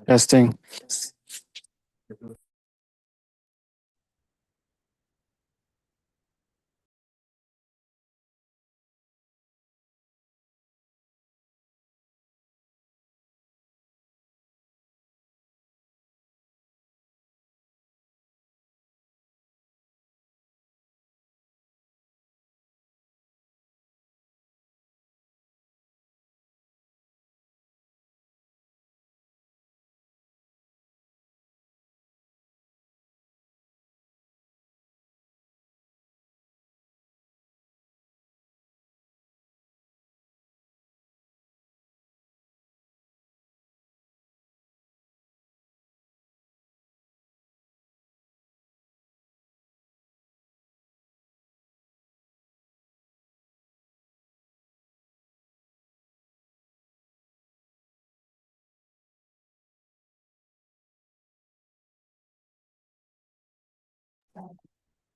Testing.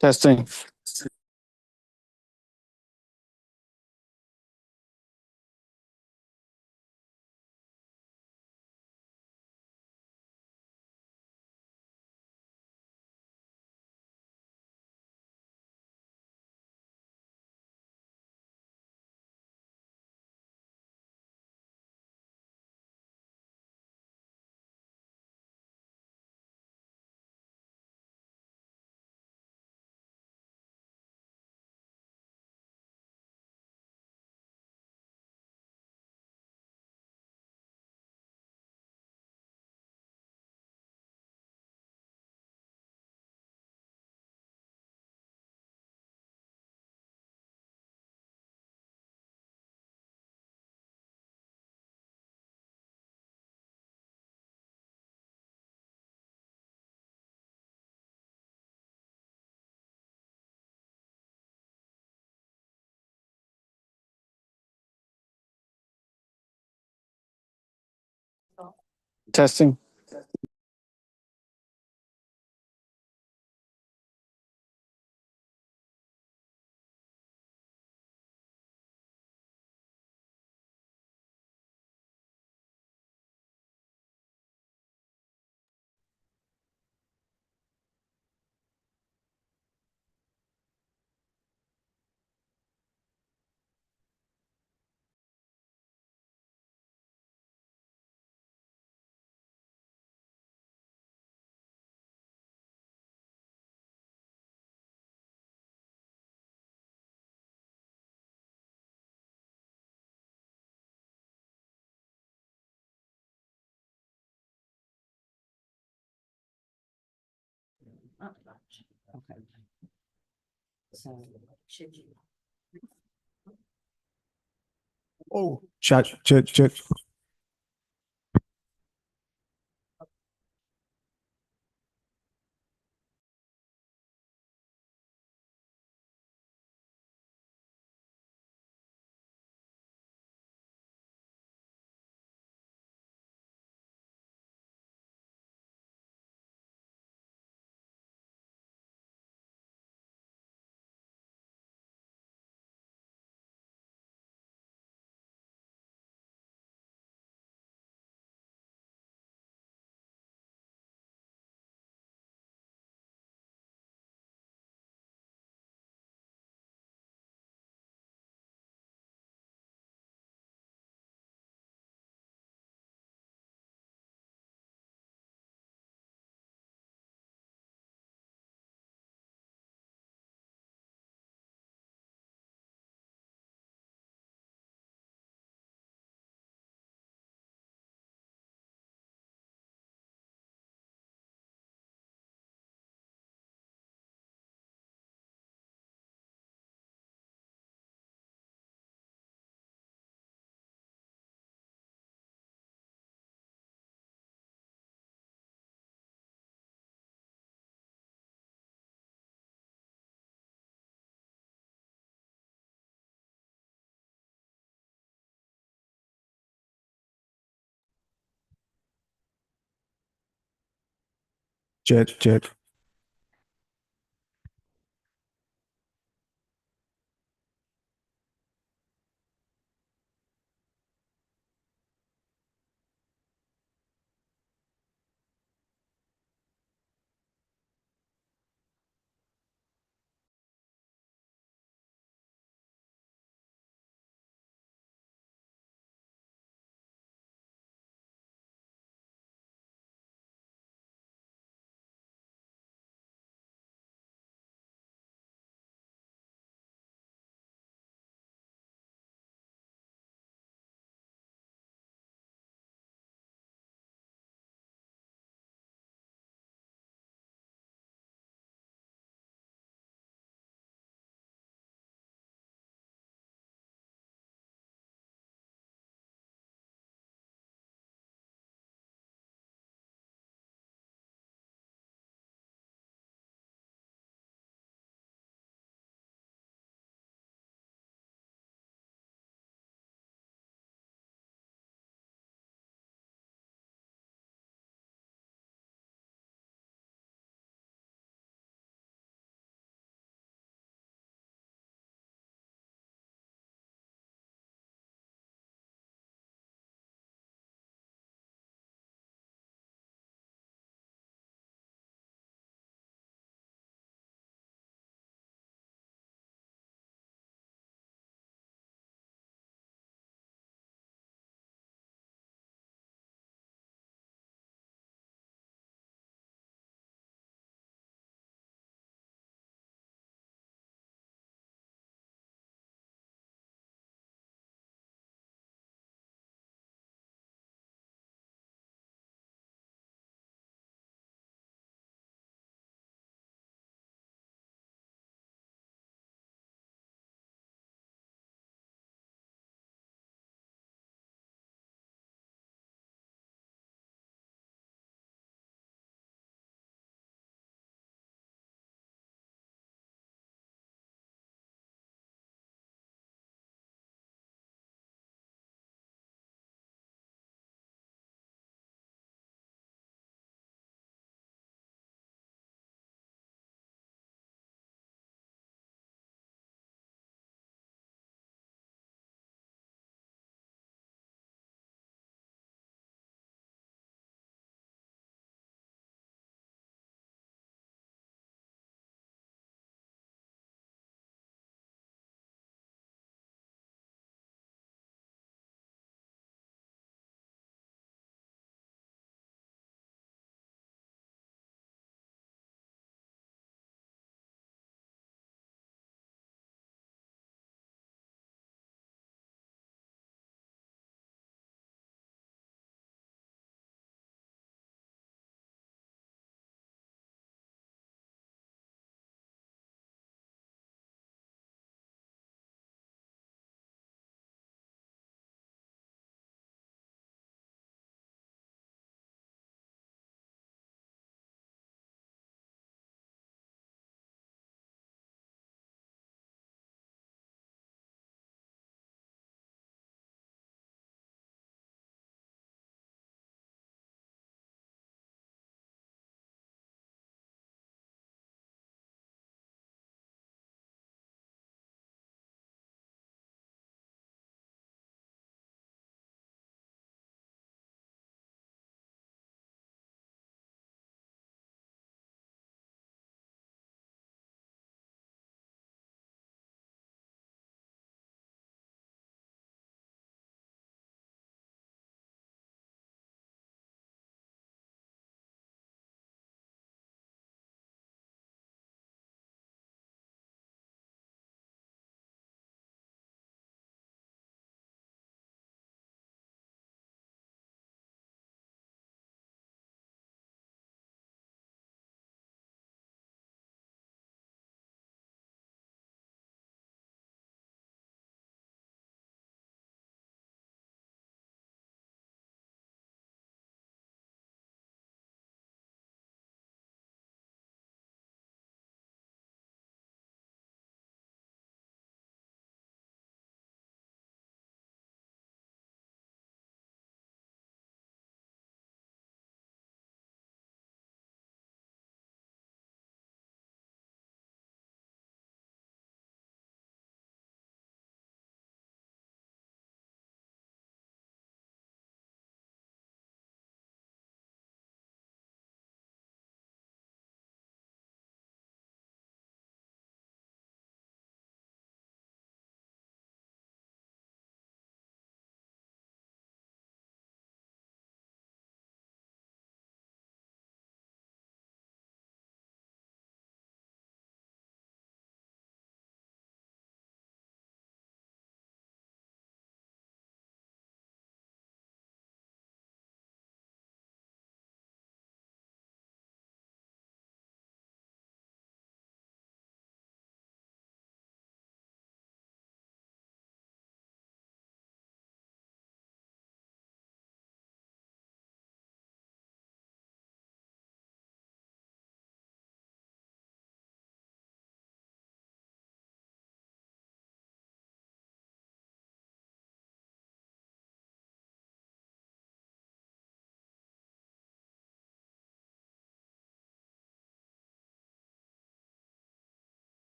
Testing. Testing. Oh, chat. Chat.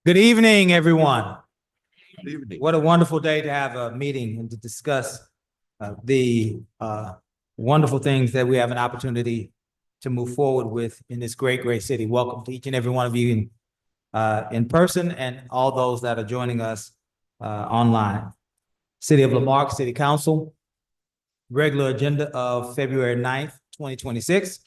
Good evening, everyone. Good evening. What a wonderful day to have a meeting and to discuss the wonderful things that we have an opportunity to move forward with in this great, great city. Welcome to each and every one of you in person and all those that are joining us online. City of Lamarque City Council, regular agenda of February 9th, 2026.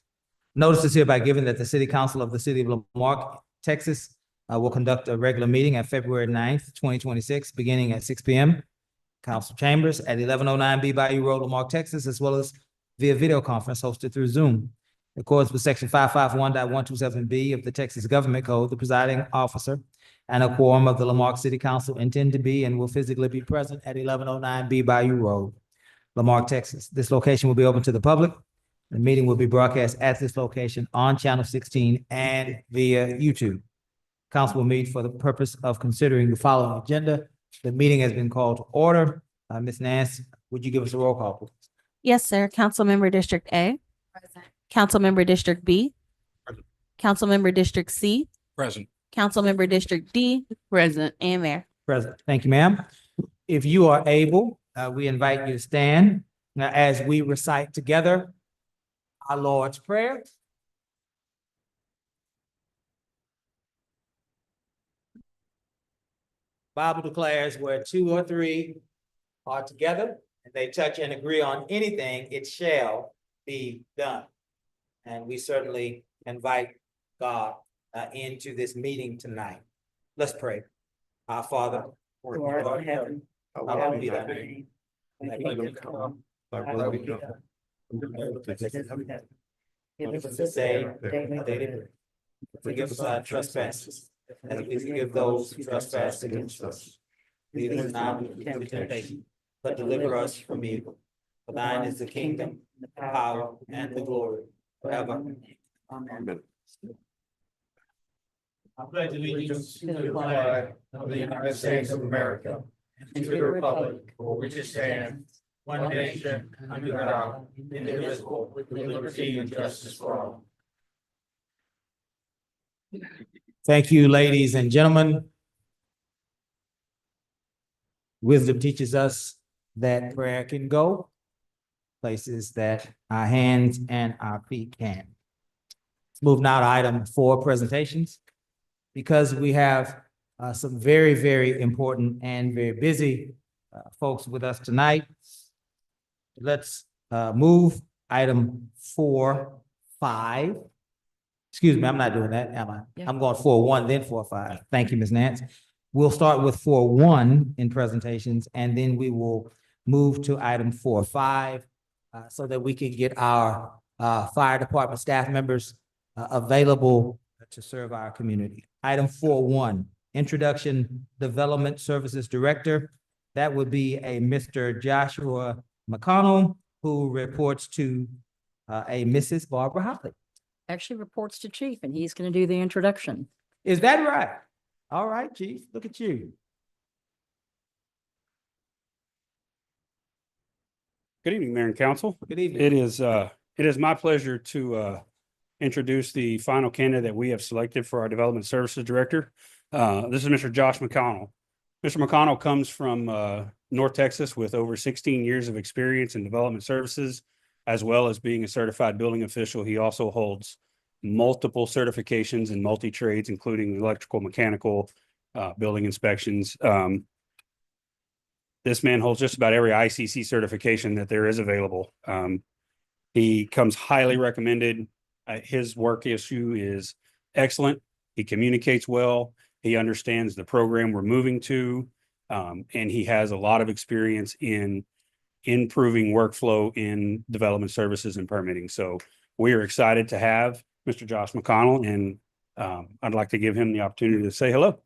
Notice is hereby given that the City Council of the City of Lamarque, Texas, will conduct a regular meeting at February 9th, 2026, beginning at 6 p.m. Council chambers at 1109 B Bayou Road, Lamarque, Texas, as well as via video conference hosted through Zoom. In accordance with section 551.127B of the Texas Government Code, the presiding officer and a quorum of the Lamarque City Council intend to be and will physically be present at 1109 B Bayou Road, Lamarque, Texas. This location will be open to the public. The meeting will be broadcast at this location on Channel 16 and via YouTube. Council will meet for the purpose of considering the following agenda. The meeting has been called to order. Ms. Nance, would you give us a roll call, please? Yes, sir. Councilmember District A. Present. Councilmember District B. Present. Councilmember District C. Present. Councilmember District D. Present. And Mayor. Present. Thank you, ma'am. If you are able, we invite you to stand as we recite together our Lord's Prayer. Bible declares where two or three are together and they touch and agree on anything, it shall be done. And we certainly invite God into this meeting tonight. Let's pray. Our Father, who art in heaven, hallowed be thy name. Thy kingdom come, thy will be done. Give us this day our daily bread. Forgive us our trespasses, as we forgive those who trespass against us. Lead us not into temptation, but deliver us from evil. For thine is the kingdom, the power, and the glory forever. Amen. I pledge allegiance to the flag of the United States of America and to the republic for which it stands, one nation, under God, indivisible, with liberty and justice for all. Thank you, ladies and gentlemen. Wisdom teaches us that prayer can go places that our hands and our feet can. Let's move now to item 4, presentations. Because we have some very, very important and very busy folks with us tonight, let's move item 4.5. Excuse me, I'm not doing that, am I? Yeah. I'm going 4.1, then 4.5. Thank you, Ms. Nance. We'll start with 4.1 in presentations, and then we will move to item 4.5 so that we can get our fire department staff members available to serve our community. Item 4.1, Introduction Development Services Director. That would be a Mr. Joshua McConnell, who reports to a Mrs. Barbara Hopley. Actually reports to Chief, and he's going to do the introduction. Is that right? All right, Chief, look at you. Good evening, Mayor and Council. Good evening. It is my pleasure to introduce the final candidate that we have selected for our Development Services Director. This is Mr. Josh McConnell. Mr. McConnell comes from North Texas with over 16 years of experience in development services, as well as being a certified building official. He also holds multiple certifications in multi-trades, including electrical, mechanical, building inspections. This man holds just about every ICC certification that there is available. He comes highly recommended. His work issue is excellent. He communicates well. He understands the program we're moving to, and he has a lot of experience in improving workflow in development services and permitting. So we are excited to have Mr. Josh McConnell, and I'd like to give him the opportunity to say hello.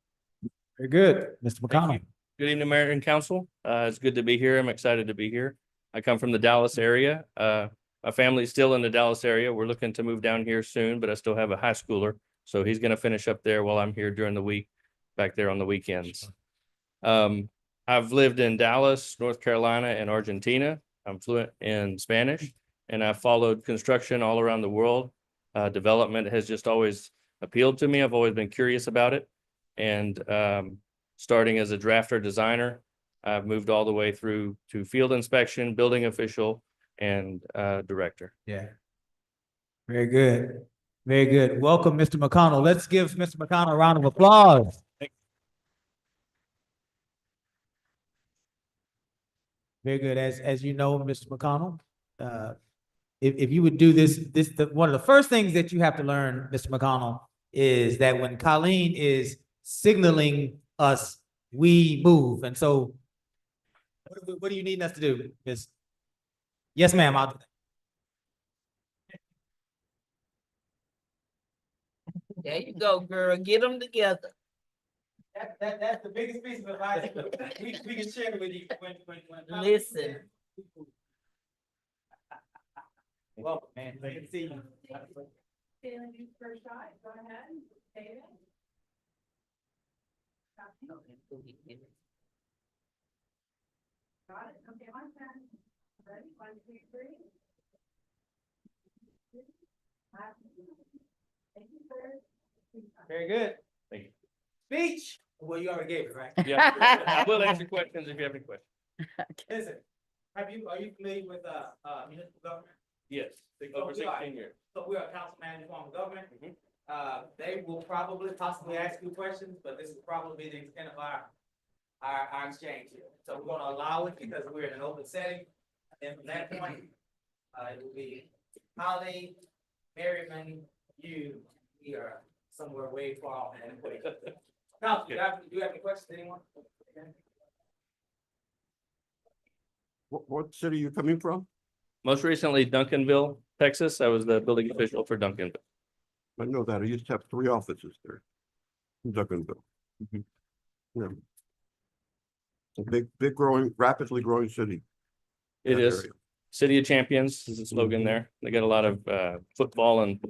Very good, Mr. McConnell. Good evening, Mayor and Council. It's good to be here. I'm excited to be here. I come from the Dallas area. My family's still in the Dallas area. We're looking to move down here soon, but I still have a high schooler. So he's going to finish up there while I'm here during the week, back there on the weekends. I've lived in Dallas, North Carolina, and Argentina. I'm fluent in Spanish, and I've followed construction all around the world. Development has just always appealed to me. I've always been curious about it. And starting as a drafter designer, I've moved all the way through to field inspection, building official, and director. Yeah. Very good. Very good. Welcome, Mr. McConnell. Let's give Mr. McConnell a round of applause. Very good. As you know, Mr. McConnell, if you would do this, one of the first things that you have to learn, Mr. McConnell, is that when Colleen is signaling us, we move. And so what do you need us to do, Miss? Yes, ma'am. I'll do that. There you go, girl. Get them together. That's the biggest piece of advice. We can share it with you when. Listen. Welcome, man. Great to see you. Very good. Thank you. Speech? Well, you already gave it, right? Yeah, I will answer questions if you have any questions. Listen, are you familiar with, municipal government? Yes, Oh, over we are. 16 years. So we are a council manager form of government. Mhm. They will probably possibly ask you questions, but this will probably be the extent of our exchange here. So we're gonna allow it because we're in an open setting. And from that point, it will be Holly, Merriman, you, we are somewhere way far off. Now, do you have any questions, anyone? What city are you coming from? Most recently, Duncanville, Texas. I was the building official for Duncanville. I know that. I used to have 3 offices there. In Duncanville. Mhm. Yeah. A big growing, rapidly growing city. It that is. area. City of Champions is the slogan Mhm. there. They got a lot of football and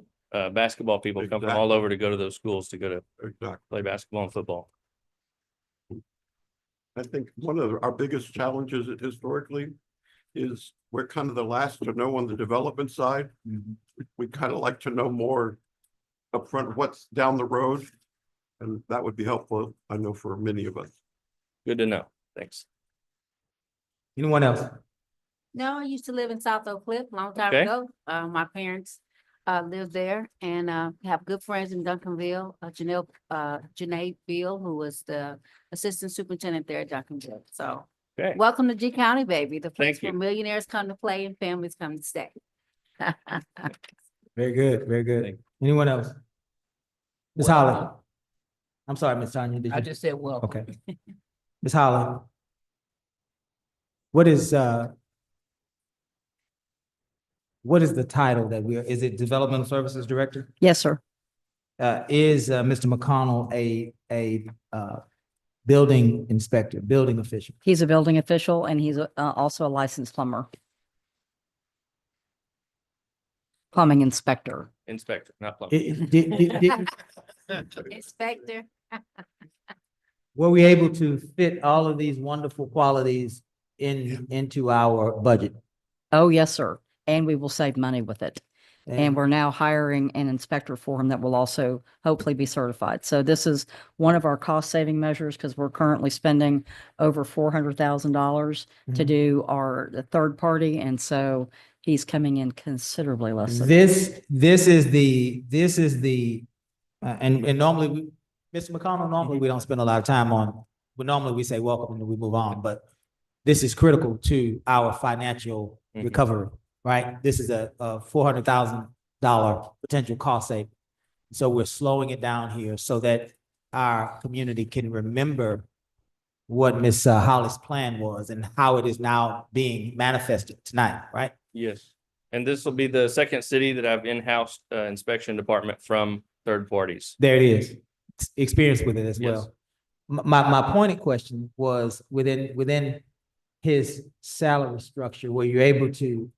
basketball people come from all Exactly. over to go to those schools to go to Exactly. play basketball and football. I think one of our biggest challenges historically is we're kind of the last to know on the development side. We kind of like to know more upfront what's down the road. And that would be helpful, I know, for many of us. Good to know. Thanks. Anyone else? No, I used to live in South Oak Cliff a long time Okay. ago. My parents lived there and have good friends in Duncanville. Janae Beal, who was the assistant superintendent there at Duncanville. So Okay. welcome to G County, baby. The place Thank you. where millionaires come to play and families come to stay. Very good, very good. Thank Anyone else? Ms. Holly? I'm sorry, Ms. Tanya, did I you? just said, well. Okay. Ms. Holly? What is the title that is it Developmental Services Director? Yes, sir. Is Mr. McConnell a building inspector, building official? He's a building official and he's also a licensed plumber. Plumbing inspector. Inspector, not plumber. Inspector. Were we able to fit all of these wonderful qualities into our budget? Oh, yes, sir. And we will save money with it. And we're now hiring an inspector for him that will also hopefully be certified. So this is one of our cost saving measures because we're currently spending over $400,000 to Mhm. do the third party. And so he's coming in considerably less than. This is the, and normally Mr. McConnell, normally we don't spend a lot of time on, but normally we say welcome and then we move on, but this is critical to our financial Mhm. recovery, right? This is a $400,000 potential cost saving. So we're slowing it down here so that our community can remember what Ms. Hollis' plan was and how it is now being manifested tonight, right? Yes. And this will be the second city that I've in-house inspection department from third parties. There it is. Experience with it as Yes. well. My pointed question was within his salary structure, were you able to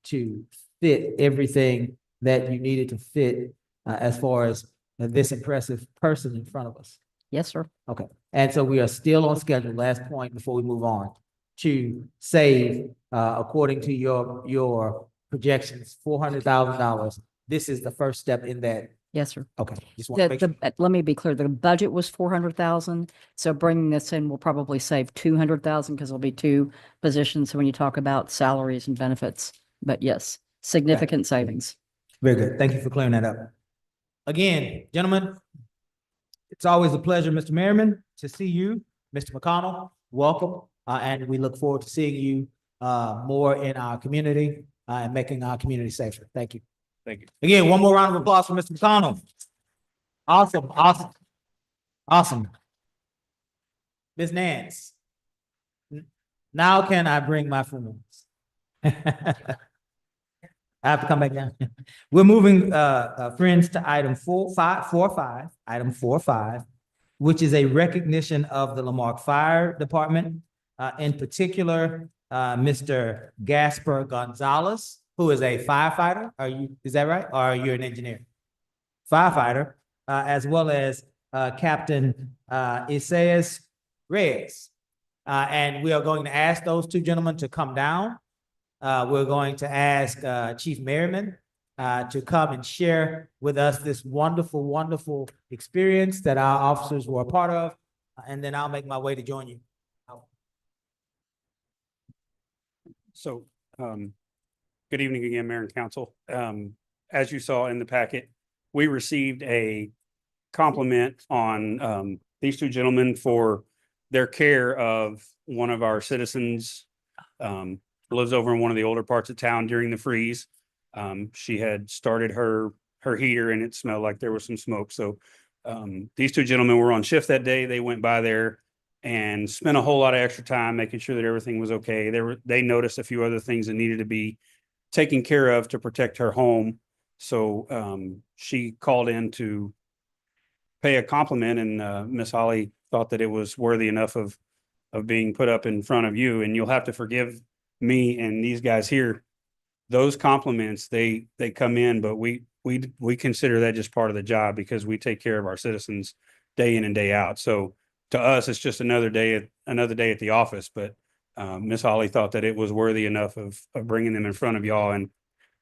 fit everything that you needed to fit as far as this impressive person in front of us? Yes, sir. Okay, and so we are still on schedule, last point before we move on, to save, according to your projections, $400,000. This is the first step in that Yes, sir. Okay, just want to make sure. Let me be clear, the budget was 400,000. So bringing this in will probably save 200,000 because there'll be two positions. So when you talk about salaries and benefits, but yes, significant savings. Very good. Thank you for clearing that up. Again, gentlemen, it's always a pleasure, Mr. Merriman, to see you. Mr. McConnell, welcome. And we look forward to seeing you more in our community and making our community safer. Thank you. Thank you. Again, one more round of applause for Mr. McConnell. Awesome, awesome, awesome. Ms. Nance. Now can I bring my friends? I have to come back down. We're moving friends to item 4.5, item 4.5, which is a recognition of the Lamarque Fire Department, in particular, Mr. Gasper Gonzalez, who is a firefighter. Is that right? Or are you an engineer? Firefighter, as well as Captain Isaias Reyes. And we are going to ask those two gentlemen to come down. We're going to ask Chief Merriman to come and share with us this wonderful, wonderful experience that our officers were a part of. And then I'll make my way to join you. So, good evening again, Mayor and Council. As you saw in the packet, we received a compliment on these two gentlemen for their care of one of our citizens. Lives over in one of the older parts of town during the freeze. She had started her heater and it smelled like there was some smoke. So these two gentlemen were on shift that day. They went by there and spent a whole lot of extra time making sure that everything was okay. They noticed a few other things that needed to be taken care of to protect her home. So she called in to pay a compliment, and Miss Holly thought that it was worthy enough of being put up in front of you. And you'll have to forgive me and these guys here. Those compliments, they come in, but we consider that just part of the job because we take care of our citizens day in and day out. So to us, it's just another day at the office. But Miss Holly thought that it was worthy enough of bringing them in front of y'all. And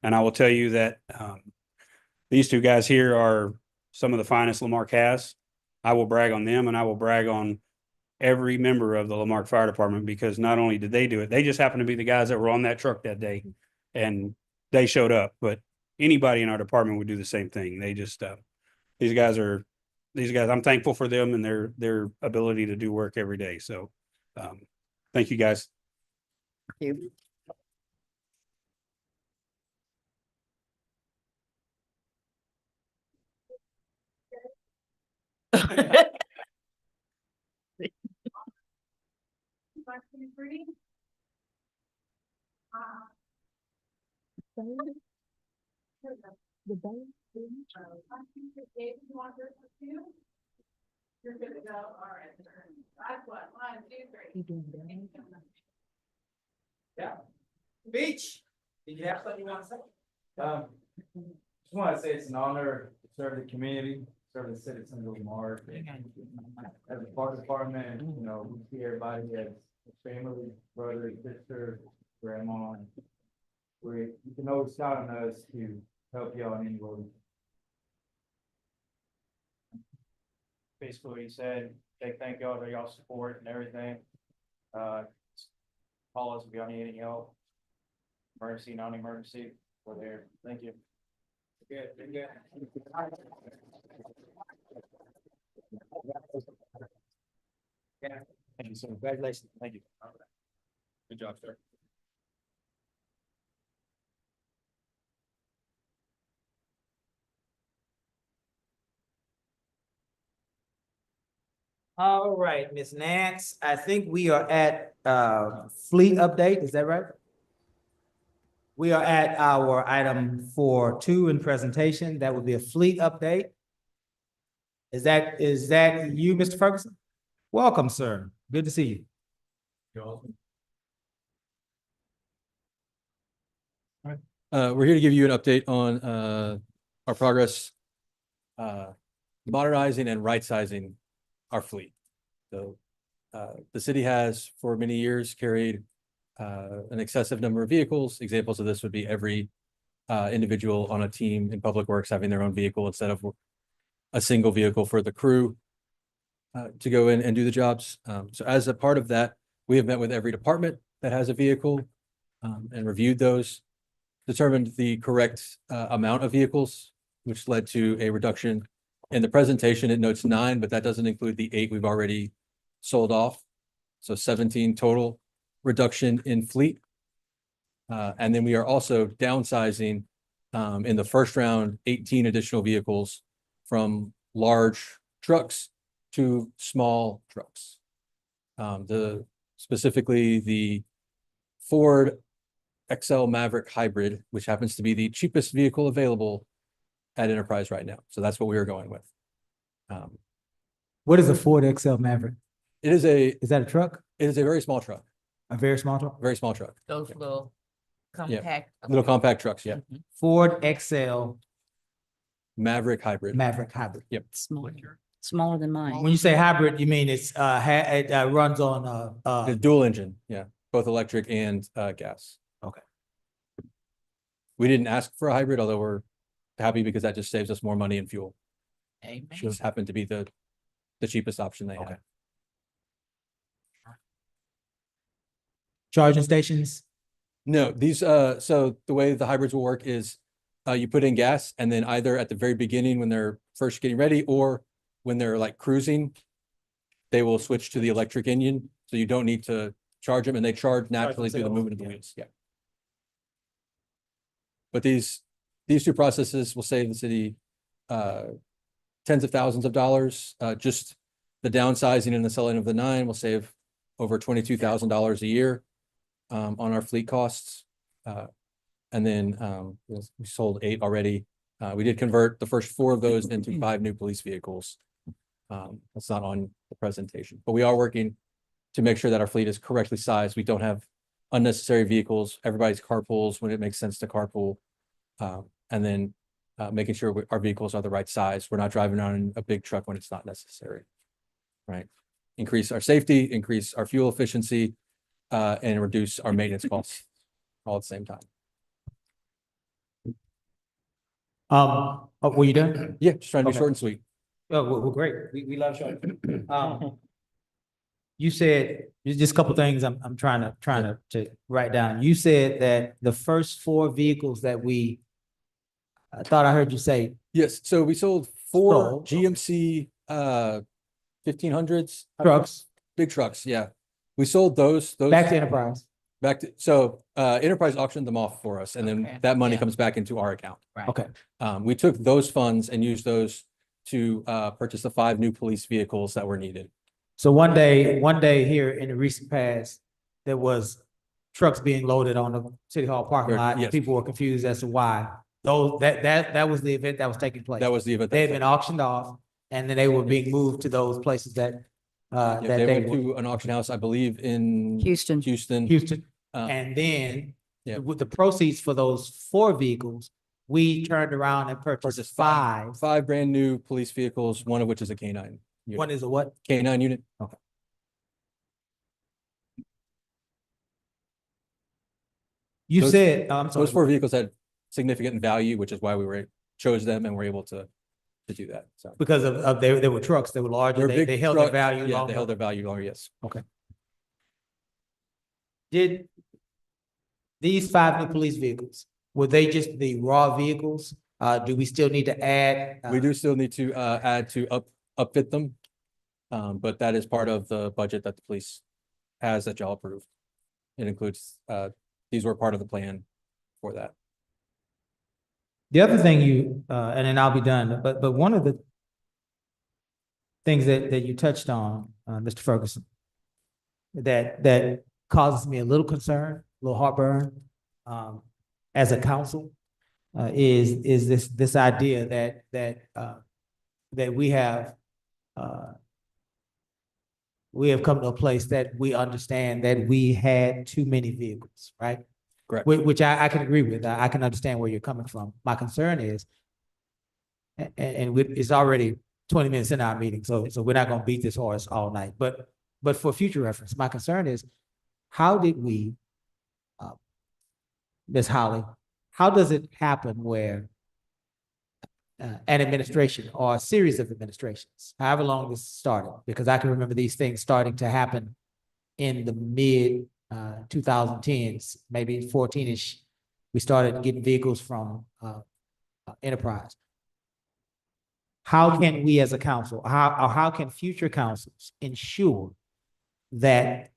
I will tell you that these two guys here are some of the finest Lamarque has. I will brag on them, and I will brag on every member of the Lamarque Fire Department, because not only did they do it, they just happened to be the guys that were on that truck that day and they showed up. But anybody in our department would do the same thing. They just these guys, I'm thankful for them and their ability to do work every day. So thank you guys. Thank you. Yeah. Beach, did you have something you want to say? Just want to say it's an honor to serve the community, serve the citizens of Marque. As a fire department, we see everybody as a family, brother, sister, grandma. You can always count on us to help y'all in any way. Basically what he said, thank y'all for y'all support and everything. Call us if y'all need any help. Emergency, non-emergency, we're there. Thank you. Good. Thank you, sir. Congratulations. Thank you. Good job, sir. All right, Ms. Nance, I think we are at fleet update. Is that right? We are at our item 4.2 in presentation. That would be a fleet update. Is that you, Mr. Ferguson? Welcome, sir. Good to see you. We're here to give you an update on our progress modernizing and right-sizing our fleet. So the city has for many years carried an excessive number of vehicles. Examples of this would be every individual on a team in Public Works having their own vehicle instead of a single vehicle for the crew to go in and do the jobs. So as a part of that, we have met with every department that has a vehicle and reviewed those, determined the correct amount of vehicles, which led to a reduction. In the presentation, it notes 9, but that doesn't include the 8 we've already sold off. So 17 total reduction in fleet. And then we are also downsizing in the first round, 18 additional vehicles from large trucks to small trucks. Specifically the Ford XL Maverick Hybrid, which happens to be the cheapest vehicle available at Enterprise right now. So that's what we are going with. What is a Ford XL Maverick? Is that a truck? It is a very small truck, A very small truck? very small truck. Those little compact. Little compact trucks, yeah. Ford XL Maverick Hybrid. Maverick Hybrid. Yep. Smaller than mine. When you say hybrid, you mean it runs on The dual engine, yeah, both electric and gas. Okay. We didn't ask for a hybrid, although we're happy because that just saves us more money in fuel. Amen. Just happened to be the cheapest option they had. charging stations? No, these, so the way the hybrids will work is you put in gas and then either at the very beginning when they're first getting ready or when they're like cruising, they will switch to the electric engine. So you don't need to charge them and they charge naturally through the movement of the wheels. Yeah. But these two processes will save the city tens of thousands of dollars. Just the downsizing and the selling of the 9 will save over $22,000 a year on our fleet costs. And then we sold 8 already. We did convert the first 4 of those into 5 new police vehicles. That's not on the presentation, but we are working to make sure that our fleet is correctly sized. We don't have unnecessary vehicles. Everybody's carpools when it makes sense to carpool. And then making sure our vehicles are the right size. We're not driving around in a big truck when it's not necessary. Right. Increase our safety, increase our fuel efficiency, and reduce our maintenance costs all at the same time. Were you done? Yeah, just trying to be Okay. short and sweet. Oh, well, great. We love short. You said, just a couple things I'm trying to write down. You said that the first 4 vehicles that I thought I heard you say, Yes, so we sold 4 Sold. GMC 1500s. trucks Big trucks, yeah. We sold those back to Enterprise. so Enterprise auctioned them off for us and then Okay, that money yeah. comes back into our account. Right. Okay. We took those funds and used those to purchase the 5 new police vehicles that were needed. So one day here in the recent past, there was trucks being loaded on the City Hall parking Correct, lot. yes. People were confused as to why. That was the event that was taking place. That was the event. They had been auctioned off and then they were being moved to those places that Yeah, that they they went were. to an auction house, I believe, in Houston. Houston. Houston. Uh, And then yeah. with the proceeds for those 4 vehicles, we turned around and purchased Purchased 5. 5 brand new police vehicles, one of which is a K9 unit. One is a what? K9 unit. You Those- said, I'm sorry. Those 4 vehicles had significant value, which is why we chose them and were able to do that. So Because of they were trucks, they were larger, they're big they held their trucks. value Yeah, longer. they held their value longer. Yes. Did these 5 new police vehicles, were they just the raw vehicles? Do we still need to add? We do still need to add to upfit them. But that is part of the budget that the police has that y'all approved. It includes, these were part of the plan for that. The other thing and then I'll be done, but one of the things that you touched on, Mr. Ferguson, that causes me a little concern, a little heartburn, as a council, is this idea that we have come to a place that we understand that we had too many vehicles, right? Correct. Which I can agree with. I can understand where you're coming from. My concern is, it's already 20 minutes in our meeting, so we're not gonna beat this horse all night. But for future reference, my concern is, how did we, Ms. Holly, how does it happen where an administration or a series of administrations, however long this started, because I can remember these things starting to happen in the mid 2010s, maybe 14-ish, we started getting vehicles from Enterprise. How can we as a council, how can future councils ensure that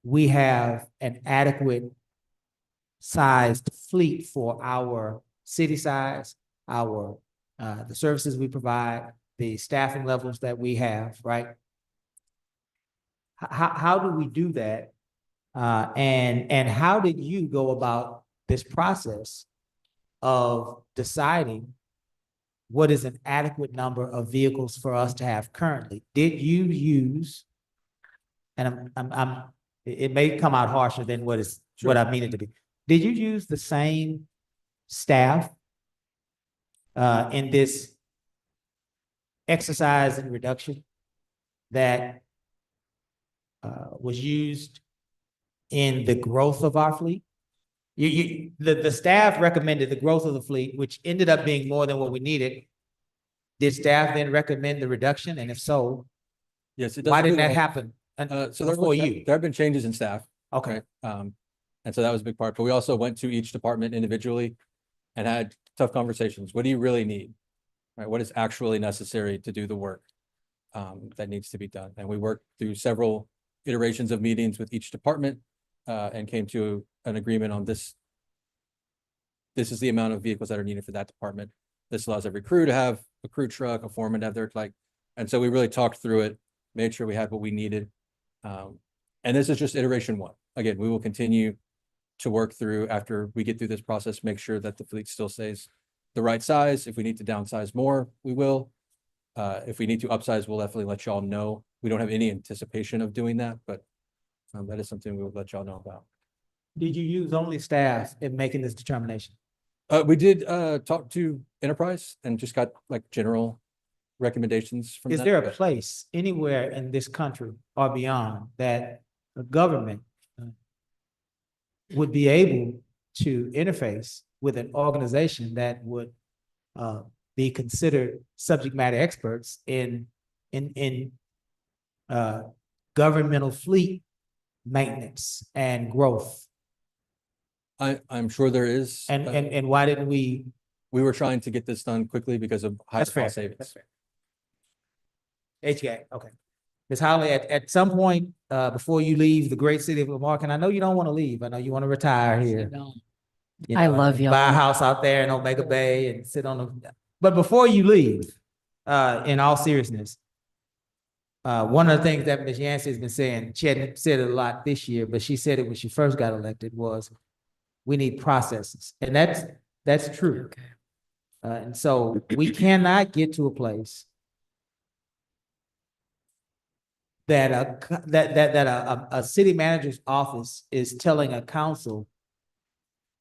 we have an adequate sized fleet for our city size, our the services we provide, the staffing levels that we have, right? How do we do that? And how did you go about this process of deciding what is an adequate number of vehicles for us to have currently? Did you use, and it may come out harsher than what I mean it to be. Did you use the same staff in this exercise in reduction that was used in the growth of our fleet? The staff recommended the growth of the fleet, which ended up being more than what we needed. Did staff then recommend the reduction? And if so, Yes, it does. why didn't that happen So before you? there have been changes in staff. Okay. right? And so that was a big part, but we also went to each department individually and had tough conversations. What do you really need? Right? What is actually necessary to do the work that needs to be done? And we worked through several iterations of meetings with each department and came to an agreement on this. This is the amount of vehicles that are needed for that department. This allows every crew to have a crew truck, a foreman to have their and so we really talked through it, made sure we had what we needed. And this is just iteration one. Again, we will continue to work through after we get through this process, make sure that the fleet still stays the right size. If we need to downsize more, we will. If we need to upsize, we'll definitely let y'all know. We don't have any anticipation of doing that, but that is something we will let y'all know about. Did you use only staff in making this determination? We did talk to Enterprise and just got like general recommendations from Is them, there a but- place anywhere in this country or beyond that the government would be able to interface with an organization that would be considered subject matter experts in governmental fleet maintenance and growth? I'm sure there is. And why didn't we? We were trying to get this done quickly because of higher That's fair. cost savings. That's fair. HGA, okay. Ms. Holly, at some point, before you leave the great city of Marque, and I know you don't want to leave, I know you want to retire here. You I know, love y'all. Buy a house out there in Omega Bay and sit on the, but before you leave, in all seriousness, one of the things that Ms. Yancey has been saying, she hadn't said it a lot this year, but she said it when she first got elected, was we need processes. And that's true. And so we cannot get to a place that a city manager's office is telling a council,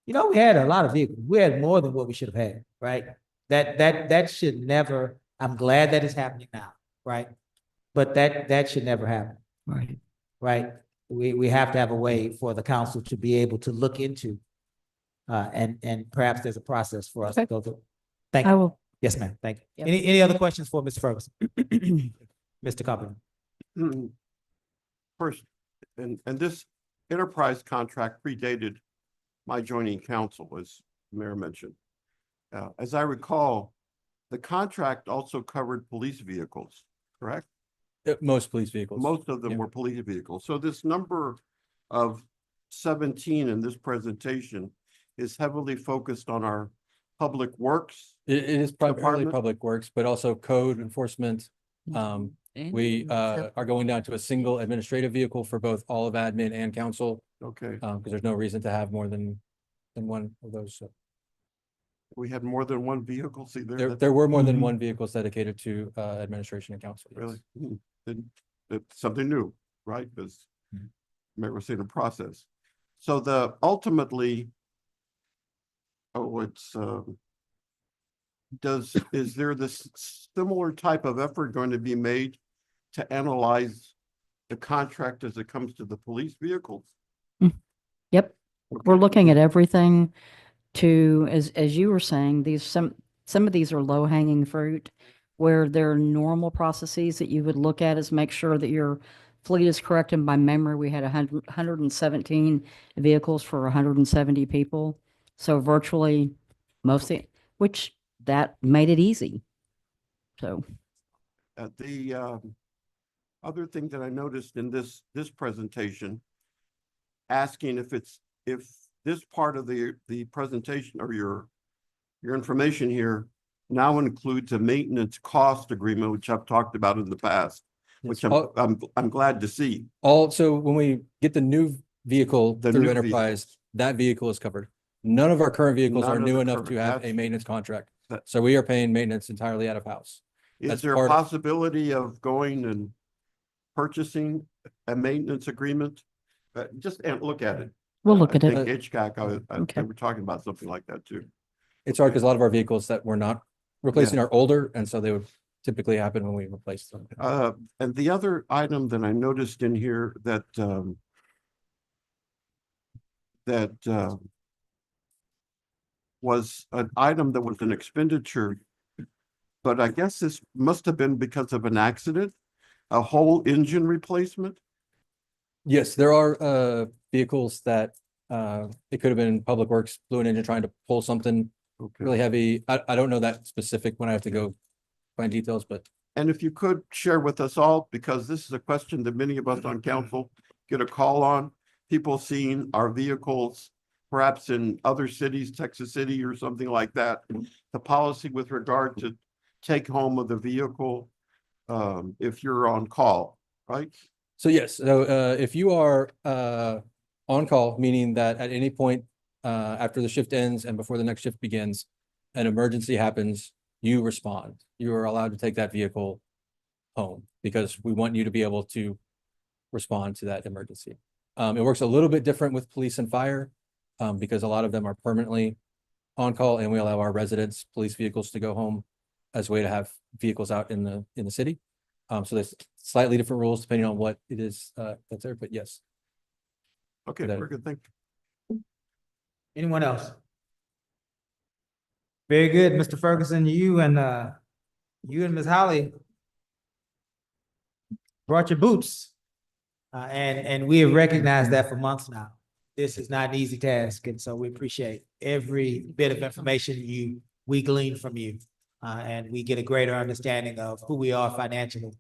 you know, we had a lot of vehicles. We had more than what we should have had, right? That should never, I'm glad that it's happening now, right? But that should never happen. Right. Right? We have to have a way for the council to be able to look into and perhaps there's a process for us to go through. Thank I you. will. Yes, ma'am. Thank you. Yep. Any other questions for Mr. Ferguson? Mr. Copeland. First, and this enterprise contract predated my joining council, as the mayor mentioned. As I recall, the contract also covered police vehicles, correct? Most police vehicles. Most of them Yeah. were police vehicles. So this number of 17 in this presentation is heavily focused on our public works. It is primarily Department? public works, but also code enforcement. We are going down to a single administrative vehicle for both all of admin and council, Okay, because there's no reason to have more than one of those. So we had more than one vehicle. See there. there were more than one vehicles dedicated to administration and council. yes. Really? Then it's something new, right? Because maybe we're seeing a process. So ultimately, is there this similar type of effort going to be made to analyze the contract as it comes to the police vehicles? Yep. We're looking at everything to, as you were saying, some of these are low hanging fruit where there are normal processes that you would look at is make sure that your fleet is correct. And by memory, we had 117 vehicles for 170 people. So virtually mostly, which that made it easy. So. The other thing that I noticed in this presentation, asking if this part of the presentation or your information here now includes a maintenance cost agreement, which I've talked about in the past, which I'm glad to see. Also, when we get the new vehicle The through new enterprise, that vehicle is covered. None of our current vehicles None are of new the enough current- to have a that's- maintenance contract. that- So we are paying maintenance entirely out of house. Is That's there a part of- possibility of going and purchasing a maintenance agreement? Just look at it. We'll look at I it. think Hitchcock, Okay. they were talking about something like that too. It's hard because a lot of our vehicles that we're not replacing are older, and so they would typically happen when we replace them. And the other item that I noticed in here that was an item that was an expenditure, but I guess this must have been because of an accident, a whole engine replacement. Yes, there are vehicles that it could have been Public Works, blew an engine trying to pull something Okay. really heavy. I don't know that specific when I have to go find details, but And if you could share with us all, because this is a question that many of us on council get a call on, people seeing our vehicles perhaps in other cities, Texas City or something like that, the policy with regard to take home of the vehicle if you're on call, right? so yes, so if you are on call, meaning that at any point after the shift ends and before the next shift begins, an emergency happens, you respond. You are allowed to take that vehicle home because we want you to be able to respond to that emergency. It works a little bit different with police and fire because a lot of them are permanently on call, and we allow our residents, police vehicles to go home as a way to have vehicles out in the city. So there's slightly different rules depending on what it is that's there, but yes. Okay, That- very good. Thank you. Anyone else? Very good, Mr. Ferguson, you and Ms. Holly brought your boots. And we have recognized that for months now. This is not an easy task, and so we appreciate every bit of information we glean from you. And we get a greater understanding of who we are financially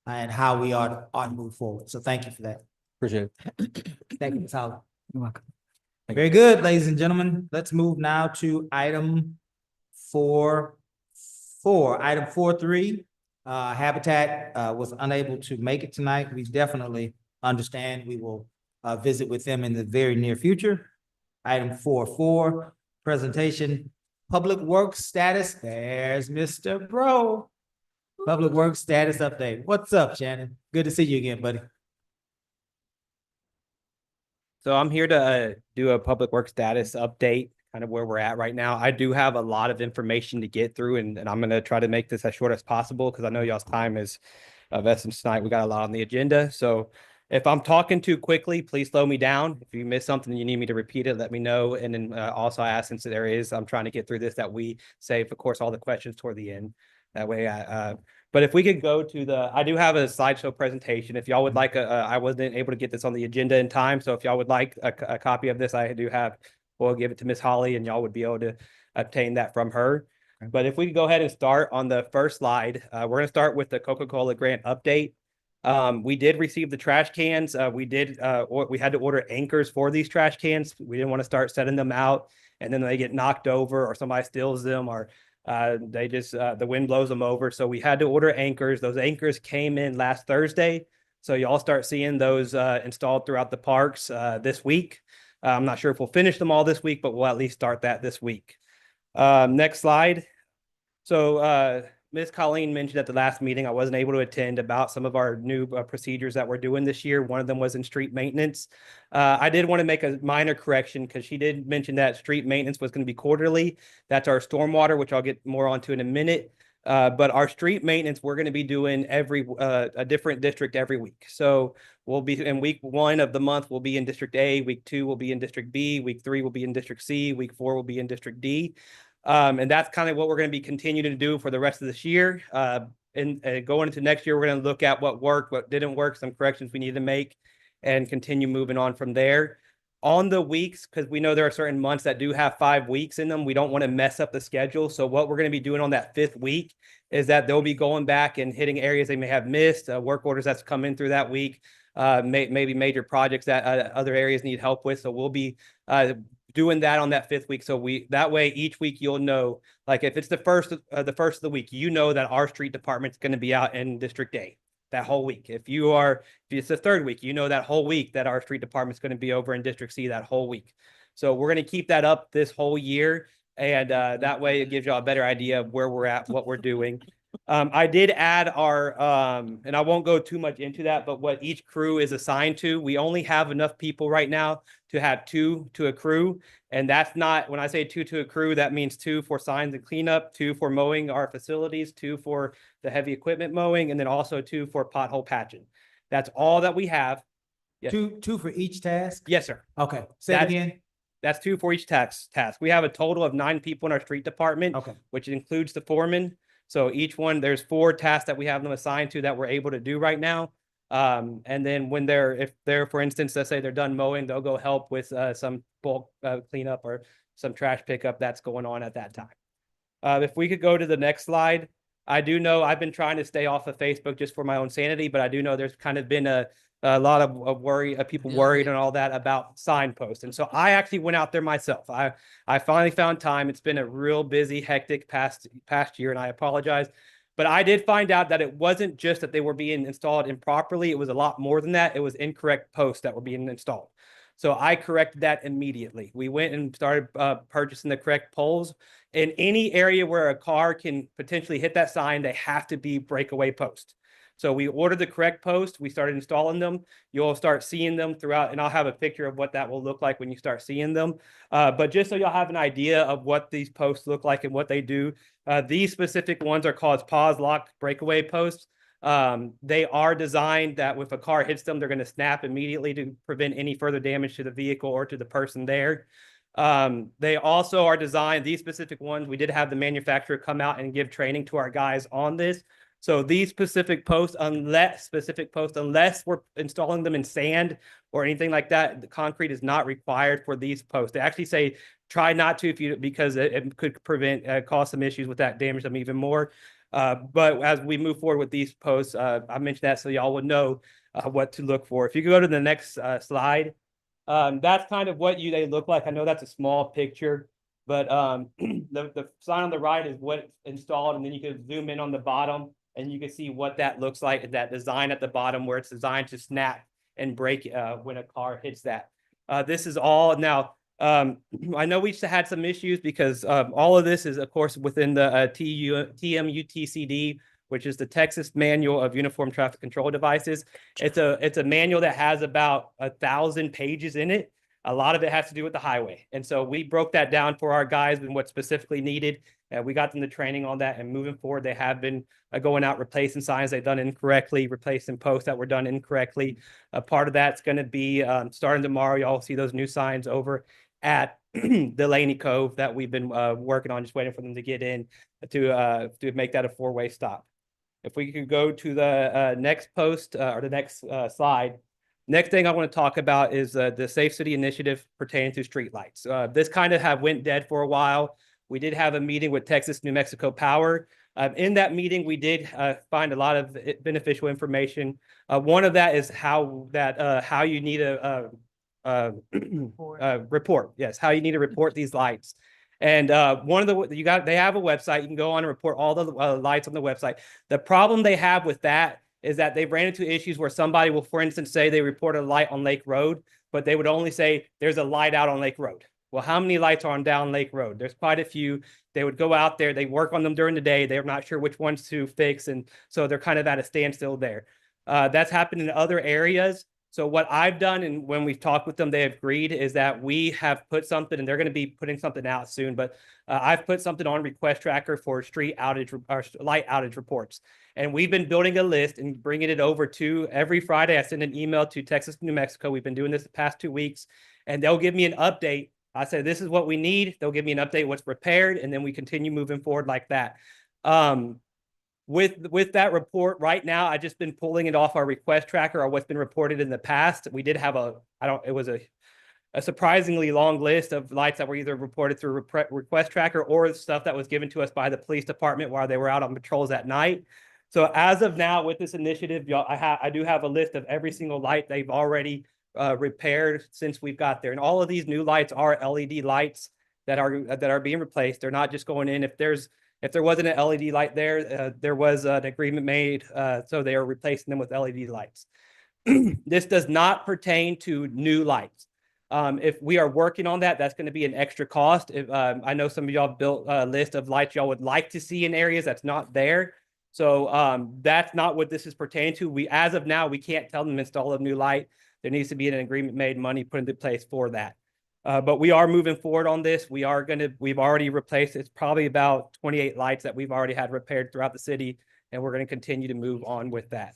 and how we ought to move forward. So thank you for that. Appreciate it. Thank you, Ms. Holly. You're welcome. Very good, ladies and gentlemen. Let's move now to item 4.4. Item 4.3, Habitat was unable to make it tonight. We definitely understand. We will visit with them in the very near future. Item 4.4, presentation, Public Works status. There's Mr. Bro. Public Works status update. What's up, Shannon? Good to see you again, buddy. So I'm here to do a public work status update, kind of where we're at right now. I do have a lot of information to get through, and I'm going to try to make this as short as possible because I know y'all's time is of essence tonight. We got a lot on the agenda. So if I'm talking too quickly, please slow me down. If you miss something, you need me to repeat it, let me know. And then also I ask, since I'm trying to get through this, that we save, of course, all the questions toward the end. That way, but if we could go to I do have a slideshow presentation. If y'all would like I wasn't able to get this on the agenda in time. So if y'all would like a copy of this, I do have, we'll give it to Miss Holly and y'all would be able to obtain that from her. Okay. But if we could go ahead and start on the first slide, we're going to start with the Coca-Cola grant update. We did receive the trash cans. We had to order anchors for these trash cans. We didn't want to start setting them out and then they get knocked over or somebody steals them or they just the wind blows them over. So we had to order anchors. Those anchors came in last Thursday. So y'all start seeing those installed throughout the parks this week. I'm not sure if we'll finish them all this week, but we'll at least start that this week. Next slide. So Ms. Colleen mentioned at the last meeting, I wasn't able to attend about some of our new procedures that we're doing this year. One of them was in street maintenance. I did want to make a minor correction because she did mention that street maintenance was going to be quarterly. That's our stormwater, which I'll get more onto in a minute. But our street maintenance, we're going to be doing a different district every week. So We'll be in week 1 of the month, we'll be in District A, week 2 will be in District B, week 3 will be in District C, week 4 will be in District D. And that's kind of what we're going to be continuing to do for the rest of this year. And going into next year, we're going to look at what worked, what didn't work, some corrections we need to make, and continue moving on from there. On the weeks, because we know there are certain months that do have 5 weeks in them, we don't want to mess up the schedule. So what we're going to be doing on that 5th week is that they'll be going back and hitting areas they may have missed, work orders that's come in through that week, maybe major projects that other areas need help with. So we'll be doing that on that 5th week. So that way each week you'll know, like if it's the first of the week, you know that our street department's going to be out in District A that whole week. If it's the 3rd week, you know that whole week that our street department's going to be over in District C that whole week. So we're going to keep that up this whole year. And that way it gives y'all a better idea of where we're at, what we're doing. I did add our, and I won't go too much into that, but what each crew is assigned to. We only have enough people right now to have 2 to a crew. And that's not, when I say 2 to a crew, that means 2 for signs and cleanup, 2 for mowing our facilities, 2 for the heavy equipment mowing, and then also 2 for pothole patching. That's all that we have. Yes. Two for each task? Yes, sir. Okay, say it That's- again. That's 2 for each task. We have a total of 9 people in our street department, Okay. which includes the foreman. So each one, there's 4 tasks that we have them assigned to that we're able to do right now. And then if they're, for instance, let's say they're done mowing, they'll go help with some bulk cleanup or some trash pickup that's going on at that time. If we could go to the next slide. I do know I've been trying to stay off of Facebook just for my own sanity, but I do know there's kind of been a lot of worry, people worried and all that about signposts. And so I actually went out there myself. I finally found time. It's been a real busy, hectic past year, and I apologize. But I did find out that it wasn't just that they were being installed improperly. It was a lot more than that. It was incorrect posts that were being installed. So I corrected that immediately. We went and started purchasing the correct poles. In any area where a car can potentially hit that sign, they have to be breakaway posts. So we ordered the correct post. We started installing them. You'll start seeing them throughout, and I'll have a picture of what that will look like when you start seeing them. But just so y'all have an idea of what these posts look like and what they do, these specific ones are called pause, lock, breakaway posts. They are designed that if a car hits them, they're going to snap immediately to prevent any further damage to the vehicle or to the person there. They also are designed, these specific ones, we did have the manufacturer come out and give training to our guys on this. So these specific posts, unless we're installing them in sand or anything like that, the concrete is not required for these posts. They actually say try not to because it could cause some issues with that, damage them even more. But as we move forward with these posts, I mentioned that so y'all would know what to look for. If you could go to the next slide, that's kind of what they look like. I know that's a small picture, but the sign on the right is what's installed, and then you can zoom in on the bottom. And you can see what that looks like, that design at the bottom where it's designed to snap and break when a car hits that. This is all now, I know we've had some issues because all of this is, of course, within the TMUTCD, which is the Texas Manual of Uniform Traffic Control Devices. It's a manual that has about 1,000 pages in it. A lot of it has to do with the highway. And so we broke that down for our guys and what specifically needed. We got them the training on that, and moving forward, they have been going out, replacing signs they've done incorrectly, replacing posts that were done incorrectly. Part of that's going to be starting tomorrow. Y'all see those new signs over at Delaney Cove that we've been working on, just waiting for them to get in to make that a 4-way stop. If we could go to the next post or the next slide. Next thing I want to talk about is the Safe City Initiative pertaining to streetlights. This kind of went dead for a while. We did have a meeting with Texas New Mexico Power. In that meeting, we did find a lot of beneficial information. One of that is how you need a report. Yes, how you need to report these lights. And they have a website. You can go on and report all the lights on the website. The problem they have with that is that they've ran into issues where somebody will, for instance, say they report a light on Lake Road, but they would only say there's a light out on Lake Road. Well, how many lights are on down Lake Road? There's quite a few. They would go out there, they work on them during the day. They're not sure which ones to fix. And so they're kind of at a standstill there. That's happened in other areas. So what I've done, and when we've talked with them, they have agreed, is that we have put something, and they're going to be putting something out soon, but I've put something on Request Tracker for street outage or light outage reports. And we've been building a list and bringing it over to every Friday. I send an email to Texas, New Mexico. We've been doing this the past 2 weeks, and they'll give me an update. I say, this is what we need. They'll give me an update, what's repaired, and then we continue moving forward like that. With that report right now, I just been pulling it off our Request Tracker or what's been reported in the past. We did have it was a surprisingly long list of lights that were either reported through Request Tracker or stuff that was given to us by the police department while they were out on patrols at night. So as of now, with this initiative, I do have a list of every single light they've already repaired since we've got there. And all of these new lights are LED lights that are being replaced. They're not just going in. If there wasn't an LED light there, there was an agreement made, so they are replacing them with LED lights. This does not pertain to new lights. If we are working on that, that's going to be an extra cost. If I know some of y'all built a list of lights y'all would like to see in areas that's not there. So that's not what this is pertaining to. As of now, we can't tell them to install a new light. There needs to be an agreement made, money put into place for that. But we are moving forward on this. We've already replaced, it's probably about 28 lights that we've already had repaired throughout the city, and we're going to continue to move on with that.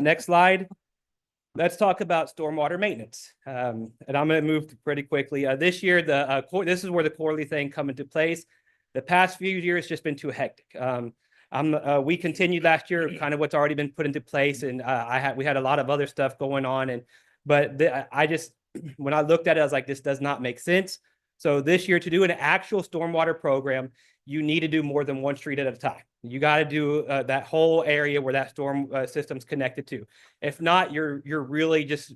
Next slide. Let's talk about stormwater maintenance. And I'm going to move pretty quickly. This year, this is where the quarterly thing come into place. The past few years just been too hectic. We continued last year, kind of what's already been put into place, and we had a lot of other stuff going on, when I looked at it, I was like, this does not make sense. So this year, to do an actual stormwater program, you need to do more than one street at a time. You got to do that whole area where that storm system's connected to. If not, you're really just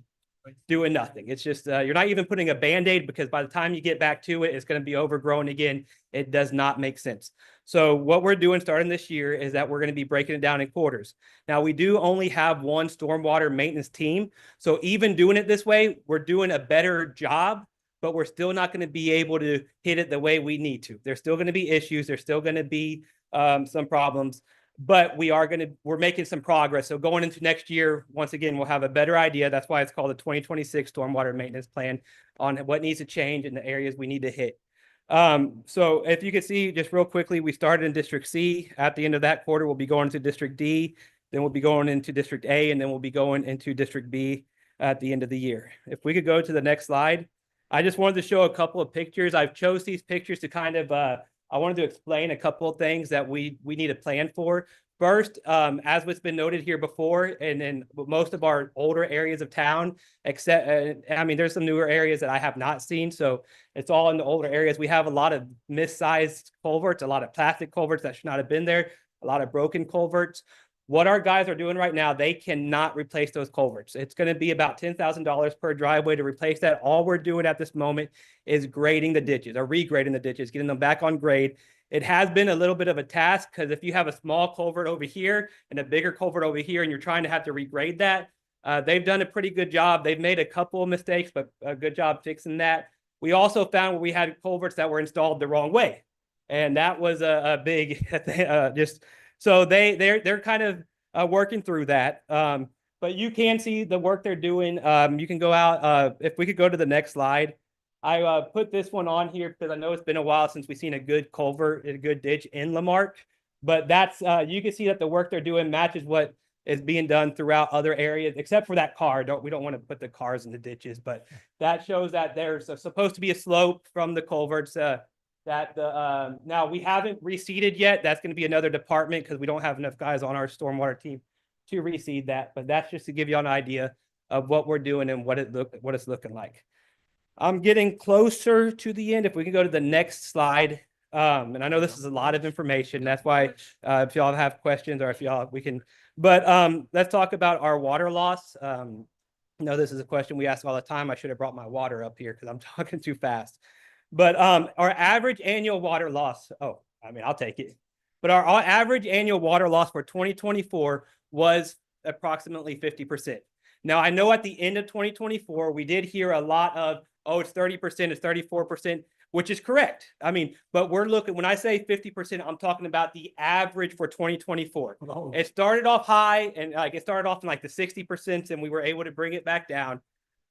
doing nothing. It's just you're not even putting a Band-Aid, because by the time you get back to it, it's going to be overgrown again. It does not make sense. So what we're doing starting this year is that we're going to be breaking it down in quarters. Now, we do only have one stormwater maintenance team. So even doing it this way, we're doing a better job, but we're still not going to be able to hit it the way we need to. There's still going to be issues. There's still going to be some problems, but we're making some progress. So going into next year, once again, we'll have a better idea. That's why it's called the 2026 Stormwater Maintenance Plan, on what needs to change in the areas we need to hit. So if you can see just real quickly, we started in District C. At the end of that quarter, we'll be going to District D, then we'll be going into District A, and then we'll be going into District B at the end of the year. If we could go to the next slide. I just wanted to show a couple of pictures. I've chose these pictures to kind of, I wanted to explain a couple of things that we need to plan for. First, as what's been noted here before, and then most of our older areas of town, except, I mean, there's some newer areas that I have not seen. So it's all in the older areas. We have a lot of missized culverts, a lot of plastic culverts that should not have been there, a lot of broken culverts. What our guys are doing right now, they cannot replace those culverts. It's going to be about $10,000 per driveway to replace that. All we're doing at this moment is grading the ditches, or regrading the ditches, getting them back on grade. It has been a little bit of a task, because if you have a small culvert over here and a bigger culvert over here, and you're trying to have to regrade that, they've done a pretty good job. They've made a couple of mistakes, but a good job fixing that. We also found where we had culverts that were installed the wrong way, and that was a big so they're kind of working through that. But you can see the work they're doing. You can go out. If we could go to the next slide. I put this one on here because I know it's been a while since we've seen a good culvert, a good ditch in Marque. But that's you can see that the work they're doing matches what is being done throughout other areas, except for that car. We don't want to put the cars in the ditches, but that shows that there's supposed to be a slope from the culverts. Now we haven't reseeded yet. That's going to be another department, because we don't have enough guys on our stormwater team to reseed that. But that's just to give you an idea of what we're doing and what it's looking like. I'm getting closer to the end. If we can go to the next slide. And I know this is a lot of information. That's why if y'all have questions, or if y'all, we can, but let's talk about our water loss. No, this is a question we ask all the time. I should have brought my water up here because I'm talking too fast. But our average annual water loss, I'll take it. But our average annual water loss for 2024 was approximately 50%. Now, I know at the end of 2024, we did hear a lot of, it's 30%, it's 34%. which is correct. I mean, but we're looking, when I say 50%, I'm talking about the average for 2024. It started off high and like it started off in like the 60% and we were able to bring it back down.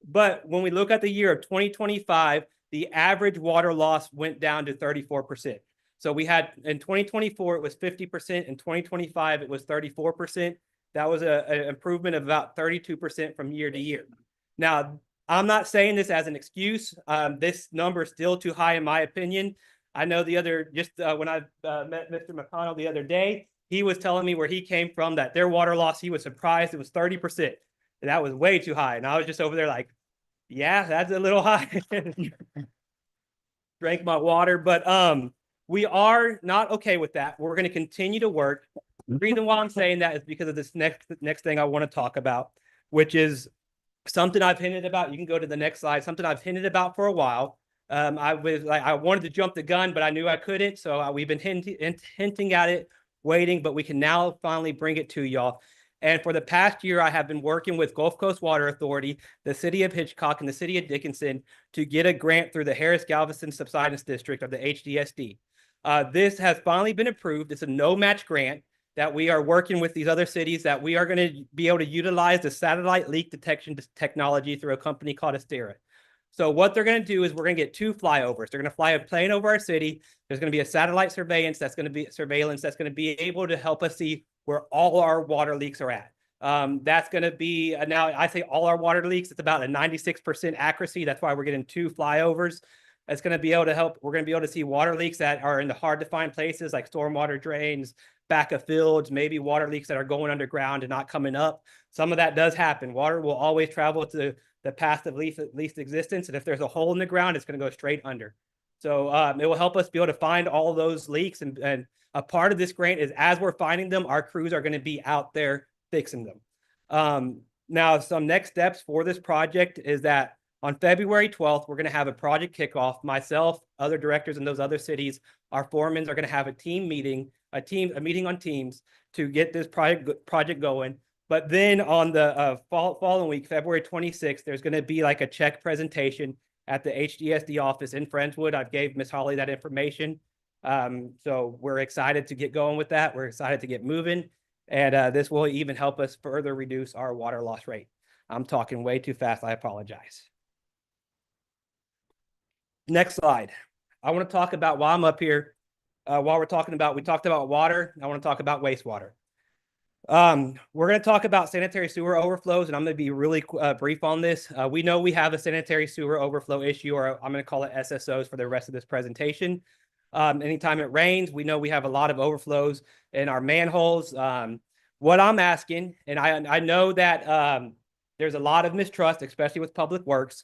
But when we look at the year of 2025, the average water loss went down to 34%. So we had in 2024, it was 50%. In 2025, it was 34%. That was an improvement of about 32% from year to year. Now, I'm not saying this as an excuse. This number is still too high, in my opinion. I know when I met Mr. McConnell the other day, he was telling me where he came from, that their water loss, he was surprised it was 30%. And that was way too high. And I was just over there like, yeah, that's a little high. Drank my water, but we are not okay with that. We're going to continue to work. The reason why I'm saying that is because of this next thing I want to talk about, which is something I've hinted about. You can go to the next slide. Something I've hinted about for a while. I wanted to jump the gun, but I knew I couldn't. So we've been hinting at it, waiting, but we can now finally bring it to y'all. And for the past year, I have been working with Gulf Coast Water Authority, the city of Hitchcock, and the city of Dickinson to get a grant through the Harris-Galveston Subsidence District of the HDSD. This has finally been approved. It's a no-match grant that we are working with these other cities that we are going to be able to utilize the satellite leak detection technology through a company called Astera. So what they're going to do is we're going to get 2 flyovers. They're going to fly a plane over our city. There's going to be a satellite surveillance that's going to be able to help us see where all our water leaks are at. That's going to be, now I say all our water leaks, it's about a 96% accuracy. That's why we're getting 2 flyovers. That's going to be able to help. We're going to be able to see water leaks that are in the hard to find places like stormwater drains, back of fields, maybe water leaks that are going underground and not coming up. Some of that does happen. Water will always travel to the path of least existence. And if there's a hole in the ground, it's going to go straight under. So it will help us be able to find all those leaks. And a part of this grant is as we're finding them, our crews are going to be out there fixing them. Now, some next steps for this project is that on February 12th, we're going to have a project kickoff. Myself, other directors in those other cities, our foremans are going to have a team meeting, a meeting on Teams to get this project going. But then on the following week, February 26th, there's going to be like a check presentation at the HDSD office in Friendswood. I've gave Ms. Holly that information. So we're excited to get going with that. We're excited to get moving. And this will even help us further reduce our water loss rate. I'm talking way too fast. I apologize. Next slide. I want to talk about while I'm up here, while we talked about water. I want to talk about wastewater. We're going to talk about sanitary sewer overflows, and I'm going to be really brief on this. We know we have a sanitary sewer overflow issue, or I'm going to call it SSOs for the rest of this presentation. Anytime it rains, we know we have a lot of overflows in our manholes. What I'm asking, and I know that there's a lot of mistrust, especially with public works.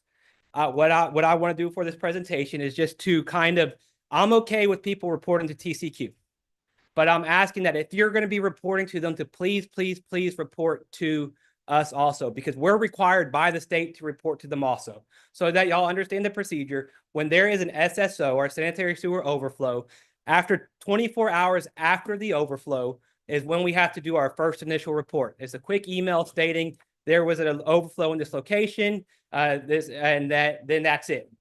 What I want to do for this presentation is just to I'm okay with people reporting to TCQ, but I'm asking that if you're going to be reporting to them to please report to us also, because we're required by the state to report to them also, so that y'all understand the procedure. When there is an SSO or sanitary sewer overflow, after 24 hours after the overflow is when we have to do our first initial report. It's a quick email stating there was an overflow in this location, then that's it.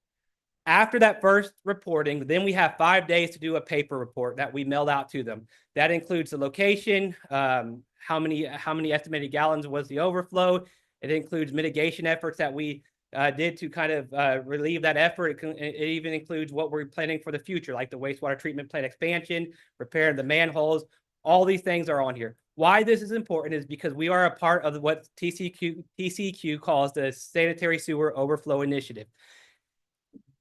After that first reporting, then we have 5 days to do a paper report that we mailed out to them. That includes the location, how many estimated gallons was the overflow. It includes mitigation efforts that we did to kind of relieve that effort. It even includes what we're planning for the future, like the wastewater treatment plant expansion, repair of the manholes. All these things are on here. Why this is important is because we are a part of what TCQ calls the Sanitary Sewer Overflow Initiative.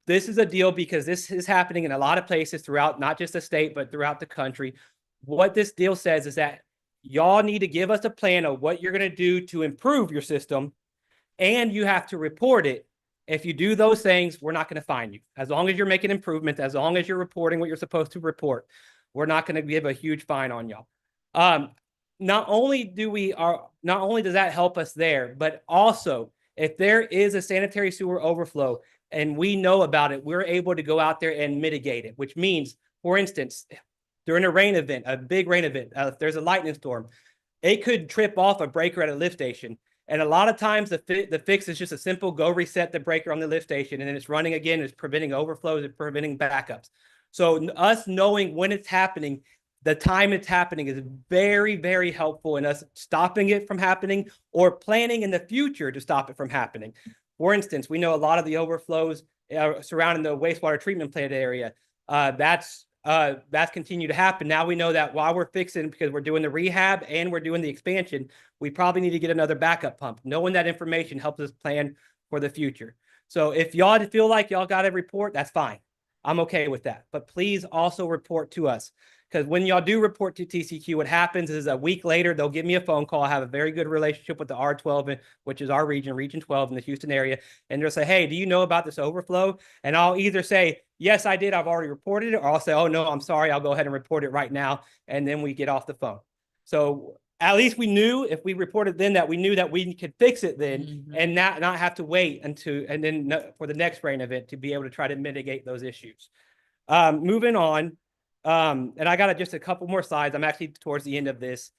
This is a deal because this is happening in a lot of places throughout, not just the state, but throughout the country. What this deal says is that y'all need to give us a plan of what you're going to do to improve your system, and you have to report it. If you do those things, we're not going to fine you. As long as you're making improvements, as long as you're reporting what you're supposed to report, we're not going to give a huge fine on y'all. Not only does that help us there, but also if there is a sanitary sewer overflow and we know about it, we're able to go out there and mitigate it, which means, for instance, during a rain event, a big rain event, if there's a lightning storm, it could trip off a breaker at a lift station. And a lot of times the fix is just a simple go reset the breaker on the lift station, and then it's running again. It's preventing overflows and preventing backups. So us knowing when it's happening, the time it's happening is very, very helpful in us stopping it from happening or planning in the future to stop it from happening. For instance, we know a lot of the overflows surrounding the wastewater treatment plant area. That's continued to happen. Now we know that while we're fixing, because we're doing the rehab and we're doing the expansion, we probably need to get another backup pump. Knowing that information helps us plan for the future. So if y'all feel like y'all got a report, that's fine. I'm okay with that. But please also report to us. Because when y'all do report to TCQ, what happens is a week later, they'll give me a phone call. I have a very good relationship with the R12, which is our region, Region 12 in the Houston area. And they'll say, hey, do you know about this overflow? And I'll either say, yes, I did. I've already reported it. Or I'll say, oh, no, I'm sorry. I'll go ahead and report it right now. And then we get off the phone. So at least we knew if we reported then that we knew that we could fix it then and not have to wait and then for the next rain event to be able to try to mitigate those issues. Moving on. And I got just a couple more slides. I'm actually towards the end of this.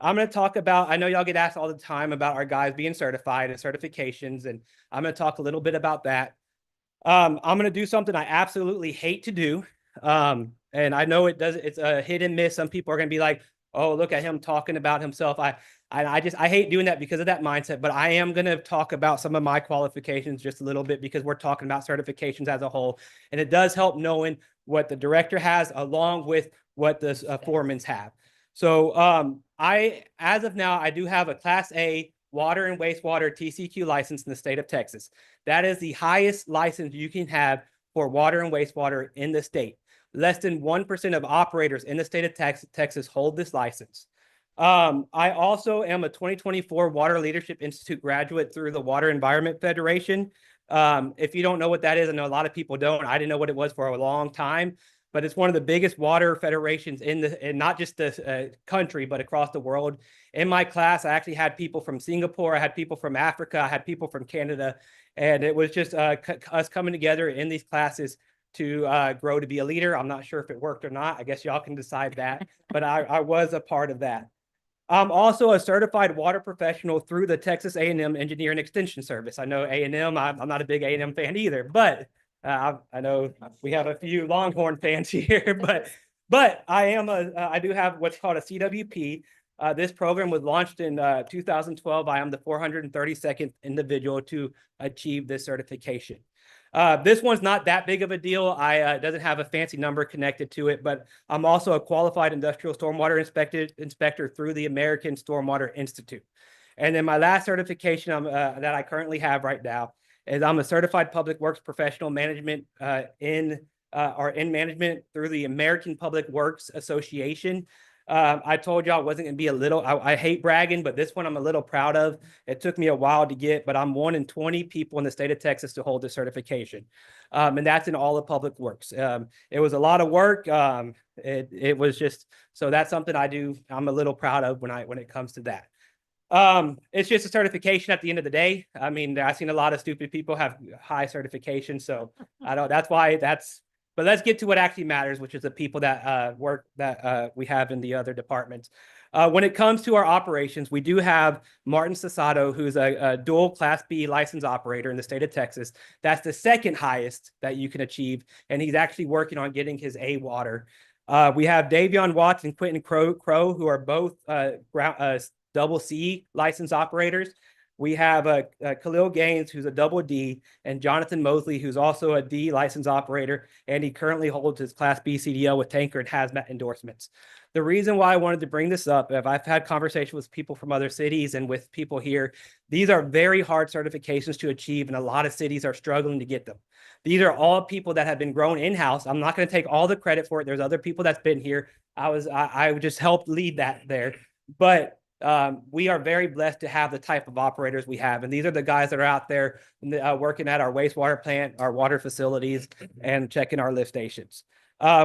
I'm going to talk about, I know y'all get asked all the time about our guys being certified and certifications, and I'm going to talk a little bit about that. I'm going to do something I absolutely hate to do. And I know it's a hit and miss. Some people are going to be like, oh, look at him talking about himself. I hate doing that because of that mindset, but I am going to talk about some of my qualifications just a little bit because we're talking about certifications as a whole. And it does help knowing what the director has along with what the foremans have. So as of now, I do have a Class A water and wastewater TCQ license in the state of Texas. That is the highest license you can have for water and wastewater in the state. Less than 1% of operators in the state of Texas hold this license. I also am a 2024 Water Leadership Institute graduate through the Water Environment Federation. If you don't know what that is, I know a lot of people don't. I didn't know what it was for a long time, but it's one of the biggest water federations in not just the country, but across the world. In my class, I actually had people from Singapore, I had people from Africa, I had people from Canada, and it was just us coming together in these classes to grow to be a leader. I'm not sure if it worked or not. I guess y'all can decide that, but I was a part of that. I'm also a certified water professional through the Texas A&M Engineering Extension Service. I know A&M, I'm not a big A&M fan either, but I know we have a few Longhorn fans here, but I do have what's called a CWP. This program was launched in 2012. I am the 432nd individual to achieve this certification. This one's not that big of a deal. It doesn't have a fancy number connected to it, but I'm also a qualified industrial stormwater inspector through the American Stormwater Institute. And then my last certification that I currently have right now is I'm a certified public works professional management in management through the American Public Works Association. I told you I wasn't going to be I hate bragging, but this one I'm a little proud of. It took me a while to get, but I'm one in 20 people in the state of Texas to hold this certification. And that's in all of public works. It was a lot of work. It was just, so that's something I'm a little proud of when it comes to that. It's just a certification at the end of the day. I mean, I've seen a lot of stupid people have high certifications. So but let's get to what actually matters, which is the people that we have in the other departments. When it comes to our operations, we do have Martin Sasato, who's a dual Class B license operator in the state of Texas. That's the second highest that you can achieve, and he's actually working on getting his A water. We have Davion Watts and Quentin Crow, who are both double C license operators. We have Khalil Gaines, who's a double D, and Jonathan Mosley, who's also a D license operator, and he currently holds his Class B CDL with tanker and hazmat endorsements. The reason why I wanted to bring this up, if I've had conversations with people from other cities and with people here, these are very hard certifications to achieve, and a lot of cities are struggling to get them. These are all people that have been grown in-house. I'm not going to take all the credit for it. There's other people that's been here. I just helped lead that there, but we are very blessed to have the type of operators we have. And these are the guys that are out there working at our wastewater plant, our water facilities, and checking our lift stations.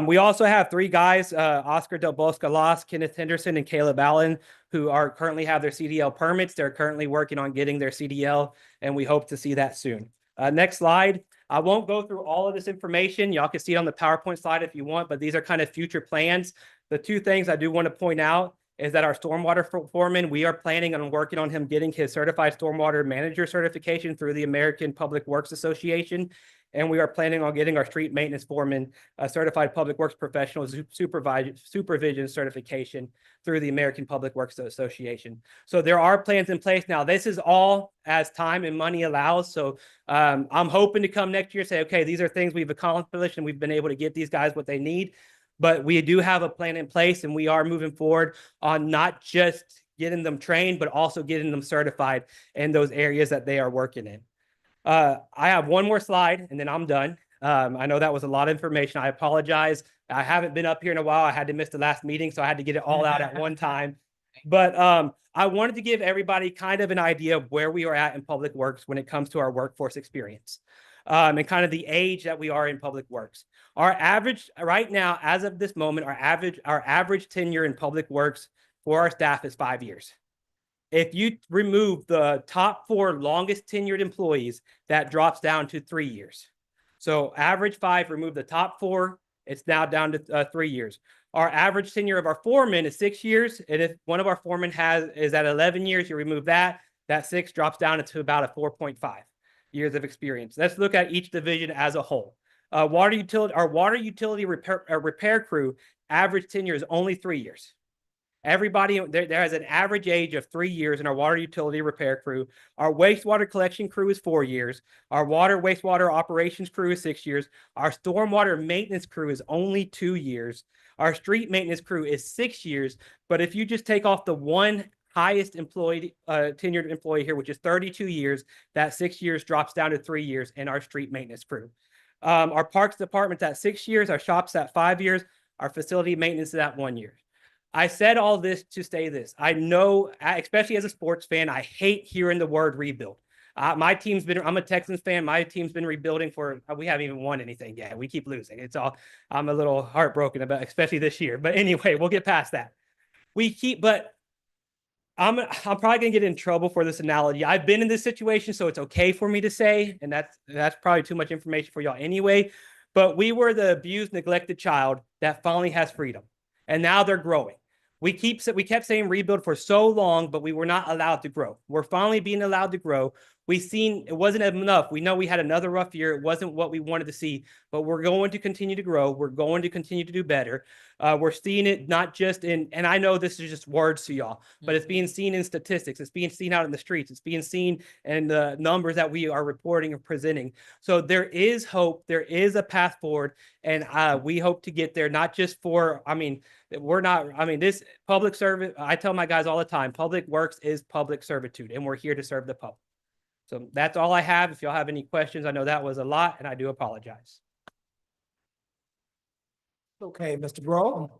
We also have three guys, Oscar Del Bosque-Las, Kenneth Henderson, and Caleb Allen, who currently have their CDL permits. They're currently working on getting their CDL, and we hope to see that soon. Next slide. I won't go through all of this information. Y'all can see it on the PowerPoint slide if you want, but these are kind of future plans. The two things I do want to point out is that our stormwater foreman, we are planning on working on him getting his certified stormwater manager certification through the American Public Works Association. And we are planning on getting our street maintenance foreman a certified public works professional supervision certification through the American Public Works Association. So there are plans in place. Now, this is all as time and money allows. So I'm hoping to come next year and say, okay, these are things we've accomplished and we've been able to get these guys what they need. But we do have a plan in place and we are moving forward on not just getting them trained, but also getting them certified in those areas that they are working in. I have one more slide and then I'm done. I know that was a lot of information. I apologize. I haven't been up here in a while. I had to miss the last meeting, so I had to get it all out at one time. But I wanted to give everybody kind of an idea of where we are at in public works when it comes to our workforce experience and kind of the age that we are in public works. Our average right now, as of this moment, our average tenure in public works for our staff is 5 years. If you remove the top 4 longest tenured employees, that drops down to 3 years. So average 5, remove the top 4, it's now down to 3 years. Our average tenure of our foreman is 6 years. And if one of our foremen is at 11 years, you remove that 6 drops down to about a 4.5 years of experience. Let's look at each division as a whole. Our water utility repair crew, average tenure is only 3 years. Everybody there has an average age of 3 years in our water utility repair crew. Our wastewater collection crew is 4 years. Our wastewater operations crew is 6 years. Our stormwater maintenance crew is only 2 years. Our street maintenance crew is 6 years. But if you just take off the one highest tenured employee here, which is 32 years, that 6 years drops down to 3 years in our street maintenance crew. Our parks department's at 6 years. Our shop's at 5 years. Our facility maintenance is at 1 year. I said all this to say this. I know, especially as a sports fan, I hate hearing the word rebuild. I'm a Texans fan. My team's been rebuilding we haven't even won anything yet. We keep losing. I'm a little heartbroken about, especially this year. But anyway, we'll get past that. But I'm probably gonna get in trouble for this analogy. I've been in this situation, so it's okay for me to say, and that's probably too much information for y'all anyway. But we were the abused, neglected child that finally has freedom, and now they're growing. We kept saying rebuild for so long, but we were not allowed to grow. We're finally being allowed to grow. We've seen it wasn't enough. We know we had another rough year. It wasn't what we wanted to see, but we're going to continue to grow. We're going to continue to do better. We're seeing it not just and I know this is just words to y'all, but it's being seen in statistics. It's being seen out in the streets. It's being seen in the numbers that we are reporting and presenting. So there is hope. There is a path forward, and we hope to get there, not just for, this public service, I tell my guys all the time, public works is public servitude, and we're here to serve the public. So that's all I have. If y'all have any questions, I know that was a lot, and I do apologize. Okay, Mr. Bro.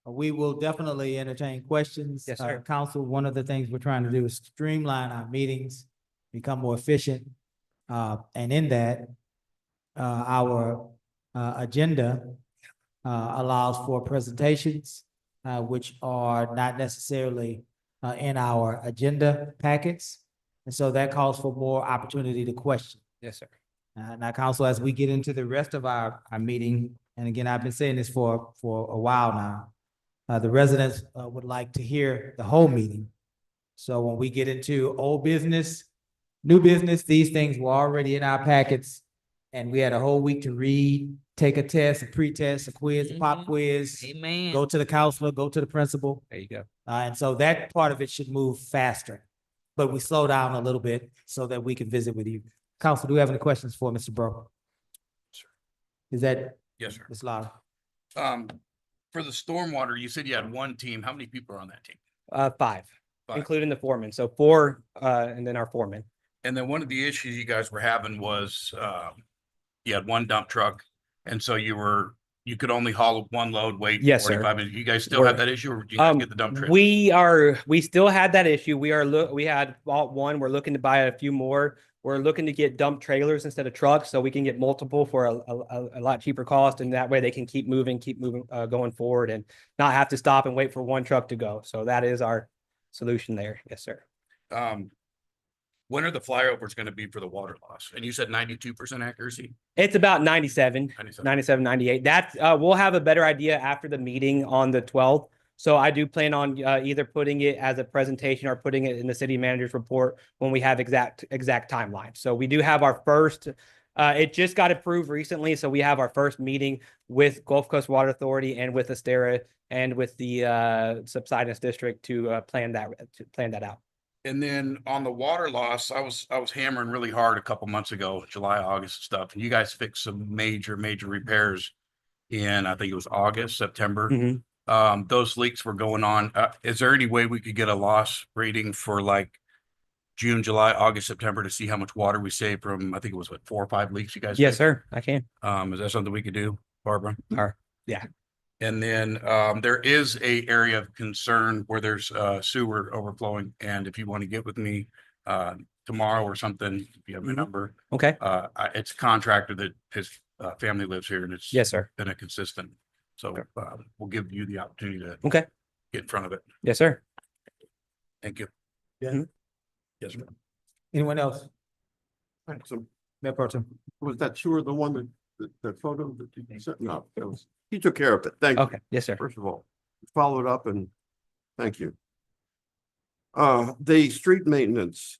We will definitely entertain questions. Yes, sir. Council, one of the things we're trying to do is streamline our meetings, become more efficient. And in that, our agenda allows for presentations, which are not necessarily in our agenda packets. And so that calls for more opportunity to question. Yes, sir. Now, council, as we get into the rest of our meeting, and again, I've been saying this for a while now, the residents would like to hear the whole meeting. So when we get into old business, new business, these things were already in our packets, and we had a whole week to read, take a test, a pre-test, a quiz, a pop quiz. Amen. Go to the counselor, go to the principal. There you go. And so that part of it should move faster, but we slow down a little bit so that we can visit with you. Council, do we have any questions for Mr. Bro? Sure. Is that? Yes, sir. Ms. Lara? For the stormwater, you said you had one team. How many people are on that team? 5, Five. including the foreman. So 4, and then our foreman. And then one of the issues you guys were having was, you had one dump truck. And so you could only haul one load, wait Yes, sir. 45 minutes. You guys still have that issue, or do you guys get the dump truck? We still had that issue. We had bought one. We're looking to buy a few more. We're looking to get dump trailers instead of trucks, so we can get multiple for a lot cheaper cost, and that way they can keep moving, going forward, and not have to stop and wait for one truck to go. So that is our solution there. Yes, sir. When are the flyovers gonna be for the water loss? And you said 92% accuracy? It's about 97, 97. 97, 98. That, we'll have a better idea after the meeting on the 12th. So I do plan on either putting it as a presentation or putting it in the city manager's report when we have exact timeline. So we do have our first, it just got approved recently. So we have our first meeting with Gulf Coast Water Authority and with Astera and with the subsidence district to plan that out. And then on the water loss, I was hammering really hard a couple months ago, July, August stuff, and you guys fixed some major repairs in, I think it was August, September. Those leaks were going on. Is there any way we could get a loss rating for like June, July, August, September to see how much water we saved from, I think it was what, 4 or 5 leaks you guys? Yes, fixed? sir. I can. Is that something we could do, Barbara? Yeah. And then there is a area of concern where there's sewer overflowing. And if you want to get with me tomorrow or something, if you have my number. Okay. It's a contractor that his family lives here and it's Yes, sir. been a consistent. So we'll give you the opportunity to Okay. get in front of it. Yes, sir. Thank you. Yeah. Yes, sir. Anyone else? Thanks. So Mayor Pro Tem. was that sewer the one that photo that you sent? No, it was, he took care of it. Thank you. Okay. Yes, sir. First of all, followed up and thank you. The street maintenance,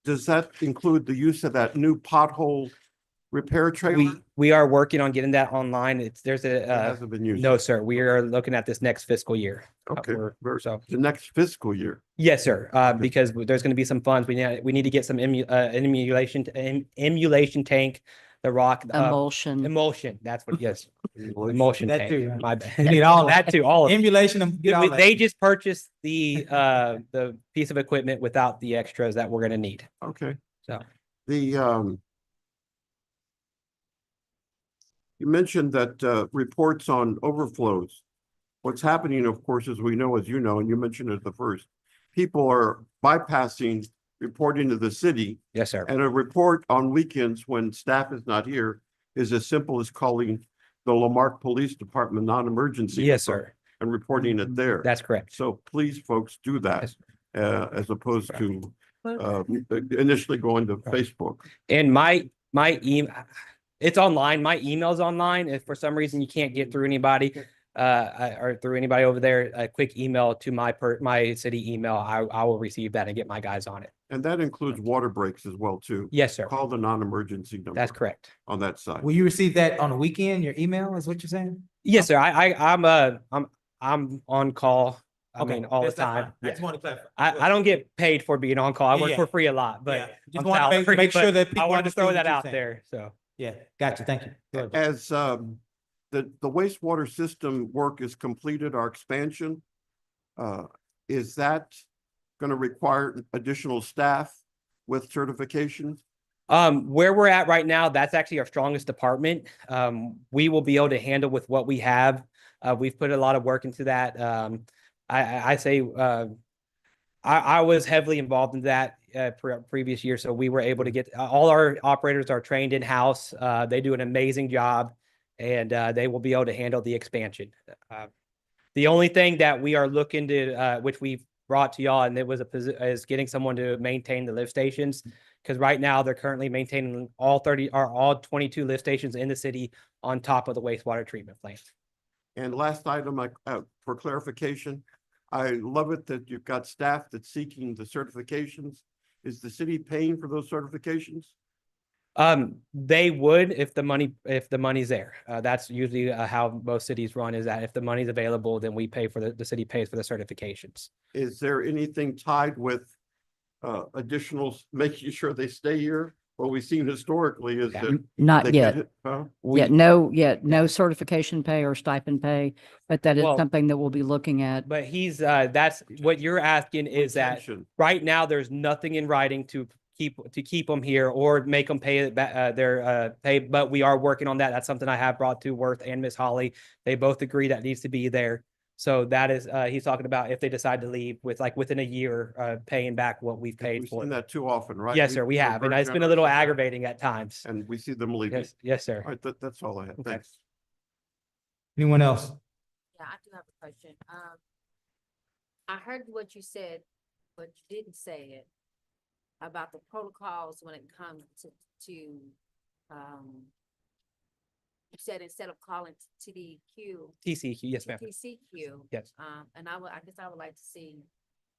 does that include the use of that new pothole repair trailer? We are working on getting that online. There's It a, hasn't been used. no, sir. We are looking at this next fiscal year. Okay, So, the next fiscal year. yes, sir. Because there's going to be some funds. We need to get some emulation tank, the rock. Emulsion. That's what, yes. Emulsion That tank. too. My bad. You need all of that too. All of it. Emulation them. Get all that. They just purchased the piece of equipment without the extras that we're going to need. Okay. So The you mentioned that reports on overflows. What's happening, of course, as we know, as you know, and you mentioned it at the first, people are bypassing reporting to the city. yes, sir. And a report on weekends when staff is not here is as simple as calling the Marque Police Department non-emergency. Yes, sir. And reporting it there. That's correct. So please, folks, do that as opposed to But- initially going to Facebook. And my email, it's online. My email's online. If for some reason you can't get through anybody, or through anybody over there, a quick email to my city email, I will receive that and get my guys on it. And that includes water breaks as well, too. Yes, sir. Call the non-emergency number. That's correct. On that side. Will you receive that on the weekend, your email is what you're saying? Yes, sir. I'm on call. I mean, all the That's fine. time. I just want to clarify. I don't get paid for being on call. I work Yeah. for free a lot, but Yeah. Just I'm want to salary, make sure but that I people wanted to throw understand that what you're out saying. there. So Yeah, gotcha. Thank you. Go ahead. As the wastewater system work is completed, our expansion, is that going to require additional staff with certifications? where we're at right now, that's actually our strongest department. We will be able to handle with what we have. We've put a lot of work into that. I say I was heavily involved in that previous year, so we were able to get all our operators are trained in-house. They do an amazing job, and they will be able to handle the expansion. The only thing that we are looking to, which we've brought to y'all, and it was is getting someone to maintain the lift stations, because right now they're currently maintaining all 22 lift stations in the city on top of the wastewater treatment plant. And last item, for clarification, I love it that you've got staff that's seeking the certifications. Is the city paying for those certifications? They would if the money's there. That's usually how most cities run, is that if the money's available, then we pay for the city pays for the certifications. Is there anything tied with additional, making sure they stay here? What we've seen historically is that. Not they yet. get- huh? No certification pay or stipend pay, but that is Well- something that we'll be looking at. But that's what you're asking, is that Retention. right now there's nothing in writing to keep them here or make them pay their pay, but we are working on that. That's something I have brought to Worth and Miss Holly. They both agree that needs to be there. So that is, he's talking about if they decide to leave within a year, paying back what we've paid We've for. seen that too often, right? Yes, sir, we we're have. And very it's been a little generous with that, aggravating at times. And we see them leaving. Yes, sir. All right, that's all I have. Okay. Thanks. Anyone else? Yeah, I do have a question. I heard what you said, but you didn't say it. about the protocols when it comes um, you said instead of calling TDQ, TCQ, yes, ma'am. TCQ. Yes. And I guess I would like to see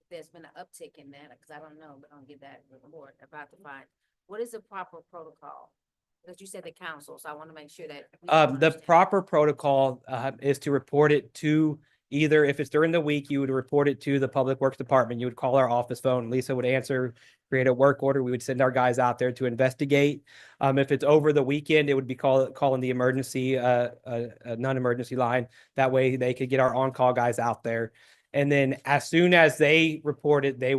if there's been an uptick in that, because I don't know, but I'll get that report about the fine. What is the proper protocol? Because you said the council, so I want to make sure that. we The understand. proper protocol is to report it to either, if it's during the week, you would report it to the Public Works Department. You would call our office phone. Lisa would answer, create a work order. We would send our guys out there to investigate. If it's over the weekend, it would be calling the emergency, non-emergency line. That way they could get our on-call guys out there. And then as soon as they report it, they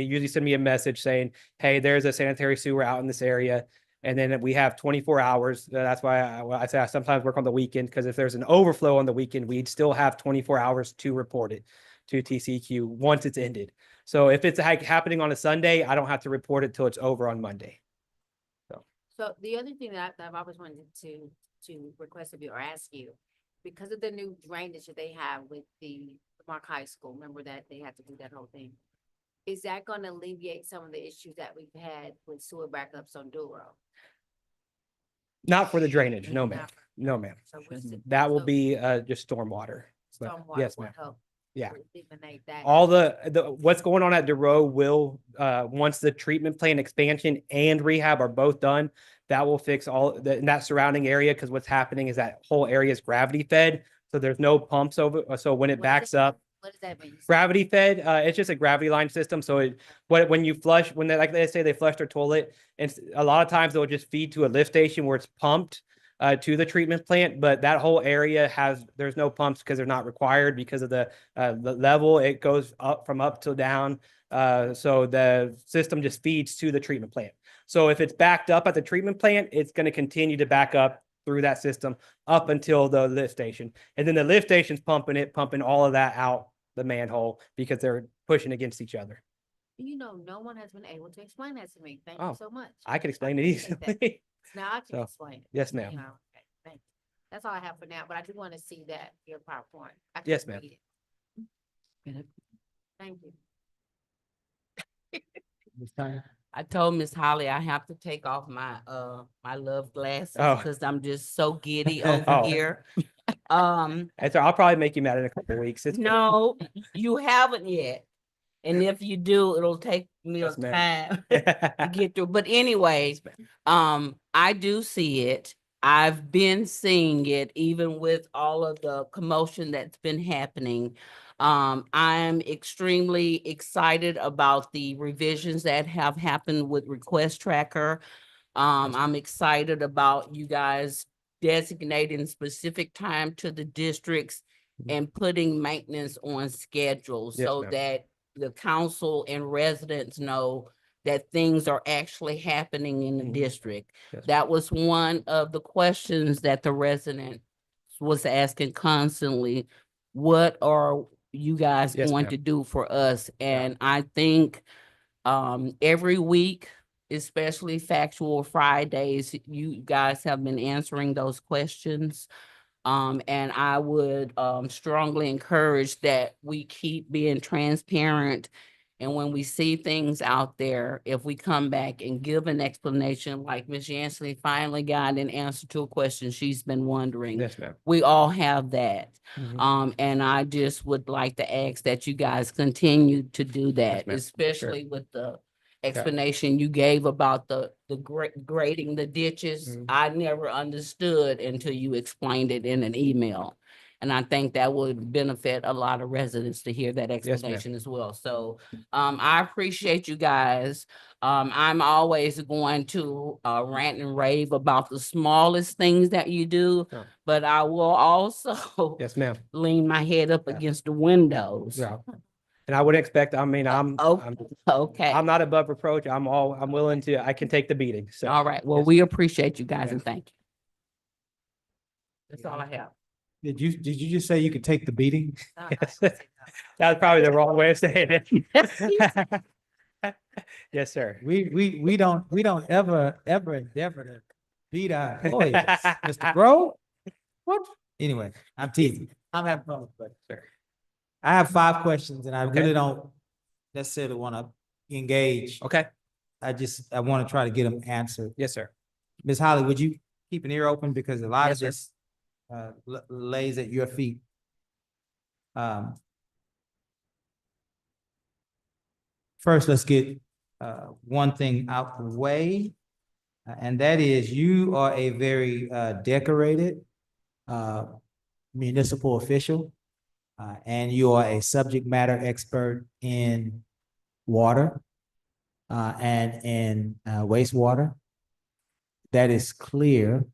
usually send me a message saying, hey, there's a sanitary sewer out in this area. And then we have 24 hours. That's why I say I sometimes work on the weekend, because if there's an overflow on the weekend, we'd still have 24 hours to report it to TCQ once it's ended. So if it's happening on a Sunday, I don't have to report it till it's over on Monday. So the other thing that I've always wanted to request of you or ask you, because of the new drainage that they have with the Marque High School, remember that they had to do that whole thing. Is that going to alleviate some of the issues that we've had with sewer backups on Duro? Not for the drainage. No, ma'am. Not for- No, ma'am. So what's the- That will so be just stormwater. But stormwater yes, will ma'am. help Yeah. eliminate that. All the what's going on at Duro will once the treatment plant expansion and rehab are both done, that will fix all in that surrounding area, because what's happening is that whole area is gravity fed, so there's no pumps over. So when it What does backs that- up, What does that mean? gravity fed, it's just a gravity line system. So when you flush, when they, like they say, they flush their toilet, and a lot of times they'll just feed to a lift station where it's pumped to the treatment plant. But that whole area there's no pumps because they're not required because of the level. It goes up to down. So the system just feeds to the treatment plant. So if it's backed up at the treatment plant, it's going to continue to back up through that system up until the lift station. And then the lift station's pumping all of that out the manhole because they're pushing against each other. You know, no one has been able to explain that to me. Thank Oh, you so much. I can explain it appreciate that. easily. Now I can So, explain it. yes, ma'am. You know, okay, thank you. That's all I have for now, but I do want to see that, your PowerPoint. I Yes, couldn't ma'am. read it. Thank you. I told Miss Holly I have to take off my love glasses Oh. because I'm just so giddy over Oh. here. And so I'll probably make you mad in a couple of weeks. It's No, you haven't yet. And if you do, it'll take me a Yes, ma'am. time to get through. But anyways, I do see it. I've been seeing it even with all of the commotion that's been happening. I'm extremely excited about the revisions that have happened with Request Tracker. I'm excited about you guys designating specific time to the districts and putting maintenance on schedule Yes, so ma'am. that the council and residents know that things are actually happening in the district. Yes, That was one of the questions that the resident was asking constantly. What are you guys Yes, going ma'am. to do for us? And I think every week, especially Factual Fridays, you guys have been answering those questions. And I would strongly encourage that we keep being transparent. And when we see things out there, if we come back and give an explanation, like Ms. Yancey finally got an answer to a question she's been wondering. Yes, ma'am. We all have that. Mhm. And I just would like to ask that you guys continue to do that, ma'am. especially with the explanation you gave about the grading the ditches. Mhm. I never understood until you explained it in an email. And I think that would benefit a lot of residents to hear that explanation as well. So I appreciate you guys. I'm always going to rant and rave about the smallest things that you do, Yeah. but I will also Yes, ma'am. lean my head up Yeah. against the windows. Yeah. And I would expect, I mean, I'm Okay. I'm not above reproach. I'm willing to, I can take the beating. So. All right. Well, yes. we appreciate you guys Yeah. and thank you. That's all I have. Did you just say you could take the beating? Yes. That was probably the wrong way of saying it. Yes, sir. We don't ever endeavor to beat our employees. Mr. Grove? What? Anyway, I'm teasing. I'm having fun with it, sir. I have 5 questions and I Okay. really don't necessarily want to engage Okay. I want to try to get them answered. Yes, sir. Ms. Holly, would you keep an ear open because a lot Yes, of sir. this lays at your feet. First, let's get one thing out the way, and that is you are a very decorated municipal official, and you are a subject matter expert in water and in wastewater. That is clear.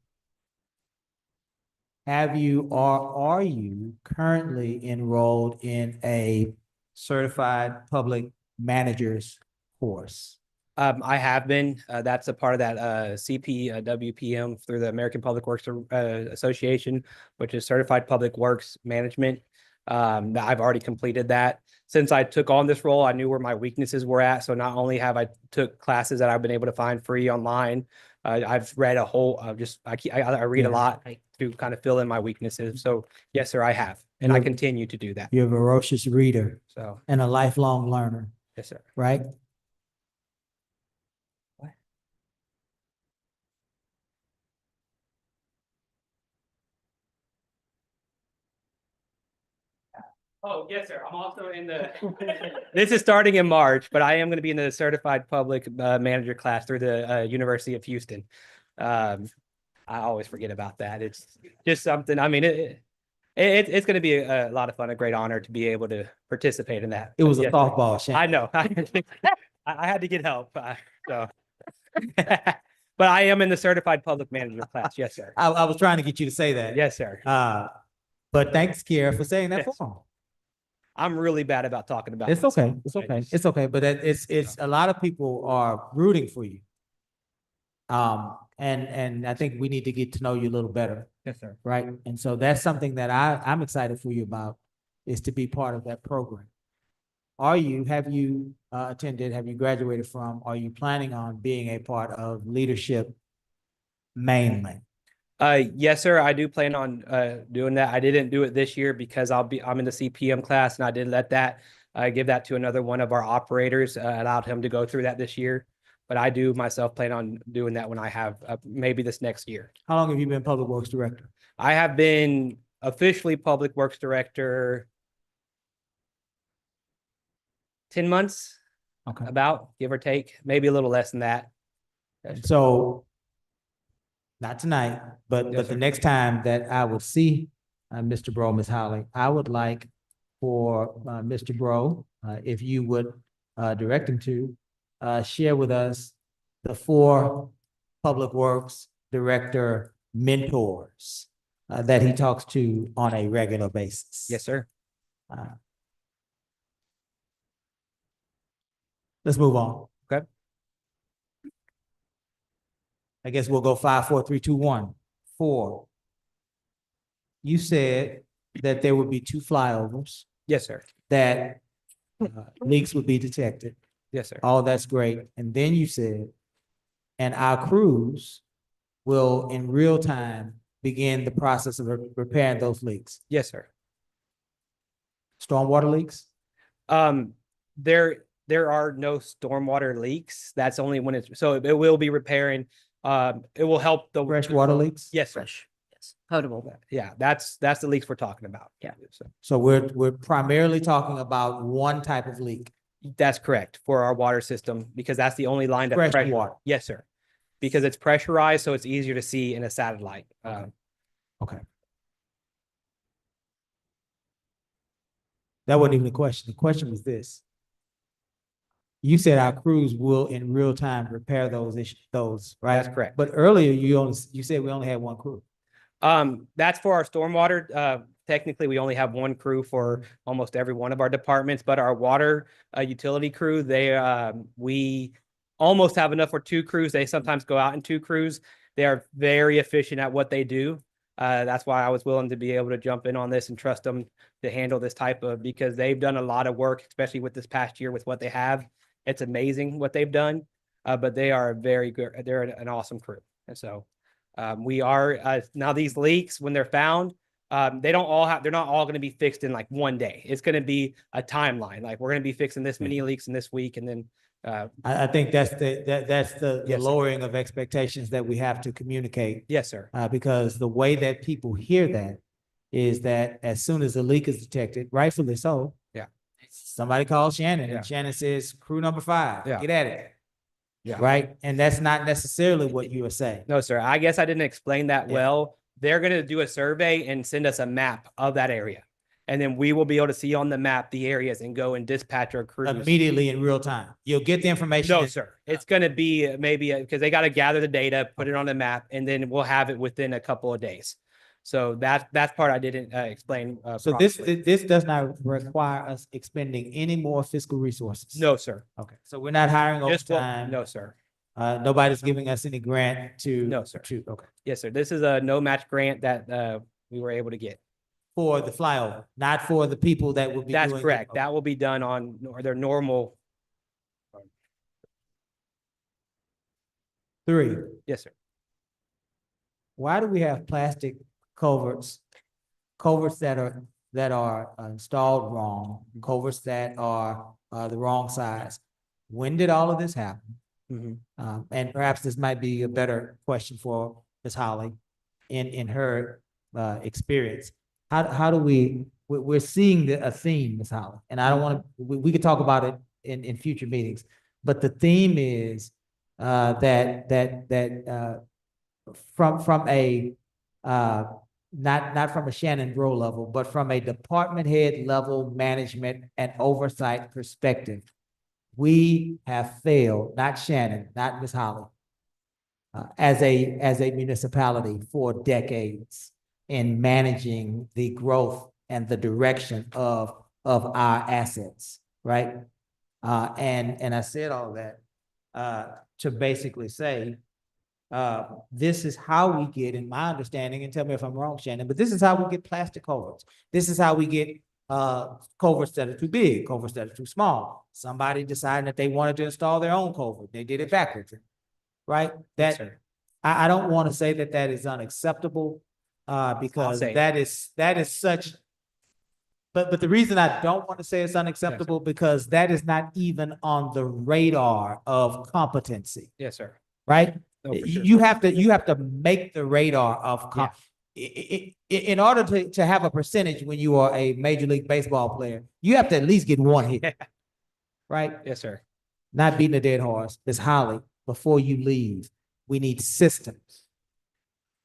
Have you or are you currently enrolled in a certified public manager's course? I have been, that's a part of that WPM through the American Public Works Association, which is Certified Public Works Management. I've already completed that. Since I took on this role, I knew where my weaknesses were at. So not only have I took classes that I've been able to find free online, I've read a whole, I read Yeah. a lot to kind of fill in my weaknesses. So yes, sir, I have, and I continue to do that. You're a voracious reader So, and a lifelong learner, yes, sir. right? Oh, yes, sir. I'm also in the, this is starting in March, but I am going to be in the certified public manager class through the University of Houston. I always forget about that. It's just something, I mean, it's going to be a lot of fun, a great honor to be able to participate in that. It was a Yes, sir. softball, Shane. I know. I had to get help. So, but I am in the certified public manager class. Yes, sir. I was trying to get you to say that. Yes, sir. But thanks, Kiera, for saying that Yes. for me. I'm really bad about talking about It's myself. okay. It's okay. It's okay. But it's a lot of people are rooting for you. And I think we need to get to know you a little better, Yes, sir. right? And so that's something that I'm excited for you about, is to be part of that program. Have you attended, have you graduated from, are you planning on being a part of leadership mainly? Yes, sir. I do plan on doing that. I didn't do it this year because I'm in the CPM class, and I did let that give that to another one of our operators, allowed him to go through that this year. But I do myself plan on doing that when I have maybe this next year. How long have you been Public Works Director? I have been officially Public Works Director 10 months, Okay. about, give or take, maybe a little less than that. So, not tonight, but Yes, the sir. next time that I would see Mr. Bro, Ms. Holly, I would like for Mr. Bro, if you would direct him to share with us the 4 Public Works Director mentors that he talks to on a regular basis. Yes, sir. Let's move on. Okay. I guess we'll go 5, 4, 3, 2, 1. 4. You said that there would be 2 flyovers, Yes, sir. that leaks would be detected. Yes, sir. All that's great. And then you said, and our crews will in real time begin the process of repairing those leaks. Yes, sir. Stormwater leaks? There are no stormwater leaks. That's only when it's, so it will be repairing. It will help the Freshwater leaks? Yes, sir. Yes, potable. Yeah, that's the leaks we're talking about. Yeah. So we're primarily talking about one type of leak. That's correct for our water system, because that's the only line that's Fresh pressure. water. Yes, sir. Because it's pressurized, so it's easier to see in a satellite. Okay. That wasn't even the question. The question was this. You said our crews will in real time repair those issues, right? That's correct. But earlier you said we only had one crew. That's for our stormwater. Technically, we only have one crew for almost every one of our departments, but our water utility crew, we almost have enough for 2 crews. They sometimes go out in 2 crews. They are very efficient at what they do. That's why I was willing to be able to jump in on this and trust them to handle this type of, because they've done a lot of work, especially with this past year with what they have. It's amazing what they've done, but they are very good. They're an awesome crew. And so we are now these leaks, when they're found, they're not all going to be fixed in like one day. It's going to be a timeline. Like we're going to be fixing this many leaks in this week, and then I think that's the Yes, sir. lowering of expectations that we have to communicate. Yes, sir. Because the way that people hear that is that as soon as a leak is detected, rightfully so. Yeah. Somebody calls Shannon Yeah. and Shannon says, crew number 5, Yeah. get at it. Yeah. Right? And that's not necessarily what you are saying. No, sir. I guess I didn't explain that Yeah. well. They're gonna do a survey and send us a map of that area. And then we will be able to see on the map the areas and go and dispatch our crews. Immediately in real time. You'll get the information. No, sir. It's gonna be maybe, because they gotta gather the data, put it on the map, and then we'll have it within a couple of days. So that's part I didn't explain. So this properly. does not require us expending any more fiscal resources. No, sir. Okay, so we're not hiring Just what- overtime. no, sir. Nobody's giving us any grant to. No, sir. Okay. Yes, sir. This is a no match grant that we were able to get. For the flyover, not for the people that will be doing. That's correct. That will be done on their normal. 3, Yes, sir. why do we have plastic culverts that are installed wrong, culverts that are the wrong size? When did all of this happen? And perhaps this might be a better question for Ms. Holly in her experience. How do we're seeing a theme, Ms. Holly, and I don't want to, we could talk about it in future meetings, but the theme is that from a not from a Shannon Bro level, but from a department head level management and oversight perspective, we have failed, not Shannon, not Ms. Holly, as a municipality for decades in managing the growth and the direction of our assets, right? And I said all that to basically say, this is how we get, in my understanding, and tell me if I'm wrong, Shannon, but this is how we get plastic culverts. This is how we get culverts that are too big, culverts that are too small. Somebody decided that they wanted to install their own culvert. They did it backwards, right? Yes, That sir. I don't want to say that is unacceptable, because say it. that is such. But the reason I don't want to say it's unacceptable, because that is not even on the radar of competency, Yes, sir. right? No, for sure. You have to make the radar of in order to have a percentage when you are a Major League Baseball player, you have to at least get one hit, right? Yes, sir. Not beating a dead horse. Ms. Holly, before you leave, we need systems.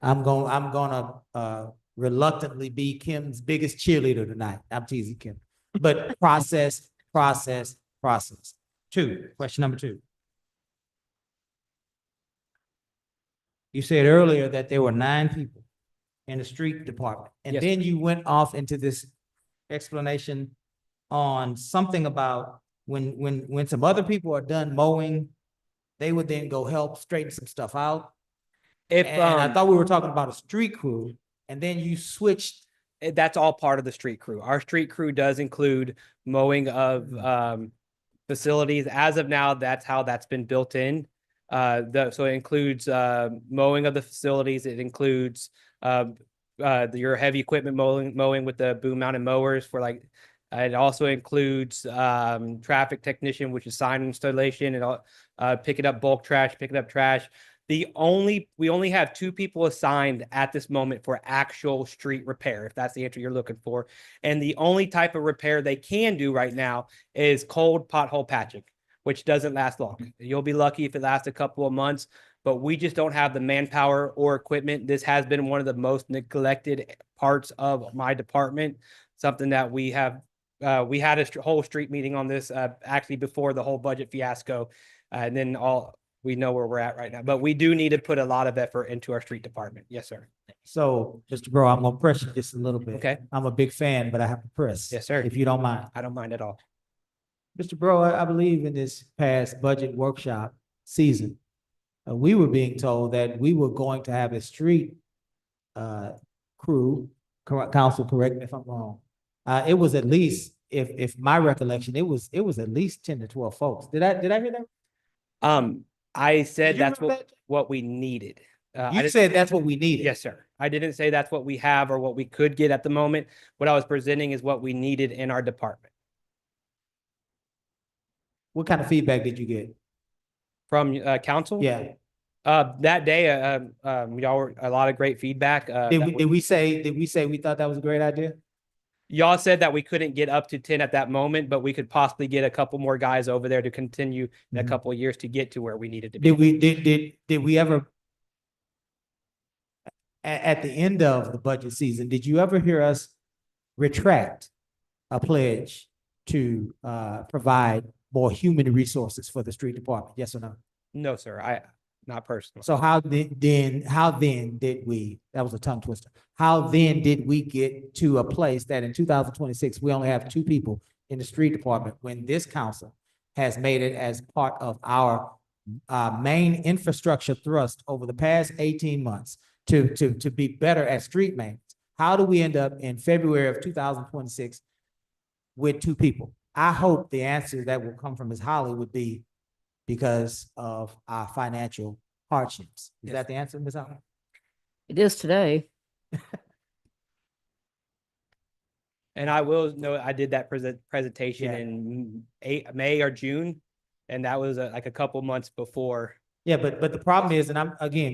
I'm gonna reluctantly be Kim's biggest cheerleader tonight. I'm teasing Kim, but process. 2, question number 2. You said earlier that there were 9 people in the street department, and Yes, then you went off into this explanation on something about when some other people are done mowing, they would then go help straighten some stuff out. If And I thought we were talking about a street crew, and then you switched. that's all part of the street crew. Our street crew does include mowing of facilities. As of now, that's how that's been built in. So it includes mowing of the facilities. It includes your heavy equipment mowing with the boom mounted mowers for like. It also includes traffic technician, which is sign installation, and picking up bulk trash, picking up trash. We only have 2 people assigned at this moment for actual street repair, if that's the answer you're looking for. And the only type of repair they can do right now is cold pothole patching, which doesn't last long. You'll be lucky if it lasts a couple of months, but we just don't have the manpower or equipment. This has been one of the most neglected parts of my department, something that we have. We had a whole street meeting on this actually before the whole budget fiasco, and then we know where we're at right now. But we do need to put a lot of effort into our street department. Yes, sir. So, Mr. Bro, I'm gonna press you just a little bit. Okay. I'm a big fan, but I have to press. Yes, sir. If you don't mind. I don't mind at all. Mr. Bro, I believe in this past budget workshop season, we were being told that we were going to have a street crew, council, correct me if I'm wrong. It was at least, if my recollection, it was at least 10 to 12 folks. Did I hear that? I said Did you that's remember what we needed. You said that's what we needed. Yes, sir. I didn't say that's what we have or what we could get at the moment. What I was presenting is what we needed in our department. What kind of feedback did you get? From council? Yeah. That day, y'all were a lot of great feedback. Did we say we thought that was a great idea? Y'all said that we couldn't get up to 10 at that moment, but we could possibly get a couple more guys over there to continue in a Mhm. couple of years to get to where we needed to be. Did we ever at the end of the budget season, did you ever hear us retract a pledge to provide more human resources for the street department? Yes or no? No, sir. Not personally. So how then did we, that was a tongue twister. How then did we get to a place that in 2026, we only have 2 people in the street department when this council has made it as part of our main infrastructure thrust over the past 18 months to be better at street maintenance? How do we end up in February of 2026 with 2 people? I hope the answer that will come from Ms. Holly would be because of our financial hardships. Is that the answer, Ms. Holly? It is today. And I will know I did that presentation Yeah. in May or June, and that was like a couple months before. Yeah, but the problem is, and I'm, again,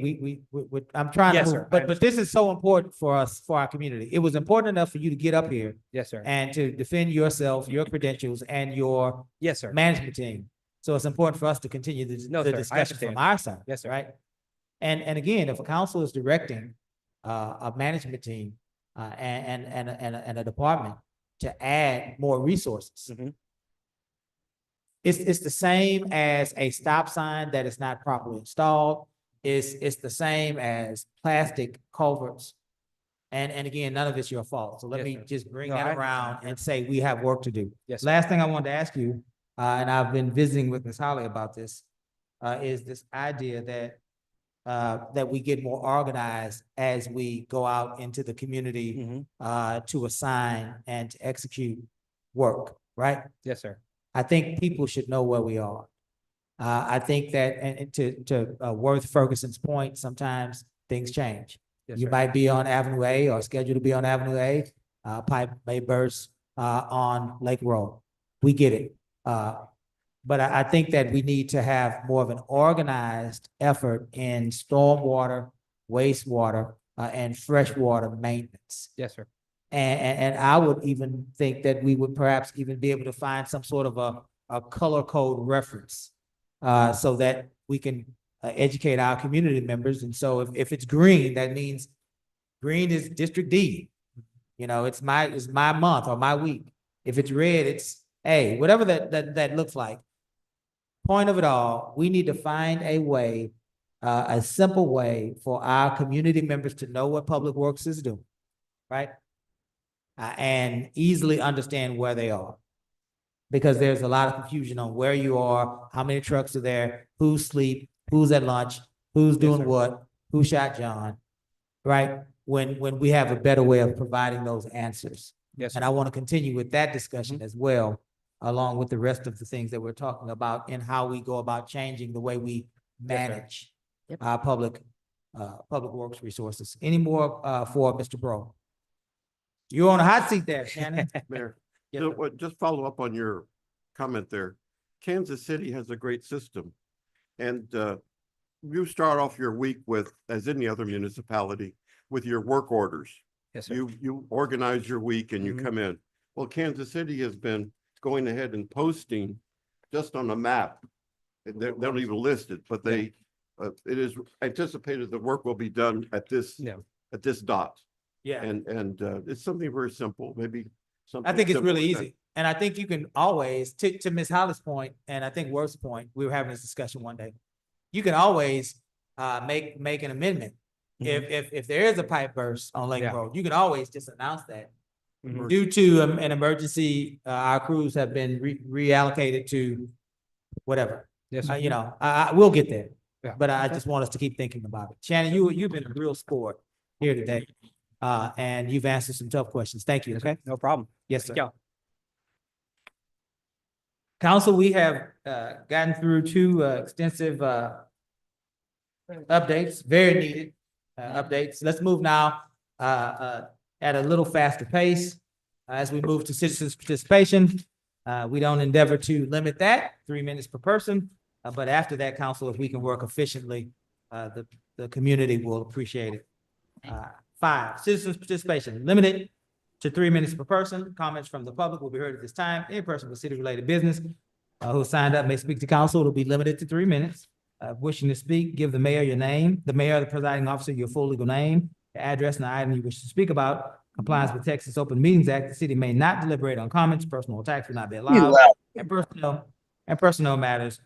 I'm trying to Yes, move, sir. but this is so important for us, for our community. It was important enough for you to get up here Yes, sir. and to defend yourself, your credentials, and your Yes, sir. management team. So it's important for us to continue No, the sir, I discussion from understand. our side. Yes, sir. Right? And again, if a council is directing a management team and a department to add more resources, Mhm. it's the same as a stop sign that is not properly installed. It's the same as plastic culverts. And again, none of it's your fault. So let Yes, me sir. just bring No, that I around and say we have work to do. Yes, sir. Last thing I wanted to ask you, and I've been visiting with Ms. Holly about this, is this idea that we get more organized as we go out into the community Mhm. to assign and to execute work, right? Yes, sir. I think people should know where we are. I think that, and to Worth Ferguson's point, sometimes things change. Yes, You sir. might be on Avenue A or scheduled to be on Avenue A, pipe may burst on Lake Road. We get it. But I think that we need to have more of an organized effort in stormwater, wastewater, and freshwater maintenance. Yes, sir. And I would even think that we would perhaps even be able to find some sort of a color code reference so that we can educate our community members. And so if it's green, that means green is District D. You know, it's my month or my week. If it's red, it's A, whatever that looks like. Point of it all, we need to find a way, a simple way for our community members to know what Public Works is doing, right? And easily understand where they are. Because there's a lot of confusion on where you are, how many trucks are there, who's asleep, who's at lunch, who's doing what, who shot John, right? When we have a better way of providing those answers. Yes, And sir. I want to continue with that discussion as well, along with the rest of the things that we're talking about and how we go about changing the way we manage our public works resources. Any more for Mr. Bro? You're on a hot seat there, Shannon. Mayor, Yes, so sir. just follow up on your comment there. Kansas City has a great system. And you start off your week with, as any other municipality, with your work orders. Yes, sir. You organize your week and you Mhm. come in. Well, Kansas City has been going ahead and posting just on a map. They don't even list it, but it is anticipated the work will be done at this Yeah. dot. Yeah. And it's something very simple, maybe something. I think it's simple really that- easy. And I think you can always, to Ms. Hollis' point, and I think Worth's point, we were having this discussion one day. You can always make an amendment. If there is a pipe burst on Lake Yeah. Road, you can always just announce that. Mhm. Due to an emergency, our crews have been reallocated to whatever. Yes, sir. You know, we'll get there. Yeah. But I just want us to keep thinking about it. Shannon, you've been a real sport here today. And you've answered some tough questions. Thank you, okay? No problem. Yes, sir. Thank y'all. Council, we have gotten through 2 extensive updates, very needed updates. Let's move now at a little faster pace as we move to citizens' participation. We don't endeavor to limit that, 3 minutes per person. But after that, council, if we can work efficiently, the community will appreciate it. 5, citizens participation, limited to 3 minutes per person. Comments from the public will be heard at this time. Any person with city-related business who signed up may speak to council. It'll be limited to 3 minutes. Wishing to speak, give the mayor your name, the mayor, the presiding officer, your full legal name, the address, and the item you wish to speak about. Compliance with Texas Open Meetings Act, the city may not deliberate on comments. Personal attacks will not be allowed. And personnel matters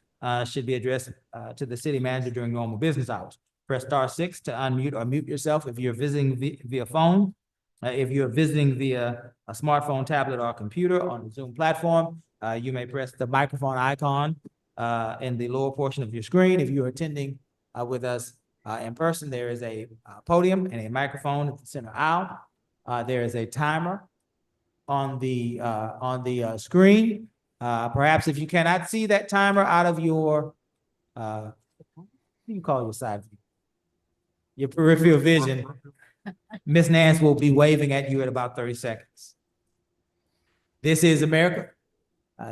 should be addressed to the city manager during normal business hours. Press *6 to unmute or mute yourself if you're visiting via phone. If you're visiting via a smartphone, tablet, or computer on the Zoom platform, you may press the microphone icon in the lower portion of your screen. If you're attending with us in person, there is a podium and a microphone at the center aisle. There is a timer on the screen. Perhaps if you cannot see that timer out of your, what do you call your side view? Your peripheral vision, Ms. Nance will be waving at you at about 30 seconds. This is America.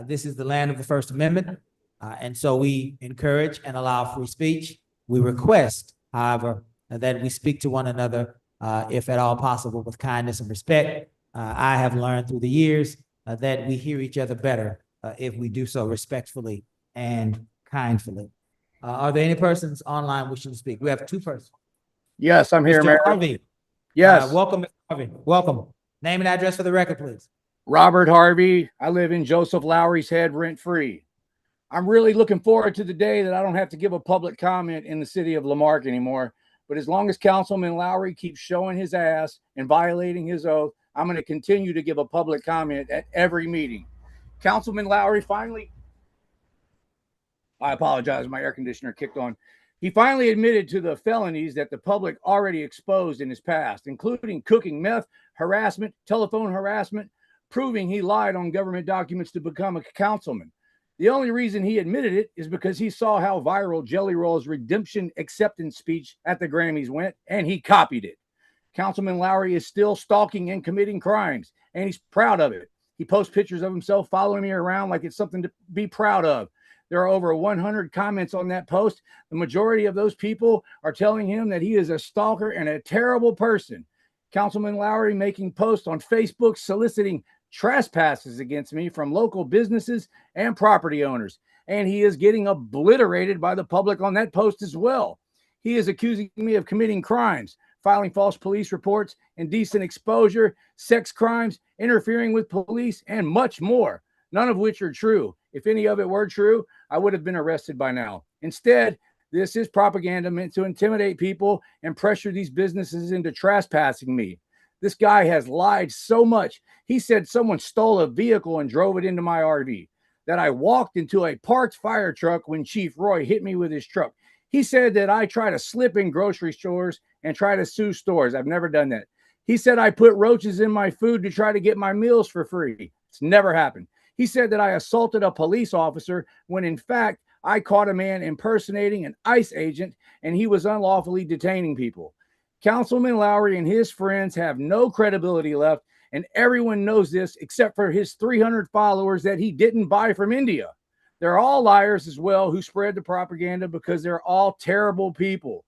This is the land of the First Amendment. And so we encourage and allow free speech. We request, however, that we speak to one another, if at all possible, with kindness and respect. I have learned through the years that we hear each other better if we do so respectfully and kindly. Are there any persons online wishing to speak? We have 2 persons. Yes, I'm here, Mr. Mayor. Harvey. Yes. Welcome, Mr. Harvey. Welcome. Name and address for the record, please. Robert Harvey. I live in Joseph Lowry's Head, rent-free. I'm really looking forward to the day that I don't have to give a public comment in the city of Lamarque anymore. But as long as Councilman Lowry keeps showing his ass and violating his oath, I'm going to continue to give a public comment at every meeting. Councilman Lowry finally, I apologize, my air conditioner kicked on. He finally admitted to the felonies that the public already exposed in his past, including cooking meth, harassment, telephone harassment, proving he lied on government documents to become a councilman. The only reason he admitted it is because he saw how viral Jelly Roll's redemption acceptance speech at the Grammys went, and he copied it. Councilman Lowry is still stalking and committing crimes, and he's proud of it. He posts pictures of himself following me around like it's something to be proud of. There are over 100 comments on that post. The majority of those people are telling him that he is a stalker and a terrible person. Councilman Lowry making posts on Facebook soliciting trespasses against me from local businesses and property owners. And he is getting obliterated by the public on that post as well. He is accusing me of committing crimes, filing false police reports, indecent exposure, sex crimes, interfering with police, and much more, none of which are true. If any of it were true, I would have been arrested by now. Instead, this is propaganda meant to intimidate people and pressure these businesses into trespassing me. This guy has lied so much. He said someone stole a vehicle and drove it into my RV, that I walked into a parked fire truck when Chief Roy hit me with his truck. He said that I try to slip in grocery stores and try to sue stores. I've never done that. He said I put roaches in my food to try to get my meals for free. It's never happened. He said that I assaulted a police officer when in fact I caught a man impersonating an ICE agent and he was unlawfully detaining people. Councilman Lowry and his friends have no credibility left, and everyone knows this except for his 300 followers that he didn't buy from India. They're all liars as well who spread the propaganda because they're all terrible people.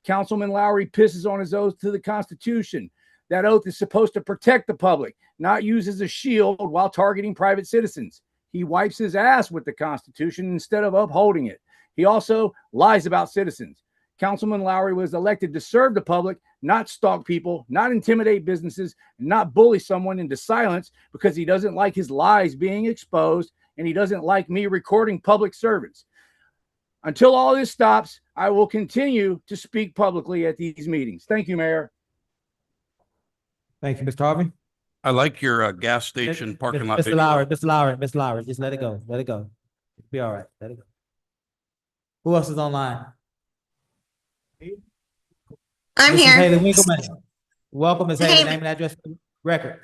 Councilman Lowry pisses on his oath to the Constitution. That oath is supposed to protect the public, not use as a shield while targeting private citizens. He wipes his ass with the Constitution instead of upholding it. He also lies about citizens. Councilman Lowry was elected to serve the public, not stalk people, not intimidate businesses, and not bully someone into silence because he doesn't like his lies being exposed and he doesn't like me recording public servants. Until all this stops, I will continue to speak publicly at these meetings. Thank you, Mayor. Thank you, Mr. Harvey. I like your gas station parking lot. Mr. Lowry, just let it go. Let it go. It'll be all right. Let it go. Who else is online? I'm Mrs. here. Haley Winkleman. Welcome, Ms. Haley. Haley. Name and address for the record.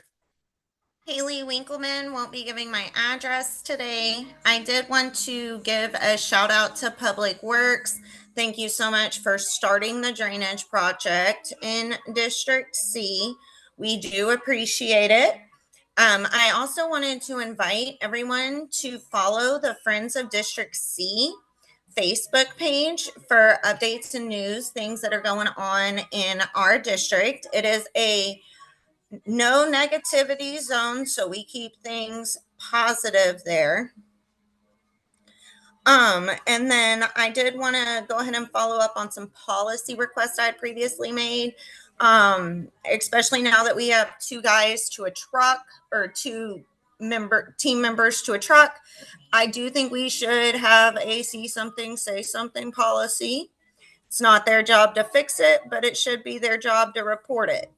Haley Winkleman won't be giving my address today. I did want to give a shout out to Public Works. Thank you so much for starting the drainage project in District C. We do appreciate it. I also wanted to invite everyone to follow the Friends of District C Facebook page for updates and news, things that are going on in our district. It is a no negativity zone, so we keep things positive there. And then I did want to go ahead and follow up on some policy requests I had previously made. Especially now that we have 2 guys to a truck, or 2 team members to a truck. I do think we should have a see something, say something policy. It's not their job to fix it, but it should be their job to report it.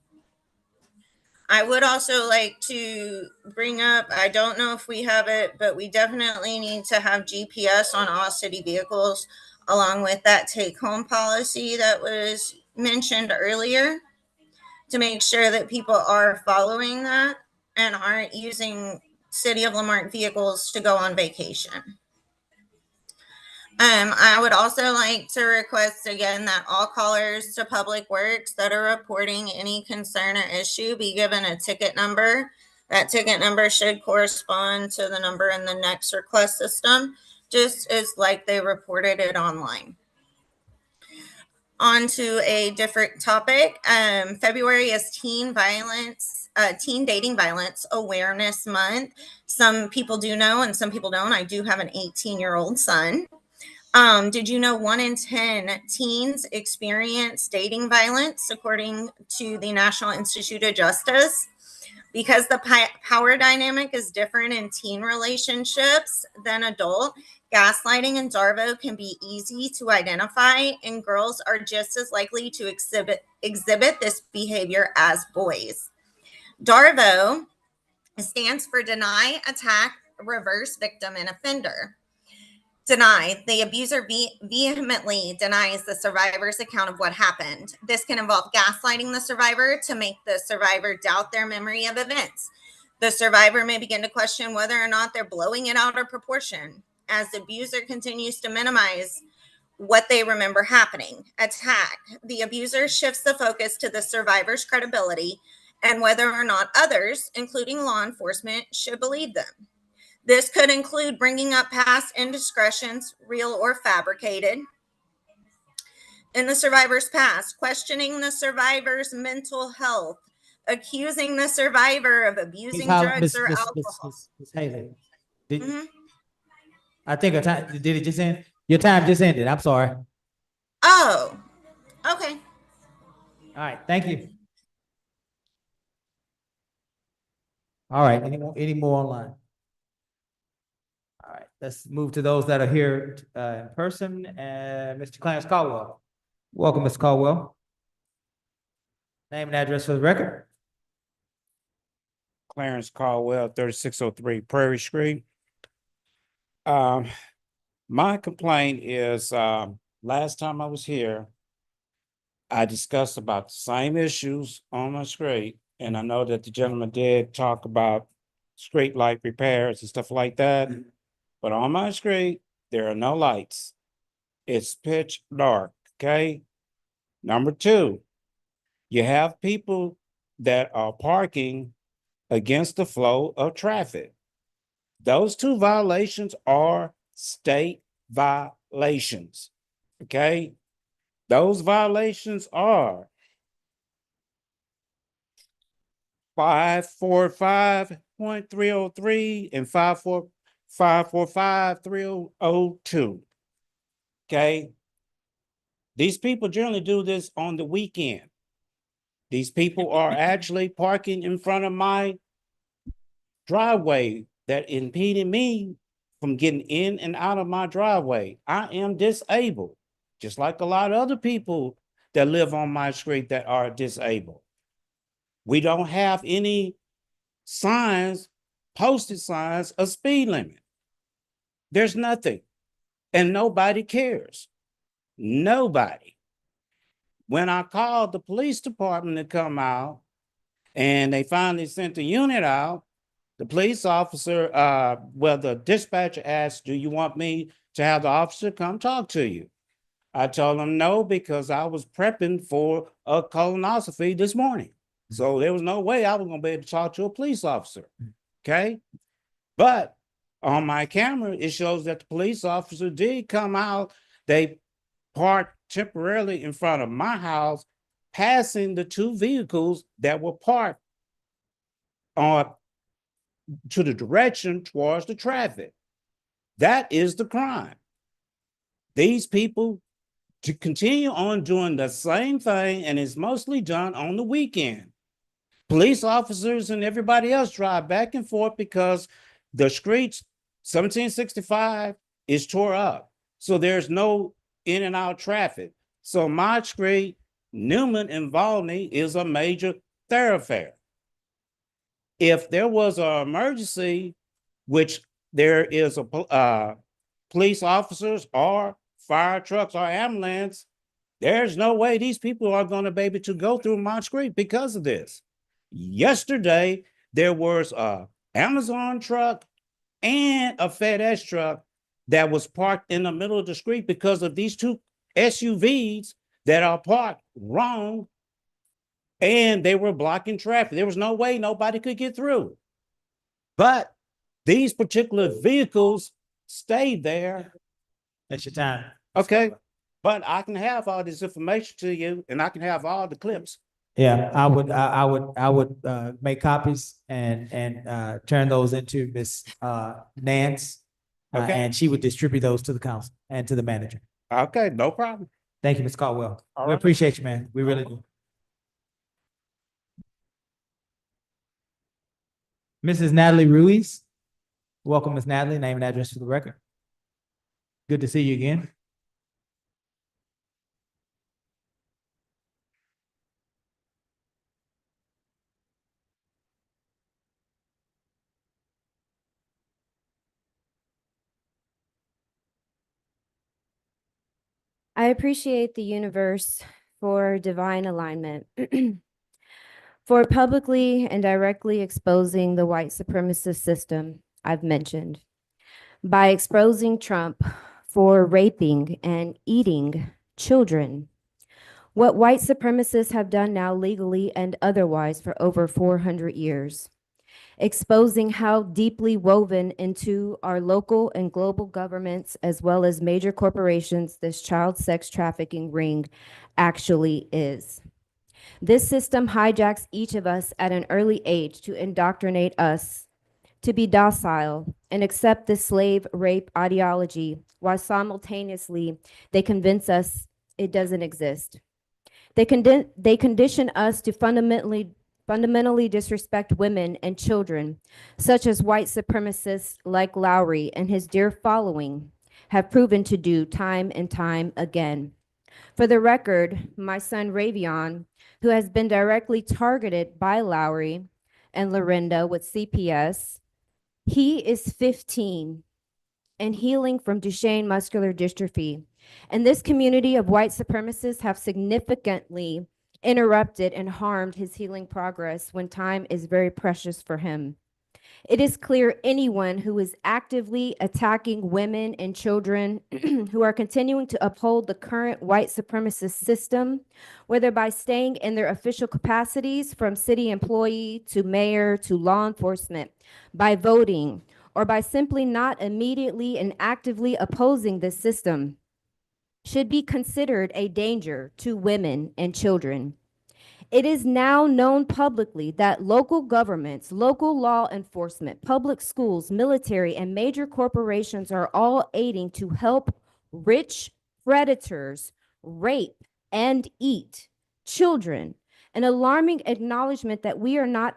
I would also like to bring up, I don't know if we have it, but we definitely need to have GPS on all city vehicles, along with that take-home policy that was mentioned earlier, to make sure that people are following that and aren't using City of Lamarck vehicles to go on vacation. I would also like to request again that all callers to Public Works that are reporting any concern or issue be given a ticket number. That ticket number should correspond to the number in the next request system, just as like they reported it online. On to a different topic. February is Teen Dating Violence Awareness Month. Some people do know and some people don't. I do have an 18-year-old son. Did you know 1 in 10 teens experience dating violence, according to the National Institute of Justice? Because the power dynamic is different in teen relationships than adult, gaslighting and Darvo can be easy to identify, and girls are just as likely to exhibit this behavior as boys. Darvo stands for deny, attack, reverse, victim, and offender. Deny. The abuser vehemently denies the survivor's account of what happened. This can involve gaslighting the survivor to make the survivor doubt their memory of events. The survivor may begin to question whether or not they're blowing it out of proportion, as the abuser continues to minimize what they remember happening. Attack. The abuser shifts the focus to the survivor's credibility and whether or not others, including law enforcement, should believe them. This could include bringing up past indiscretions, real or fabricated, in the survivor's past, questioning the survivor's mental health, accusing the survivor of abusing drugs or alcohol. Ms. Haley, Mhm. I think did it just end? Your time just ended. I'm sorry. All Oh, okay. right, thank you. All right, any more online? All right, let's move to those that are here in person. And Mr. Clarence Caldwell. Welcome, Mr. Caldwell. Name and address for the record. Clarence Caldwell, 3603 Prairie Street. My complaint is, last time I was here, I discussed about the same issues on my street, and I know that the gentleman did talk about street light repairs and stuff like that. But on my street, there are no lights. It's pitch dark, okay? Number 2, you have people that are parking against the flow of traffic. Those 2 violations are state violations, okay? Those violations are 545.303 and 545.302. Okay. These people generally do this on the weekend. These people are actually parking in front of my driveway that impeding me from getting in and out of my driveway. I am disabled, just like a lot of other people that live on my street that are disabled. We don't have any signs, posted signs of speed limit. There's nothing, and nobody cares. Nobody. When I called the police department to come out, and they finally sent the unit out, the police officer, the dispatcher asked, "Do you want me to have the officer come talk to you?" I told him no, because I was prepping for a colonoscopy this morning. So there was no way I was gonna be able to talk to a police officer. Okay? But on my camera, it shows that the police officer did come out. They parked temporarily in front of my house, passing the two vehicles that were parked on to the direction towards the traffic. That is the crime. These people to continue on doing the same thing, and it's mostly done on the weekend. Police officers and everybody else drive back and forth because the streets 1765 is tore up. So there's no in and out traffic. So my street, Newman and Volney, is a major thoroughfare. If there was an emergency, which there is a police officers or fire trucks or ambulance, there's no way these people are going to be able to go through my street because of this. Yesterday, there was a Amazon truck and a FedEx truck that was parked in the middle of the street because of these two SUVs that are parked wrong, and they were blocking traffic. There was no way nobody could get through. But these particular vehicles stayed there. That's your time. Okay, but I can have all this information to you, and I can have all the clips. Yeah, I would make copies and turn those into Miss Nance. Okay. And she would distribute those to the council and to the manager. Okay, no problem. Thank you, Ms. Caldwell. All We right. appreciate you, man. We really do. Mrs. Natalie Ruiz. Welcome, Ms. Natalie. Name and address for the record. Good to see you again. I appreciate the universe for divine alignment, for publicly and directly exposing the white supremacist system I've mentioned, by exposing Trump for raping and eating children, what white supremacists have done now legally and otherwise for over 400 years, exposing how deeply woven into our local and global governments, as well as major corporations, this child sex trafficking ring actually is. This system hijacks each of us at an early age to indoctrinate us to be docile and accept the slave rape ideology, while simultaneously they convince us it doesn't exist. They condition us to fundamentally disrespect women and children, such as white supremacists like Lowry and his dear following have proven to do time and time again. For the record, my son Ravion, who has been directly targeted by Lowry and Lorinda with CPS, he is 15 and healing from Duchenne muscular dystrophy. And this community of white supremacists have significantly interrupted and harmed his healing progress when time is very precious for him. It is clear anyone who is actively attacking women and children who are continuing to uphold the current white supremacist system, whether by staying in their official capacities from city employee to mayor to law enforcement, by voting, or by simply not immediately and actively opposing this system, should be considered a danger to women and children. It is now known publicly that local governments, local law enforcement, public schools, military, and major corporations are all aiding to help rich predators rape and eat children. An alarming acknowledgement that we are not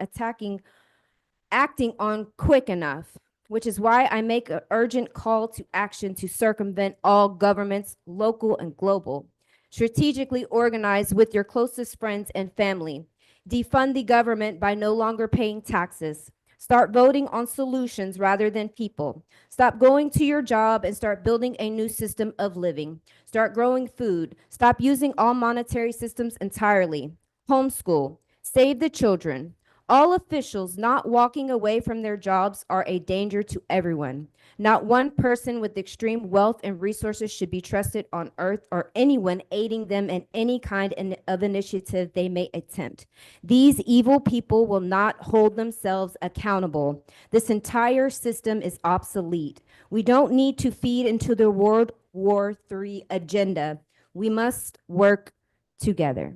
acting on quick enough, which is why I make an urgent call to action to circumvent all governments, local and global. Strategically organize with your closest friends and family. Defund the government by no longer paying taxes. Start voting on solutions rather than people. Stop going to your job and start building a new system of living. Start growing food. Stop using all monetary systems entirely. Homeschool. Save the children. All officials not walking away from their jobs are a danger to everyone. Not one person with extreme wealth and resources should be trusted on earth or anyone aiding them in any kind of initiative they may attempt. These evil people will not hold themselves accountable. This entire system is obsolete. We don't need to feed into the World War III agenda. We must work together.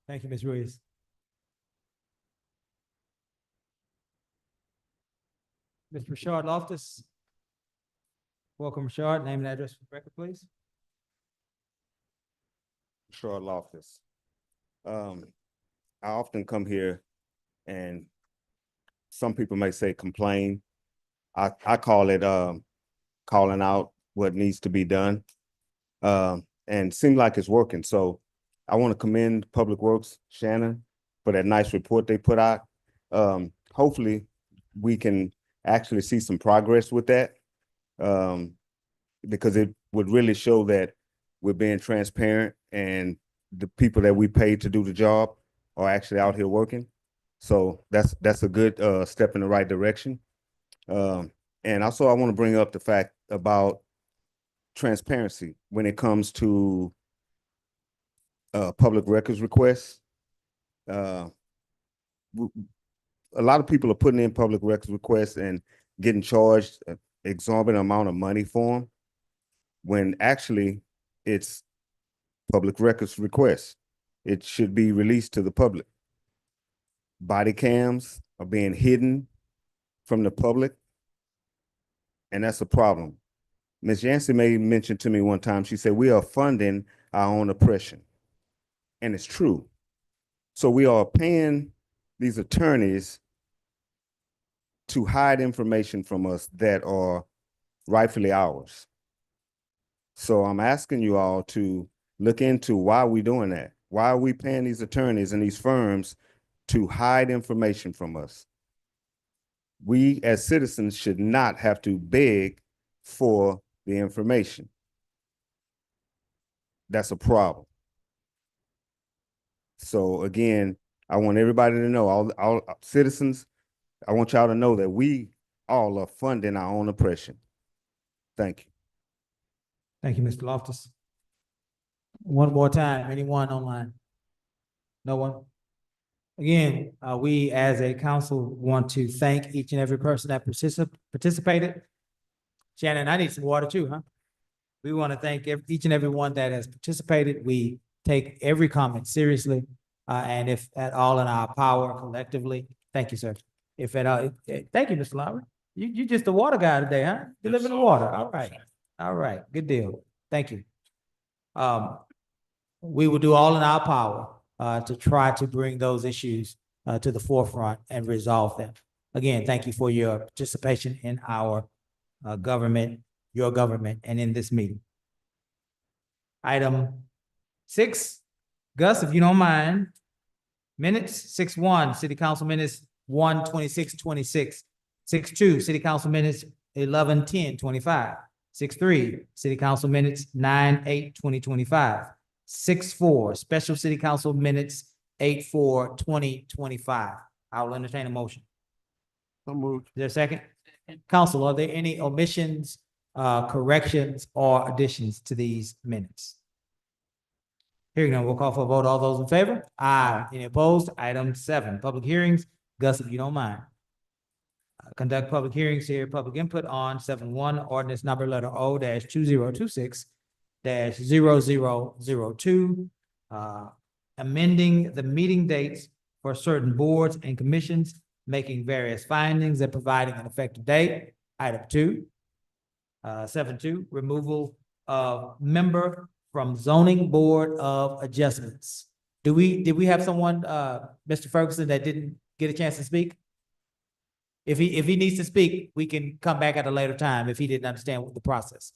Thank you, Ms. Ruiz. Ms. Rashard Loftus. Welcome, Rashard. Name and address for the record, please. Short Loftus. I often come here and some people may say complain. I call it calling out what needs to be done. And seem like it's working. So I want to commend Public Works, Shannon, for that nice report they put out. Hopefully we can actually see some progress with that. Because it would really show that we're being transparent and the people that we pay to do the job are actually out here working. So that's a good step in the right direction. And also I want to bring up the fact about transparency when it comes to public records requests. A lot of people are putting in public records requests and getting charged an exorbitant amount of money for them, when actually it's public records requests. It should be released to the public. Body cams are being hidden from the public, and that's a problem. Ms. Yancey made mention to me one time, she said, we are funding our own oppression. And it's true. So we are paying these attorneys to hide information from us that are rightfully ours. So I'm asking you all to look into why we're doing that. Why are we paying these attorneys and these firms to hide information from us? We as citizens should not have to beg for the information. That's a problem. So again, I want everybody to know, all citizens, I want y'all to know that we all are funding our own oppression. Thank you. Thank you, Mr. Loftus. One more time, anyone online? No one? Again, we as a council want to thank each and every person that participated. Shannon, I need some water too, huh? We want to thank each and every one that has participated. We take every comment seriously, and if at all in our power collectively, thank you, sir. If at all, thank you, Mr. Lowry. You just the water guy today, huh? Delivering the water. All right. All right. Good deal. Thank you. We will do all in our power to try to bring those issues to the forefront and resolve them. Again, thank you for your participation in our government, your government, and in this meeting. Item 6, Gus, if you don't mind, minutes. 6-1, City Council minutes 1/26/26. 6-2, City Council minutes 11/10/25. 6-3, City Council minutes 9/8/2025. 6-4, Special City Council minutes 8/4/2025. I will entertain a motion. So moved. Is there a second? Council, are there any omissions, corrections, or additions to these minutes? Hearing none, we'll call for a vote. All those in favor? Aye. Any opposed? Item 7, public hearings. Gus, if you don't mind. Conduct public hearings here, public input on 7-1, ordinance number letter O-2026-0002, amending the meeting dates for certain boards and commissions, making various findings and providing an effective date. Item 2. 7-2, removal of member from zoning board of adjustments. Did we have someone, Mr. Ferguson, that didn't get a chance to speak? If he needs to speak, we can come back at a later time if he didn't understand the process.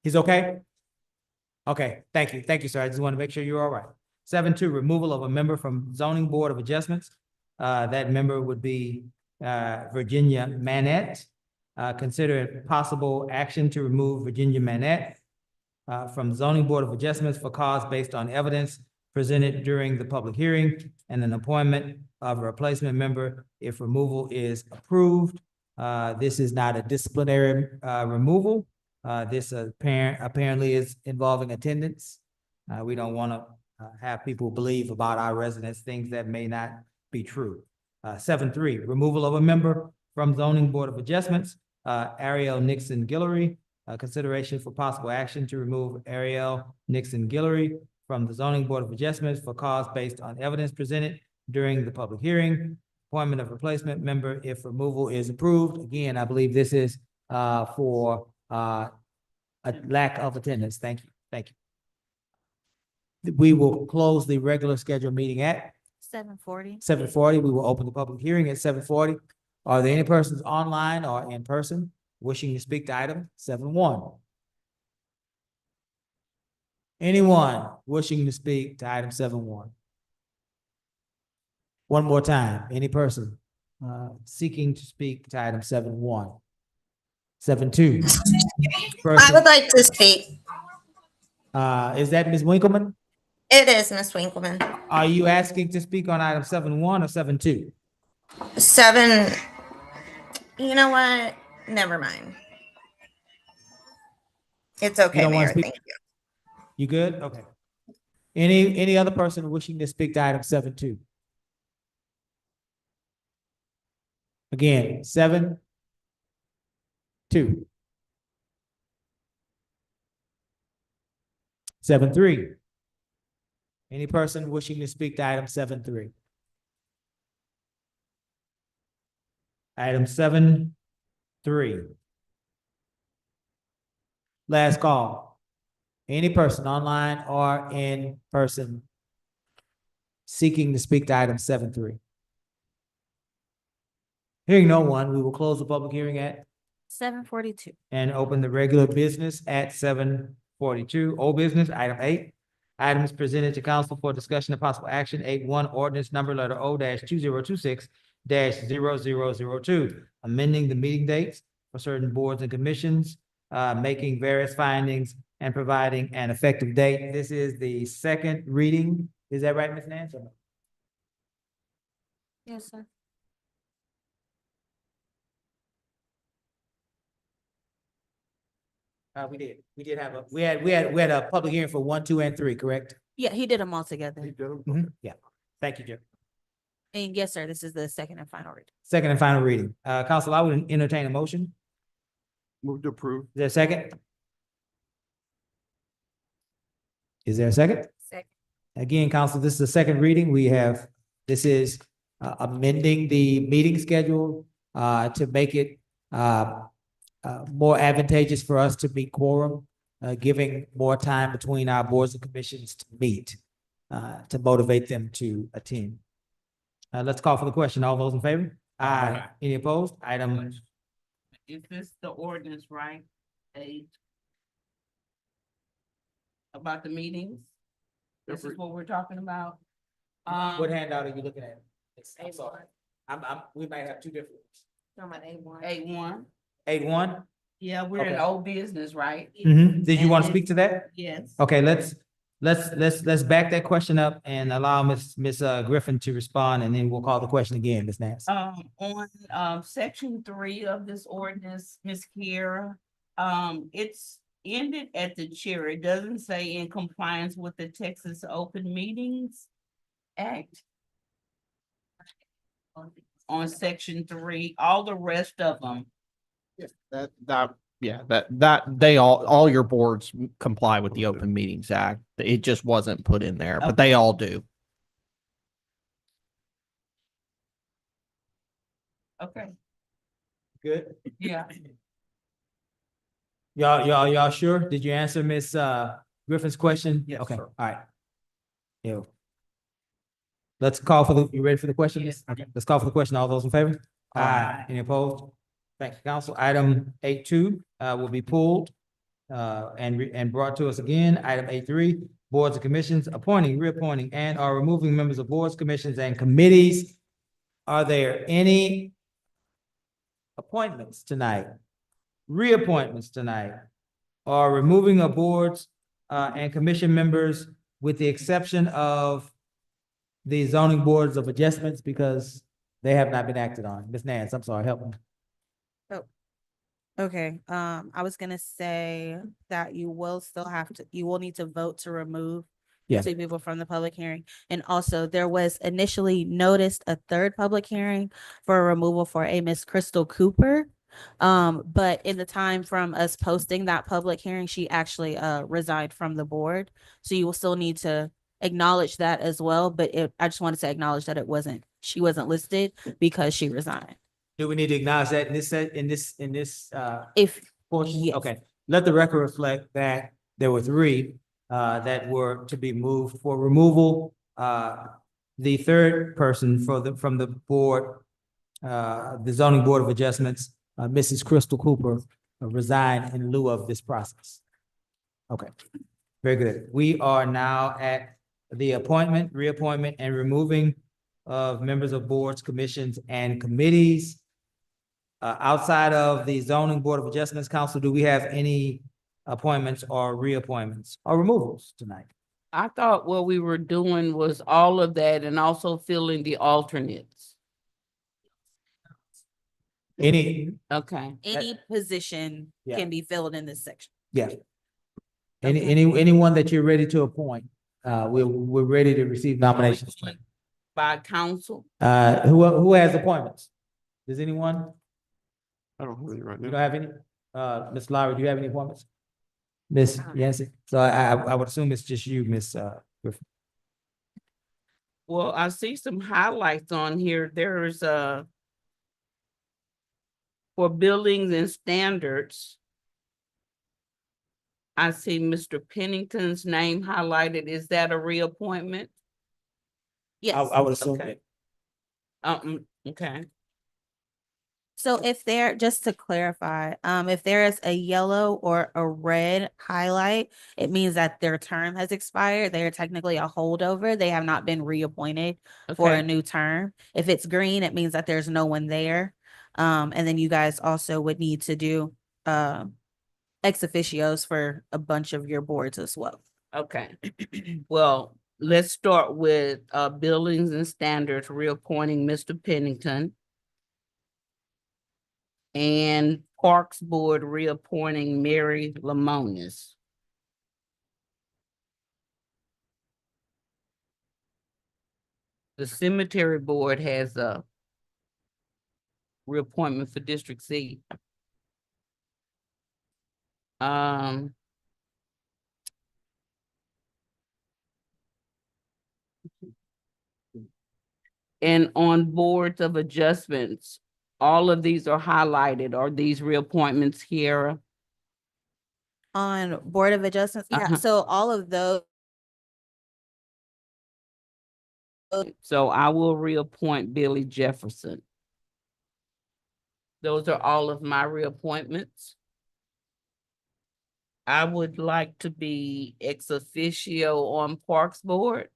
He's okay? Okay, thank you. Thank you, sir. I just want to make sure you're all right. 7-2, removal of a member from zoning board of adjustments. That member would be Virginia Manette. Consider possible action to remove Virginia Manette from zoning board of adjustments for cause based on evidence presented during the public hearing, and an appointment of a replacement member if removal is approved. This is not a disciplinary, removal. This apparently is involving attendance. We don't want to, have people believe about our residents things that may not be true. 7.3, removal of a member from zoning board of adjustments, Ariel Nixon Guillory. Consideration for possible action to remove Ariel Nixon Guillory from the zoning board of adjustments for cause based on evidence presented during the public hearing. Appointment of replacement member if removal is approved. Again, I believe this is, for, a lack of attendance. Thank you. Thank you. We will close the regular scheduled meeting at 7:40. 7:40. We will open the public hearing at 7:40. Are there any persons online or in person wishing to speak to item 7.1? Anyone wishing to speak to item 7.1? One more time, any person seeking to speak to item 7.1? 7.2. I would like to speak. Is that Ms. Winkleman? It is Miss Winkleman. Are you asking to speak on item 7.1 or 7.2? 7, you know what? Never mind. It's You okay, don't want Mayor. to speak? Thank you. You good? Okay. Any other person wishing to speak to item 7.2? Again, 7.2. 7.3. Any person wishing to speak to item 7.3? Item 7.3. Last call. Any person online or in person seeking to speak to item 7.3? Hearing no one, we will close the public hearing at 7:42. and open the regular business at 7:42. Old business, item 8. Items presented to council for discussion and possible action. 8.1, ordinance number letter O-2026-0002, amending the meeting dates for certain boards and commissions, making various findings and providing an effective date. This is the second reading. Is that right, Ms. Nance? Yes, sir. We did. We did have we had a public hearing for 1, 2, and 3, correct? Yeah, he did them all together. Yeah. Thank you, Jim. And yes, sir, this is the second and final reading. Second and final reading. Council, I would entertain a motion. Move to approve. Is there a second? Is there a second? Second. Again, council, this is the second reading. This is amending the meeting schedule to make it more advantageous for us to meet quorum, giving more time between our boards and commissions to meet, to motivate them to attend. Let's call for the question. All those in favor? Aye. Any opposed? Item. Is this the ordinance, right? 8. About the meetings? This is what we're talking about? What handout are you looking at? I'm sorry. We might have two different. Talking about 8.1. 8.1. 8.1? Yeah, we're in Okay. old business, right? Did you want to And speak to that? Yes. Okay, let's back that question up and allow Ms. Griffin to respond, and then we'll call the question again, Ms. Nance. On section 3 of this ordinance, Ms. Kiera, it's ended at the chair. It doesn't say in compliance with the Texas Open Meetings Act. On section 3, all the rest of them. That they all your boards comply with the Open Meetings Act. It just wasn't put in there, but they all do. Okay, Good. yeah. Y'all sure? Did you answer Ms. Griffin's question? Yes, Okay, sir. all right. Yeah. Let's call for you ready for the question? Yes. Okay, let's call for the question. All those in favor? Aye. Any opposed? Thank you, council. Item 8.2 will be pulled and brought to us again. Item 8.3, boards and commissions, appointing, reappointing, and or removing members of boards, commissions, and committees. Are there any appointments tonight? Reappointments tonight? Or removing of boards and commission members with the exception of the zoning boards of adjustments because they have not been acted on. Ms. Nance, I'm sorry, help me. Okay, I was gonna say that you will need to vote to remove Yeah. two people from the public hearing. And also, there was initially noticed a third public hearing for removal for a Miss Crystal Cooper. But in the time from us posting that public hearing, she actually resigned from the board. So you will still need to acknowledge that as well. But I just wanted to acknowledge that she wasn't listed because she resigned. Do we need to acknowledge that in this If portion? yes. Okay, let the record reflect that there were three that were to be moved for removal. The third person from the board, the zoning board of adjustments, Mrs. Crystal Cooper, resigned in lieu of this process. Okay, very good. We are now at the appointment, reappointment, and removing of members of boards, commissions, and committees. Outside of the zoning board of adjustments council, do we have any appointments or reappointments or removals tonight? I thought what we were doing was all of that and also filling the alternates. Any, Okay. Any position Yeah. can be filled in this section. yeah. Anyone that you're ready to appoint, we're ready to receive nominations. By council. Who has appointments? Does anyone? I don't have any right You don't now. have any? Ms. Lowry, do you have any appointments? Ms. Yancey? So I would assume it's just you, Ms. Griffin. Well, I see some highlights on here. There's for buildings and standards. I see Mr. Pennington's name highlighted. Is that a reappointment? Yes. I would assume. Okay. Okay. So just to clarify, if there is a yellow or a red highlight, it means that their term has expired. They are technically a holdover. They have not been reappointed for a Okay. new term. If it's green, it means that there's no one there. And then you guys also would need to do ex officios for a bunch of your boards as well. Okay. Well, let's start with buildings and standards, reappointing Mr. Pennington. And Parks Board reappointing Mary Lamonis. The Cemetery Board has a reappointment for District C. And on boards of adjustments, all of these are highlighted. Are these reappointments here? On Board of Adjustments, yeah, Uh-huh. so all of those. So I will reappoint Billy Jefferson. Those are all of my reappointments. I would like to be ex officio on Parks Board.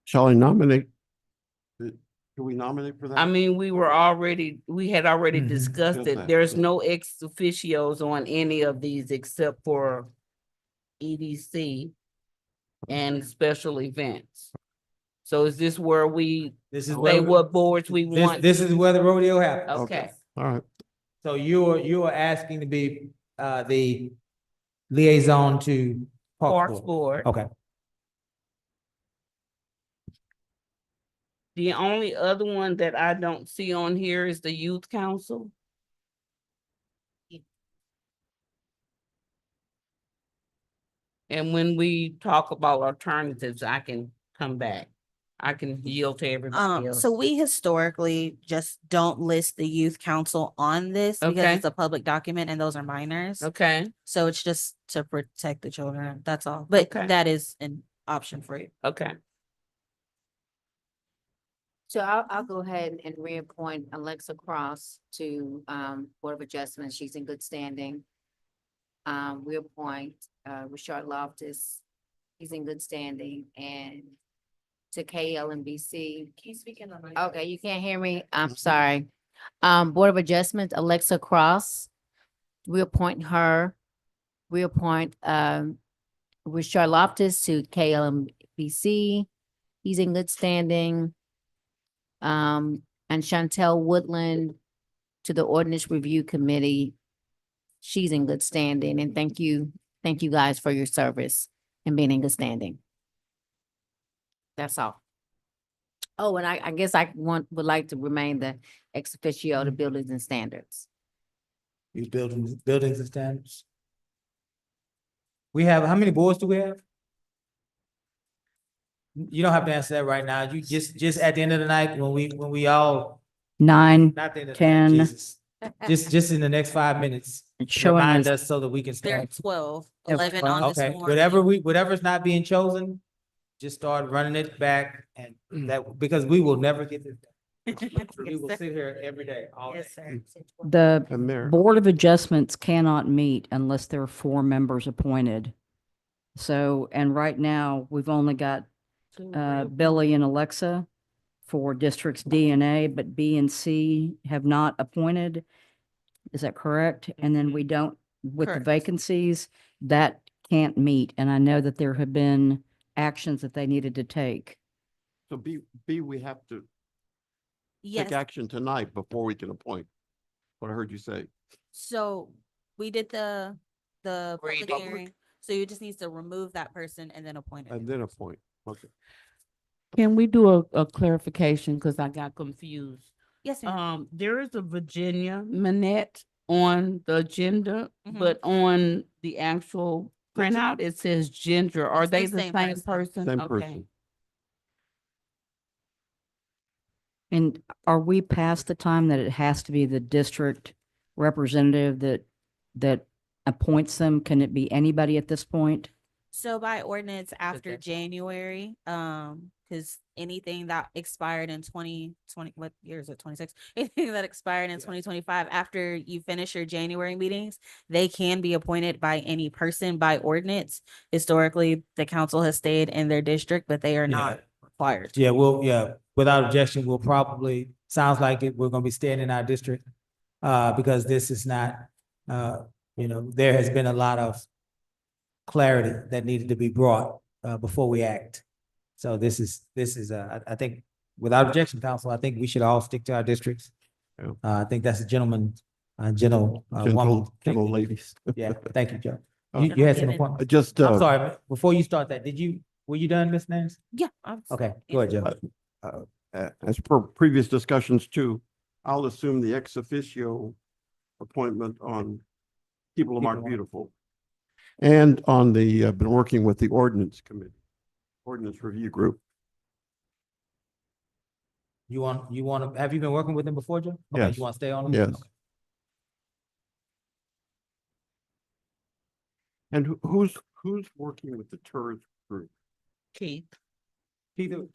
Shall I nominate? Do we nominate for that? I mean, we had already discussed Just it. that, There's yeah. no ex officios on any of these except for EDC and special events. So is this where we This is say where what boards we want? this is where the rodeo happens. Okay. All right. So you are asking to be the liaison to Parks Board. Okay. The only other one that I don't see on here is the Youth Council. And when we talk about alternatives, I can come back. I can yield to everybody else. So we historically just don't list the youth council on this because Okay. it's a public document and those are minors. Okay, So it's just to protect the children, that's all. But Okay. that is an option for you. okay. So I'll go ahead and reappoint Alexa Cross to Board of Adjustments. She's in good standing. Reappoint Richard Loftus. He's in good standing, and to KLMBC. Can you speak in the mic? Okay, you can't hear me? I'm sorry. Board of Adjustments, Alexa Cross. Reappoint her. Reappoint Richard Loftus to KLMBC. He's in good standing. And Chantel Woodland to the Ordinance Review Committee. She's in good standing, and thank you guys for your service and being in good standing. That's all. Oh, and I guess would like to remain the ex officio to buildings and standards. These buildings and standards. We have, how many boards do we have? You don't have to answer that right now. You just at the end of the night, when we all, 9, not the end of the 10. night, Jesus. Just in the next 5 minutes. It's showing Remind us us so that we can There are start. 12, Yeah, 11 well, on this Okay, morning. whatever's not being chosen, just start running it back and that, because we will never get this done. We will sit here every day, all day. Yes, sir. The And Mayor, Board of Adjustments cannot meet unless there are 4 members appointed. So, and right now, we've only got Billy and Alexa for districts D and A, but B and C have not appointed. Is that correct? And then we don't, with the Correct. vacancies, that can't meet. And I know that there have been actions that they needed to take. so B, we have to Yes, take action tonight before we can appoint. What I heard you say. so we did the Read public hearing, so you just need to remove that person and then appoint it. And then appoint. Okay. Can we do a clarification, because I got confused? Yes, ma'am. There is a Virginia Manette on the agenda, Mhm. but on the actual printout, it says Ginger. Are It's they the the same same person. person? Same Okay. person. And are we past the time that it has to be the district representative that appoints them? Can it be anybody at this point? So by ordinance after January, because anything that expired in 2020, what year is it, 26? Anything that expired in 2025, after you finish your January meetings, they can be appointed by any person by ordinance. Historically, the council has stayed in their district, but they are not required. Yeah, without objection, we'll probably, sounds like it, we're gonna be staying in our district. Because this is not, there has been a lot of clarity that needed to be brought, before we act. So this is, I think, without objection, council, I think we should all stick to our districts. Yeah. I think that's a gentleman, woman. Gentle ladies. Yeah, thank you, Joe. Uh, You had some appointments. Just, I'm sorry, before you start that, were you done, Ms. Nance? Yeah. Okay, go ahead, Joe. as per previous discussions too, I'll assume the ex officio appointment on Keep Lamarck Beautiful. And on the, been working with the ordinance committee, ordinance review group. You want to, have you been working with them before, Joe? Okay, Yes. you want to stay on them? Yes. Okay. And who's working with the tourist group? Keith. Peter.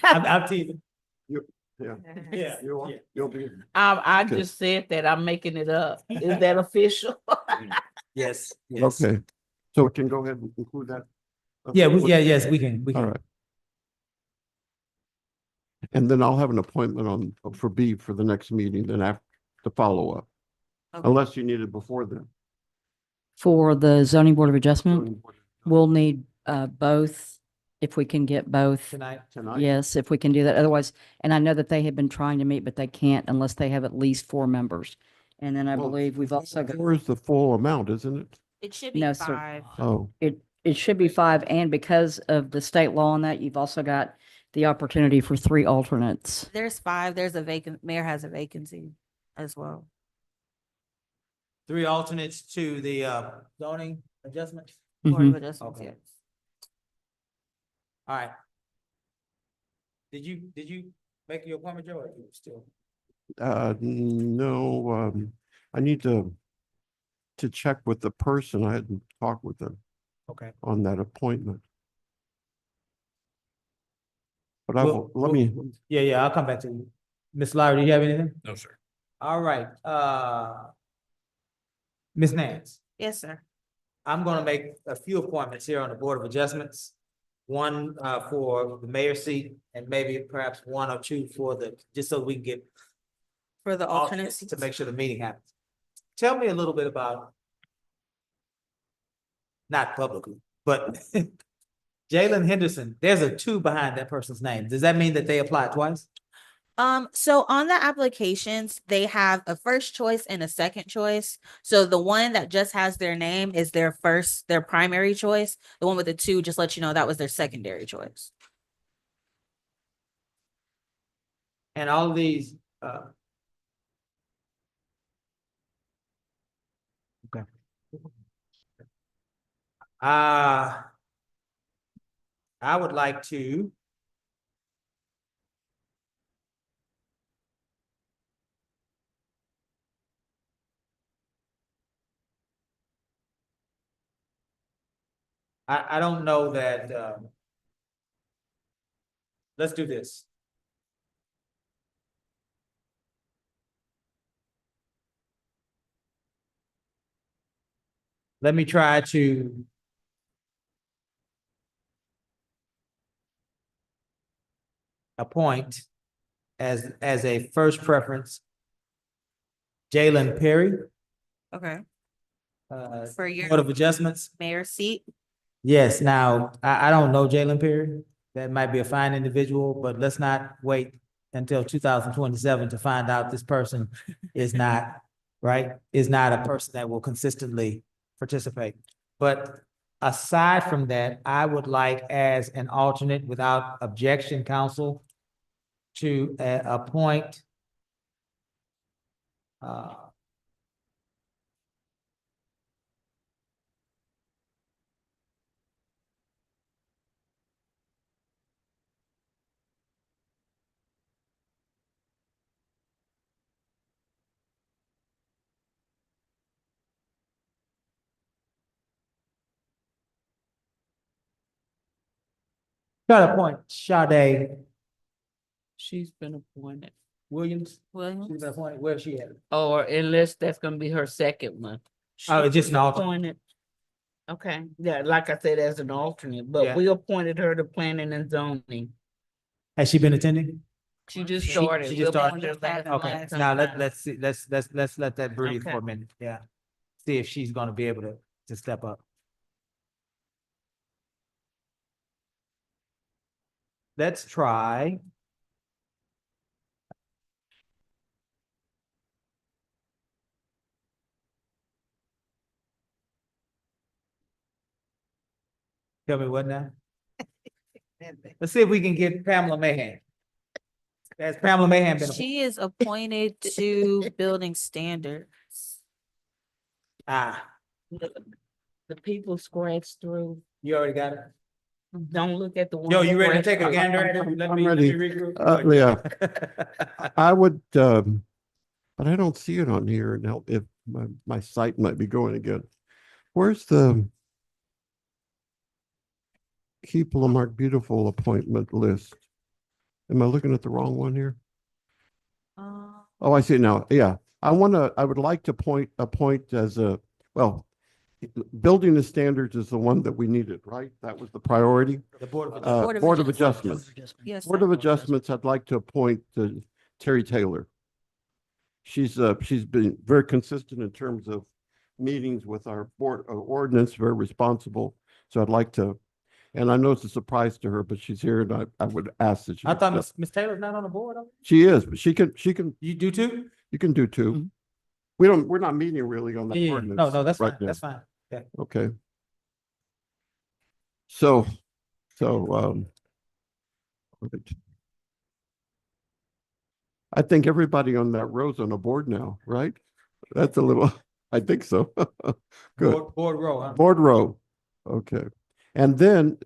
I'm teasing. Yeah. Yeah. You'll be. I Okay. just said that, I'm making it up. Is that official? Yes. Okay, so we can go ahead and include that? Yeah, yes, we can. All right. And then I'll have an appointment for B for the next meeting, then after the follow-up. Okay. Unless you need it before then. For the zoning board of adjustment, we'll need both, if we can get both. Tonight. Yes, if we can do that. Otherwise, and I know that they have been trying to meet, but they can't unless they have at least 4 members. And then I Well, believe we've also got, Where's the full amount, isn't it? It should be No, sir. 5. Oh, it should be 5, and because of the state law on that, you've also got the opportunity for 3 alternates. There's 5. There's a vacant, mayor has a vacancy as well. 3 alternates to the zoning adjustments. Board of Mhm. Adjustments, Okay. yes. All right. Did you make your appointment, Joe, or you still? no, I need to check with the person. I hadn't talked with them Okay. on that appointment. But Well, Yeah, I'll come back to you. Ms. Lowry, do you have anything? No, sir. All right, Ms. Nance, Yes, sir. I'm gonna make a few appointments here on the Board of Adjustments. One, for the mayor's seat, and maybe perhaps 1 or 2 for just so we can get For the alternates alternates. to make sure the meeting happens. Tell me a little bit about, not publicly, But Jalen Henderson, there's a two behind that person's name. Does that mean that they applied twice? So on the applications, they have a first choice and a second choice. So the one that just has their name is their primary choice. The one with the two just lets you know that was their secondary choice. And all of these, okay. I would like to. I don't know that, let's do this. Let me try to appoint as a first preference, Jalen Perry, Okay. For your Board of Adjustments. mayor seat. Yes, now, I don't know Jalen Perry. That might be a fine individual, but let's not wait until 2027 to find out this person is not, right? Is not a person that will consistently participate. But aside from that, I would like as an alternate without objection, council, to appoint try to appoint Sade She's been appointed. Williams. She's Williams. been appointed. Where's she at? Or unless that's gonna be her second one. Oh, it's just She's an alternate. appointed. Okay, yeah, like I said, as an alternate, Yeah. but we appointed her to planning and zoning. Has she been attending? She just started. She We just started? appointed her last Okay, time. now let's see, let's let that breathe Okay. for a minute, yeah. See if she's gonna be able to step up. Let's try. Tell me what now? Let's see if we can get Pamela Mahan. Has Pamela Mahan been? She is appointed to building standards. The people scratch through. You already got it? Don't look at the one. Yo, you ready to scratch take a through. gander at it? Let me regroup. I would, but I don't see it on here now. If my site might be going again. Where's the Keep Lamarck Beautiful appointment list? Am I looking at the wrong one here? Oh, I see it now. Yeah, I would like to appoint as building the standards is the one that we needed, right? That was the priority. The Board of Board of Adjustments. Yes. Board of Adjustments, I'd like to appoint Terry Taylor. She's been very consistent in terms of meetings with our board ordinance, very responsible. So I'd like to, and I know it's a surprise to her, but she's here and I would ask that she. I thought Miss Taylor's not on the board. She is, but she can. You do too? You can do two. We're not meeting really on the Yeah, ordinance. no, that's right fine, now. that's fine. Yeah. Okay. So, I think everybody on that row's on a board now, right? That's a little, I think so. Good. Board row, huh? Board row. Okay. And then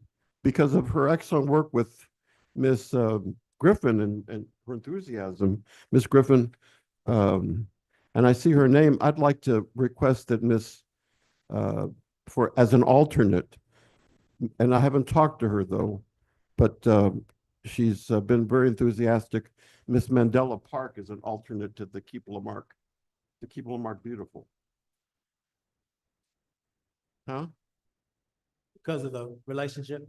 because of her excellent work with Miss Griffin and her enthusiasm, Miss Griffin, and I see her name, I'd like to request that Miss as an alternate, and I haven't talked to her though, but she's been very enthusiastic. Miss Mandela Park is an alternate to the Keep Lamarck Beautiful. Huh? Because of the relationship,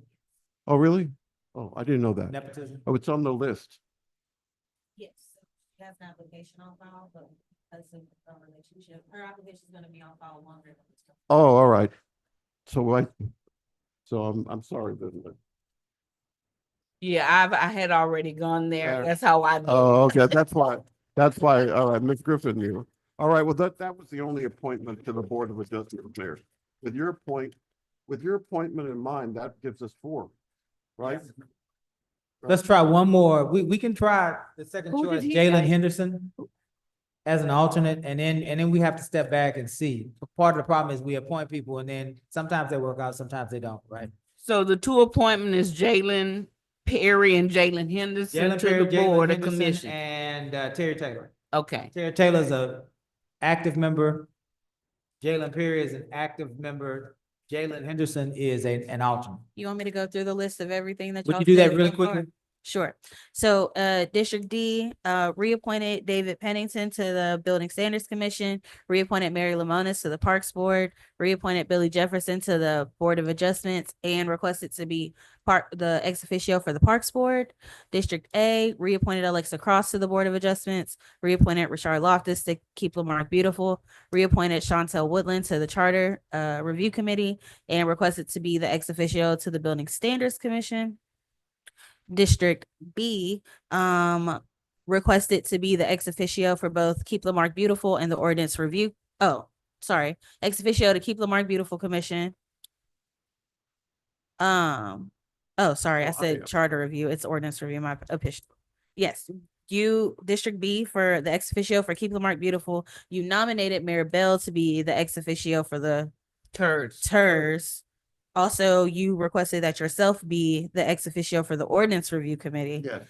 Oh, really? Oh, I didn't know that. nepotism. Oh, it's on the list. Yes, she has an application on file, but because of the relationship, her application is gonna be on file longer. Oh, all right. So So I'm sorry, that. Yeah, I had already gone there. That's how I. Oh, okay, that's why, all right, Ms. Griffin, you, all right, well, that was the only appointment to the Board of Adjustment Mayors. With your appointment in mind, that gives us 4, right? Let's try one more. We can try the second Who did choice, he Jalen say? Henderson as an alternate, and then we have to step back and see. Part of the problem is we appoint people and then sometimes they work out, sometimes they don't, right? So the 2 appointment is Jalen Perry and Jalen Henderson Jalen to Perry, the Jalen Board of Henderson, Commission. and Terry Taylor. Okay. Terry Taylor's a active member. Jalen Perry is an active member. Jalen Henderson is an alternate. You want me to go through the list of everything that Would y'all you do that said really so far? quickly? Sure. So, District D, reappointed David Pennington to the Building Standards Commission, reappointed Mary Lamonis to the Parks Board, reappointed Billy Jefferson to the Board of Adjustments, and requested to be the ex officio for the Parks Board. District A, reappointed Alexa Cross to the Board of Adjustments, reappointed Richard Loftus to Keep Lamarck Beautiful, reappointed Chantel Woodland to the Charter Review Committee, and requested to be the ex officio to the Building Standards Commission. District B, requested to be the ex officio for both Keep Lamarck Beautiful and the Ordinance Review. Oh, sorry, ex officio to Keep Lamarck Beautiful Commission. Oh, sorry, I said Charter Review. It's Ordinance Review. My opinion. Yes, you District B for the ex officio for Keep Lamarck Beautiful. You nominated Mayor Bell to be the ex officio for the TERS. Also, you requested that yourself be the ex officio for the Ordinance Review Committee. Yes.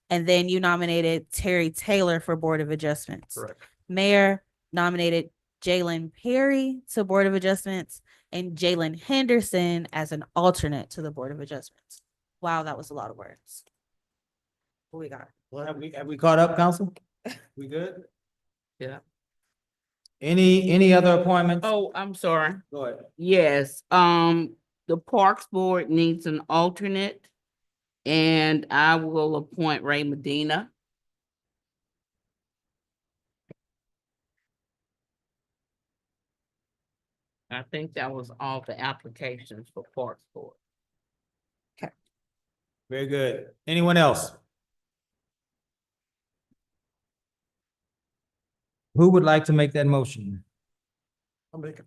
And then you nominated Terry Taylor for Board of Adjustments. Correct. Mayor nominated Jalen Perry to Board of Adjustments and Jalen Henderson as an alternate to the Board of Adjustments. Wow, that was a lot of words. What we got? Well, have we caught up, council? We good? Yeah. Any other appointments? Oh, I'm sorry. Go ahead. Yes, the Parks Board needs an alternate, and I will appoint Ray Medina. I think that was all the applications for Parks Board. Very good. Anyone else? Who would like to make that motion? I'll make it.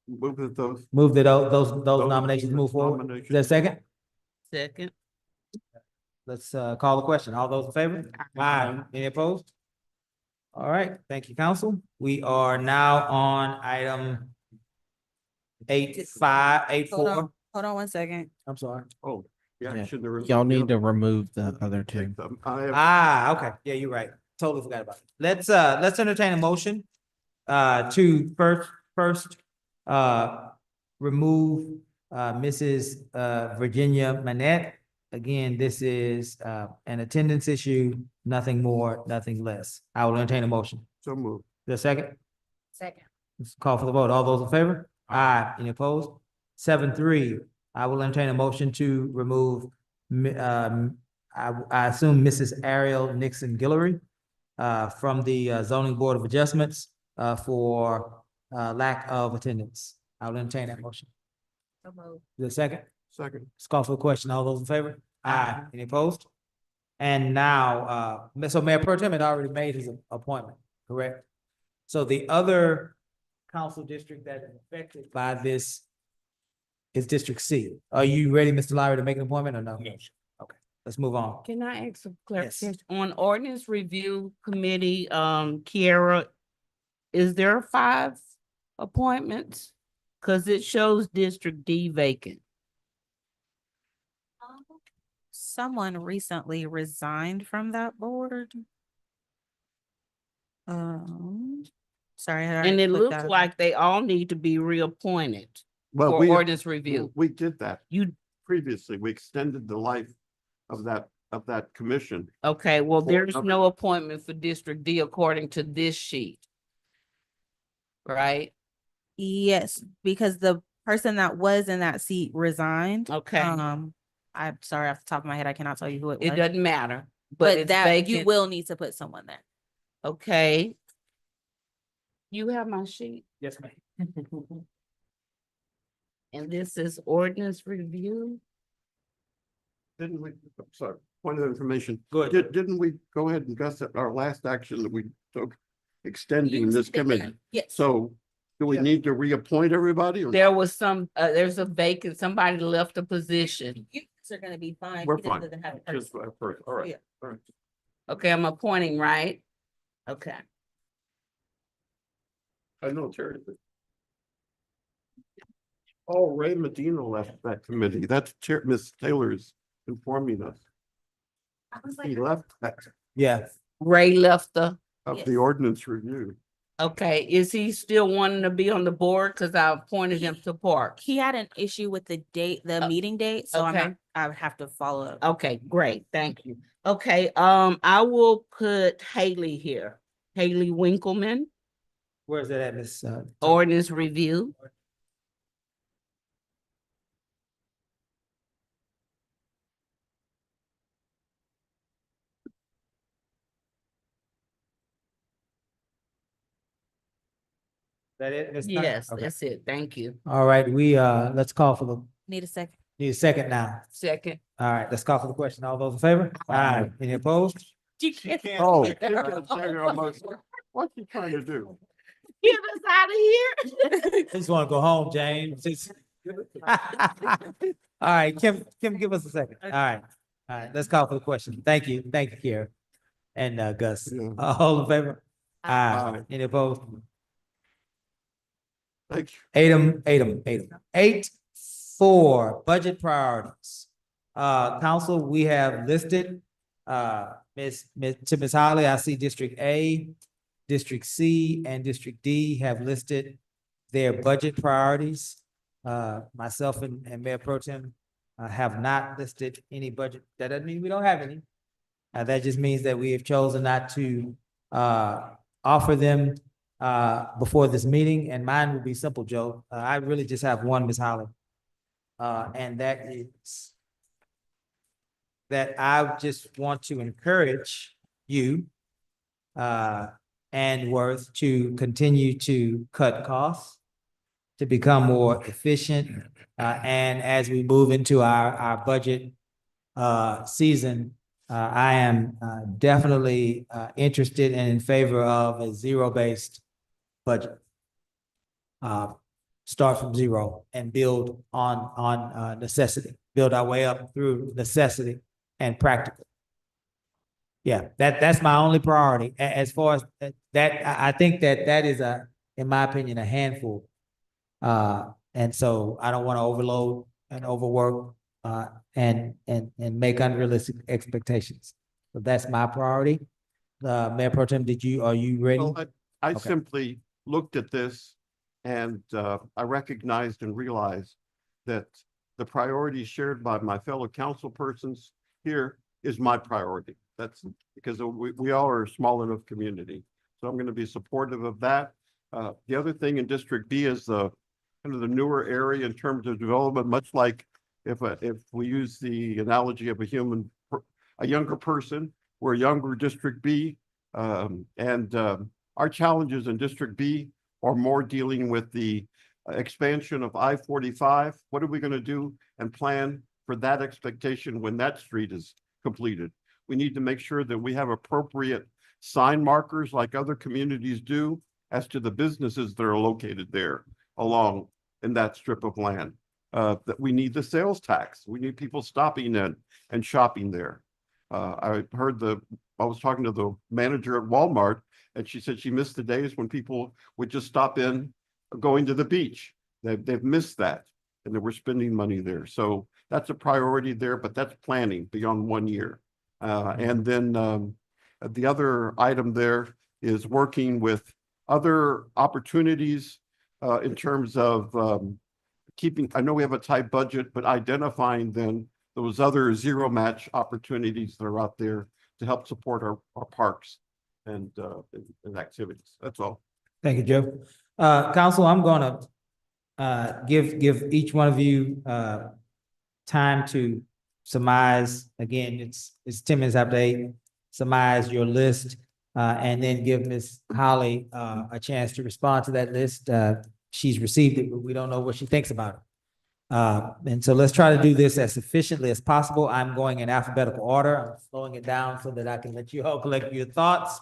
Move that those. Move that those nominations move forward. Is there a second? Second. Let's call the question. All those in favor? Aye. Any opposed? All right, thank you, council. We are now on item 8584. Hold on 1 second. I'm sorry. Oh, yeah. Yeah. Shouldn't have- Y'all need to remove the other 2. Okay. Yeah, you're right. Totally forgot about it. Let's entertain a motion to first remove Mrs. Virginia Manette. Again, this is an attendance issue, nothing more, nothing less. I will entertain a motion. So moved. The second, Second. let's call for the vote. All those in favor? Aye. Any opposed? 7-3. I will entertain a motion to remove I assume Mrs. Ariel Nixon Guillory from the zoning board of adjustments for lack of attendance. I will entertain that motion. So moved. The second, Second. let's call for the question. All those in favor? Aye. Any opposed? And now, so Mayor Pro Tem had already made his appointment, correct? So the other council district that is affected by this is District C. Are you ready, Mr. Lowry, to make an appointment or no? Yes. Okay, let's move on. Can I ask a clarification? On Ordinance Review Committee, Kiara, is there 5 appointments? Cause it shows District D vacant. Someone recently resigned from that board. Sorry. I already And it clicked looks out of like they all need to be reappointed Well, for we- ordinance review. We did that You, previously. We extended the life of that commission. okay, well, For there's another- no appointment for District D according to this sheet. Right? Yes, because the person that was in that seat resigned. Okay. I'm sorry, off the top of my head, I cannot tell you who it was. It doesn't matter, but But it's that you vacant. will need to put someone there. Okay. You have my sheet? Yes, ma'am. And this is ordinance review. Didn't we, sorry, point of information. Go ahead. Didn't we go ahead and discuss that our last action that we took extending this committee? Yes. So do we need to reappoint everybody? Or There was there's a vacant, somebody left a position. You guys are gonna be fine. we're He fine? doesn't have a Just person. first, all right, Yeah. all right. Okay, I'm appointing, right? Okay. I know Terry. Oh, Ray Medina left that committee. That's Chair, Miss Taylor's informing us. He left that Yeah. Ray left the, of the ordinance review. okay, is he still wanting to be on the board? Cause I appointed him to Parks. He had an issue with the date, the meeting date, so okay. I would have to follow up. Okay, great, thank you. Okay, I will put Haley here. Haley Winkleman, Where's that at, Miss? ordinance review. That it? Miss Tucker? Yes, Okay. that's it, thank you. All right, let's call for the, Need a second. need a second now. Second. All right, let's call for the question. All those in favor? Aye. Any opposed? Oh, she can't say her almost. What's he trying to do? Get us out of here. Just want to go home, James. All right, Kim, give us a second. All right, let's call for the question. Thank you, Kara. And Gus. Yeah. All in favor? Aye. Aye. Any opposed? Thank you. Eight. 8-4, budget priorities. Council, we have listed, Miss Holly, I see District A, District C, and District D have listed their budget priorities. Myself and Mayor Pro Tem have not listed any budget. That doesn't mean we don't have any. That just means that we have chosen not to offer them before this meeting, and mine will be simple, Joe. I really just have one, Ms. Holly. And that is that I just want to encourage you and Worth to continue to cut costs, to become more efficient. And as we move into our budget season, I am definitely interested and in favor of a zero-based budget. Start from zero and build on necessity. Build our way up through necessity and practical. Yeah, that's my only priority. As far as that, I think that is in my opinion, a handful. And so I don't want to overload and overwork and make unrealistic expectations. So that's my priority. Mayor Pro Tem, are you ready? Well, I Okay. simply looked at this and I recognized and realized that the priority shared by my fellow council persons here is my priority. That's because we all are a small enough community. So I'm going to be supportive of that. The other thing in District B is kind of the newer area in terms of development, much like if we use the analogy of a younger person, we're a younger District B. Our challenges in District B are more dealing with the expansion of I-45. What are we going to do and plan for that expectation when that street is completed? We need to make sure that we have appropriate sign markers like other communities do as to the businesses that are located there along in that strip of land. That we need the sales tax. We need people stopping in and shopping there. I was talking to the manager at Walmart, and she said she missed the days when people would just stop in going to the beach. They've missed that, and they were spending money there. So that's a priority there, but that's planning beyond 1 year. And then the other item there is working with other opportunities in terms of I know we have a tight budget, but identifying then those other zero match opportunities that are out there to help support our parks and activities. That's all. Thank you, Joe. Council, I'm gonna give each one of you time to surmise. Again, it's 10 minutes after 8. Surmise your list and then give Ms. Holly a chance to respond to that list. She's received it, but we don't know what she thinks about it. And so let's try to do this as efficiently as possible. I'm going in alphabetical order. I'm slowing it down so that I can let you all collect your thoughts.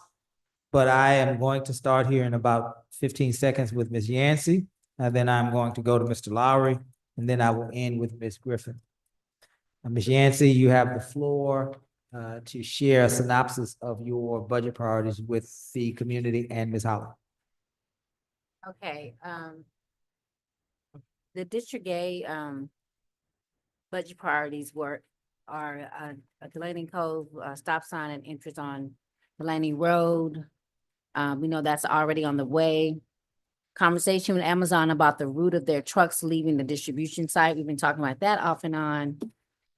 But I am going to start here in about 15 seconds with Ms. Yancey, and then I'm going to go to Mr. Lowry, and then I will end with Ms. Griffin. Ms. Yancey, you have the floor to share a synopsis of your budget priorities with the community and Ms. Holly. Okay, the District A, budget priorities are a Delaney Cove, stop sign and entrance on Delaney Road. We know that's already on the way. Conversation with Amazon about the route of their trucks leaving the distribution site. We've been talking about that off and on.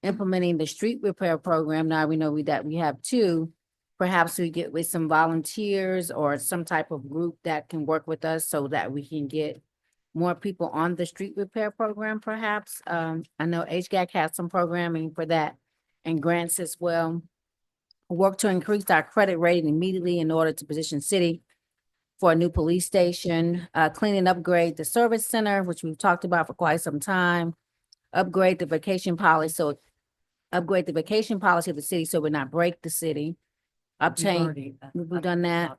Implementing the street repair program. Now we know that we have two. Perhaps we get with some volunteers or some type of group that can work with us so that we can get more people on the street repair program, perhaps. I know HGAC has some programming for that and grants as well. Work to increase our credit rating immediately in order to position city for a new police station, clean and upgrade the service center, which we've talked about for quite some time. Upgrade the vacation policy, upgrade the vacation policy of the city so we're not break the city. We've done that.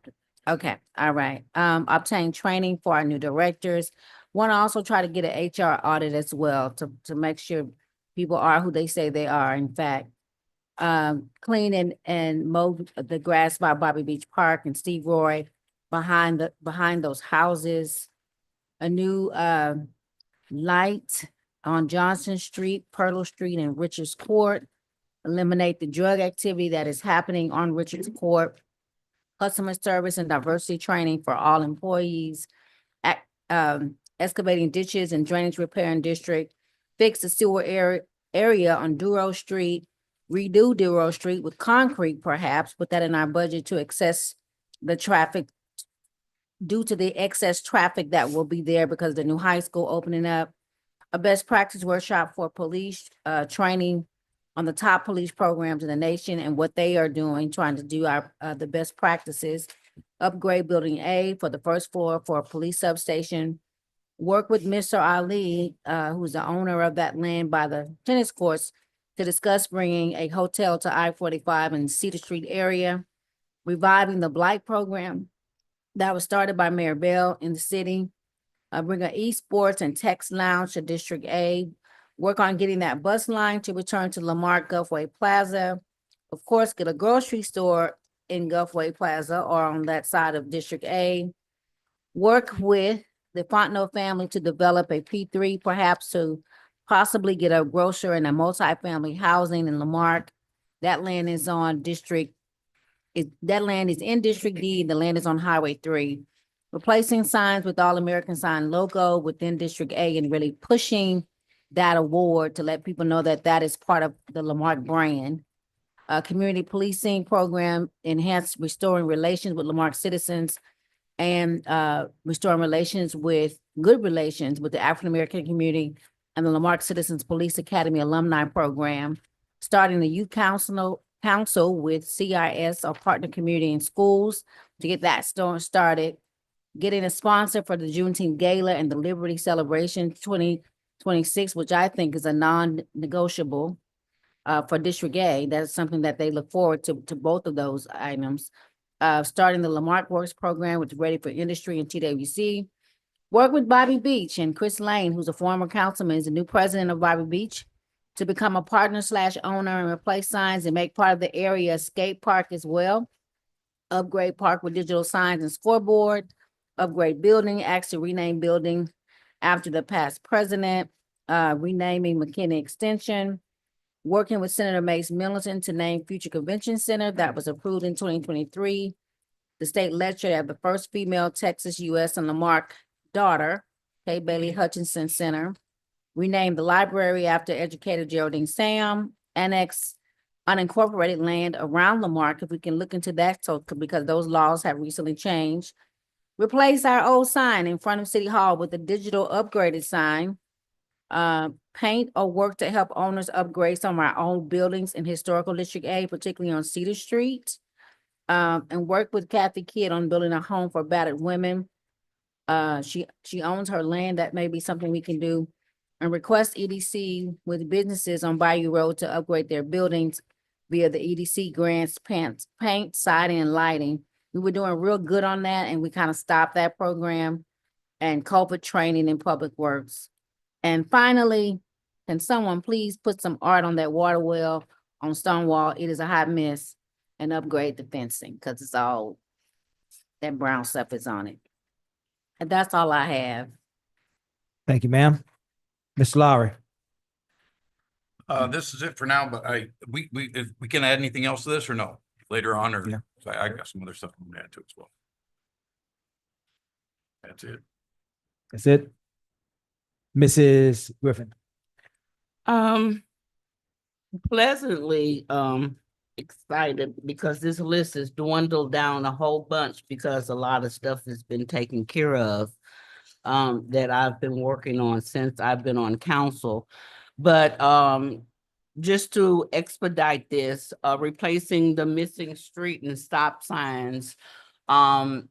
Okay, all right. Obtain training for our new directors. Want to also try to get an HR audit as well to make sure people are who they say they are, in fact. Clean and mow the grass by Bobby Beach Park and Steve Roy behind those houses. A new light on Johnson Street, Purtle Street, and Richards Court. Eliminate the drug activity that is happening on Richards Court. Customer service and diversity training for all employees. Excavating ditches and drainage repair in district. Fix the sewer area on Duro Street. Redo Duro Street with concrete, perhaps, put that in our budget to access the traffic due to the excess traffic that will be there because the new high school opening up. A best practice workshop for police training on the top police programs in the nation and what they are doing, trying to do the best practices. Upgrade Building A for the first floor for a police substation. Work with Mr. Ali, who's the owner of that land by the tennis courts, to discuss bringing a hotel to I-45 and Cedar Street area. Reviving the Blight program that was started by Mayor Bell in the city. Bring an esports and text lounge to District A. Work on getting that bus line to return to Lamarck Gulfway Plaza. Of course, get a grocery store in Gulfway Plaza or on that side of District A. Work with the Fontenot family to develop a P3, perhaps to possibly get a grocer and a multifamily housing in Lamarck. That land is on that land is in District D, the land is on Highway 3. Replacing signs with All American Sign logo within District A and really pushing that award to let people know that that is part of the Lamarck brand. Community policing program, enhance restoring relations with Lamarck citizens and restoring good relations with the African-American community and the Lamarck Citizens Police Academy alumni program. Starting the youth council with CIS or partner community and schools to get that started. Getting a sponsor for the Juneteenth Gala and the Liberty Celebration 2026, which I think is a non-negotiable for District A. That is something that they look forward to both of those items. Starting the Lamarck Works program, which is ready for industry and TWC. Work with Bobby Beach and Chris Lane, who's a former councilman, is the new president of Bobby Beach, to become a partner/owner and replace signs and make part of the area a skate park as well. Upgrade park with digital signs and scoreboard. Upgrade building, actually rename building after the past president. Renaming McKinney Extension. Working with Senator Mace Middleton to name future convention center that was approved in 2023. The state legislature have the first female Texas U.S. and Lamarck daughter, Kay Bailey Hutchinson Center. Rename the library after educator Geraldine Sam. Annex unincorporated land around Lamarck, if we can look into that, so because those laws have recently changed. Replace our old sign in front of City Hall with a digital upgraded sign. Paint or work to help owners upgrade some of our old buildings in historical District A, particularly on Cedar Street. And work with Kathy Kidd on building a home for battered women. She owns her land. That may be something we can do. and request EDC with businesses on Bayou Road to upgrade their buildings via the EDC grants, paint, siding, and lighting. We were doing real good on that, and we kind of stopped that program, and culvert training in public works. And finally, can someone please put some art on that water well on Stonewall? It is a hot mess, and upgrade the fencing because it's all that brown stuff is on it. And that's all I have. Thank you, ma'am. Mr. Lowry. This is it for now, but if we can add anything else to this or no, later on, or Yeah. I got some other stuff I'm gonna add to it as well. That's it. That's it. Mrs. Griffin. Pleasantly, excited because this list has dwindled down a whole bunch because a lot of stuff has been taken care of, that I've been working on since I've been on council. But, just to expedite this, replacing the missing street and stop signs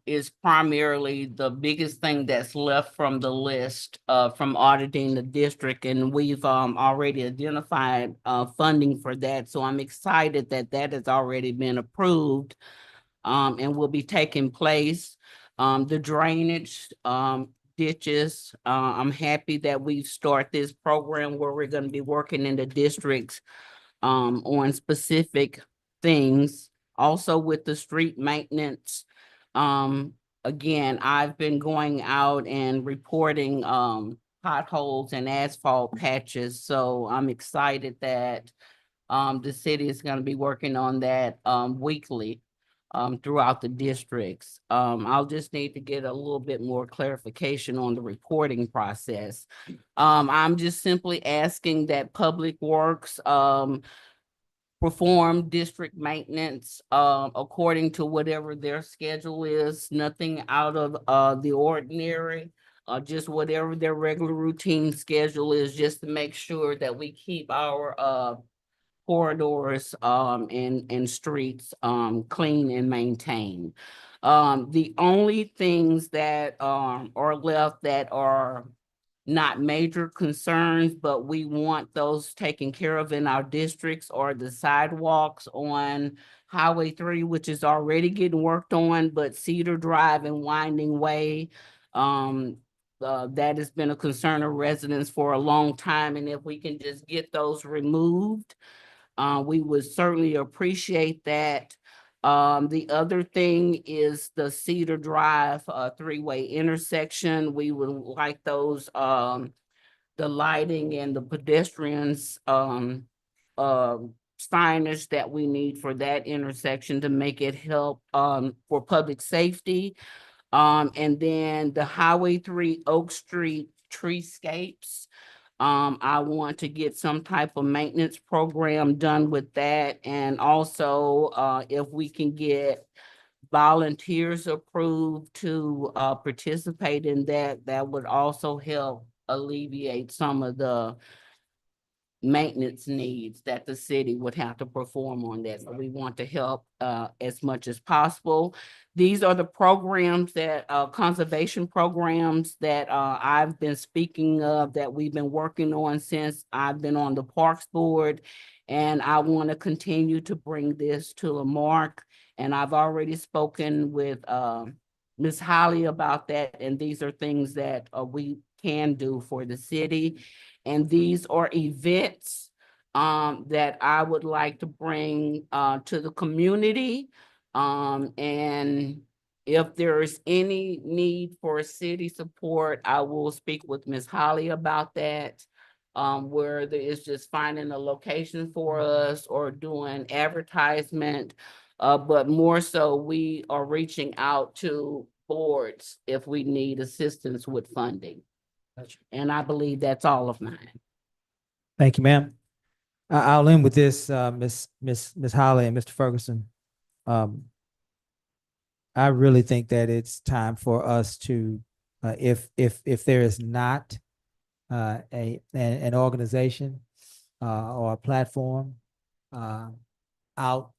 is primarily the biggest thing that's left from the list from auditing the district, and we've already identified funding for that. So I'm excited that that has already been approved and will be taking place. The drainage ditches, I'm happy that we've started this program where we're going to be working in the districts on specific things. Also with the street maintenance, again, I've been going out and reporting potholes and asphalt patches. So I'm excited that the city is going to be working on that weekly throughout the districts. I'll just need to get a little bit more clarification on the reporting process. I'm just simply asking that Public Works perform district maintenance according to whatever their schedule is, nothing out of the ordinary. Just whatever their regular routine schedule is, just to make sure that we keep our corridors and streets clean and maintained. The only things that are left that are not major concerns, but we want those taken care of in our districts, are the sidewalks on Highway 3, which is already getting worked on, but Cedar Drive and Winding Way, that has been a concern of residents for a long time. And if we can just get those removed, we would certainly appreciate that. The other thing is the Cedar Drive three-way intersection. We would like those the lighting and the pedestrians signage that we need for that intersection to make it help for public safety. And then the Highway 3 Oak Street treescapes. I want to get some type of maintenance program done with that. And also, if we can get volunteers approved to participate in that, that would also help alleviate some of the maintenance needs that the city would have to perform on that. So we want to help as much as possible. These are the programs that conservation programs that I've been speaking of, that we've been working on since I've been on the Parks Board. And I want to continue to bring this to a mark. And I've already spoken with Ms. Holly about that. And these are things that we can do for the city. And these are events that I would like to bring to the community. And if there is any need for city support, I will speak with Ms. Holly about that. Where there is just finding a location for us or doing advertisement. But more so, we are reaching out to boards if we need assistance with funding. And I believe that's all of mine. Thank you, ma'am. I'll end with this, Miss Holly and Mr. Ferguson. I really think that it's time for us to, if there is not an organization or a platform out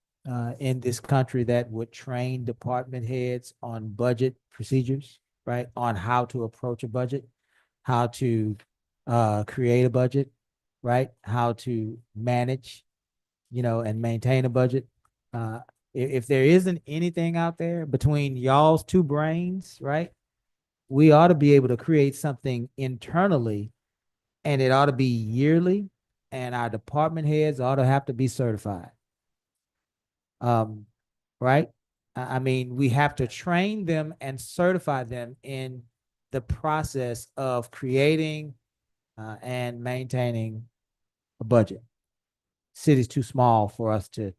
in this country that would train department heads on budget procedures, right? On how to approach a budget, how to create a budget, right? How to manage, and maintain a budget. If there isn't anything out there between y'all's two brains, right? We ought to be able to create something internally, and it ought to be yearly, and our department heads ought to have to be certified. Right? I mean, we have to train them and certify them in the process of creating and maintaining a budget. City's too small for us to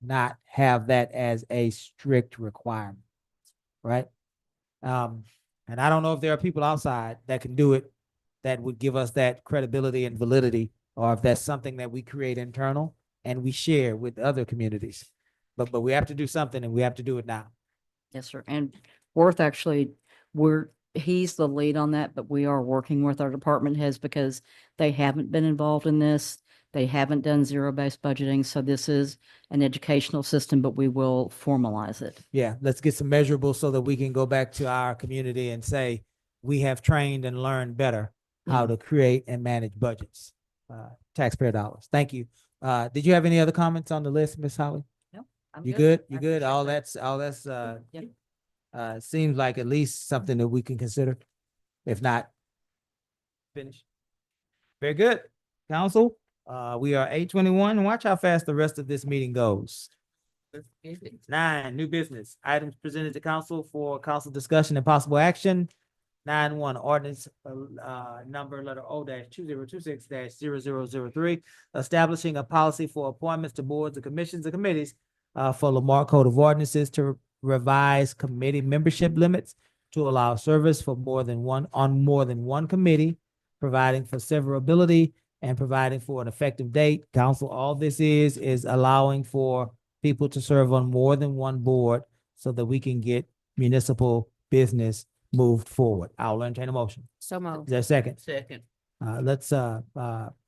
not have that as a strict requirement, right? And I don't know if there are people outside that can do it that would give us that credibility and validity, or if that's something that we create internal and we share with other communities. But we have to do something, and we have to do it now. Yes, sir. And Worth actually, he's the lead on that, but we are working with our department heads because they haven't been involved in this. They haven't done zero-based budgeting. So this is an educational system, but we will formalize it. Yeah, let's get some measurables so that we can go back to our community and say, we have trained and learned better how to create and manage budgets, taxpayer dollars. Thank you. Did you have any other comments on the list, Ms. Holly? No, I'm You good. good? You good? All that's, seems like at least something that we can consider. If not, finish. Very good. Council, we are 8:21. Watch how fast the rest of this meeting goes. 9, new business. Items presented to council for council discussion and possible action. 9-1, ordinance number letter O-2026-0003, establishing a policy for appointments to boards and commissions and committees for Lamar Code of Ordinances to revise committee membership limits to allow service for more than one committee, providing for severability and providing for an effective date. Council, all this is allowing for people to serve on more than one board so that we can get municipal business moved forward. I'll entertain a motion. So Is moved. there a second? Second. Let's call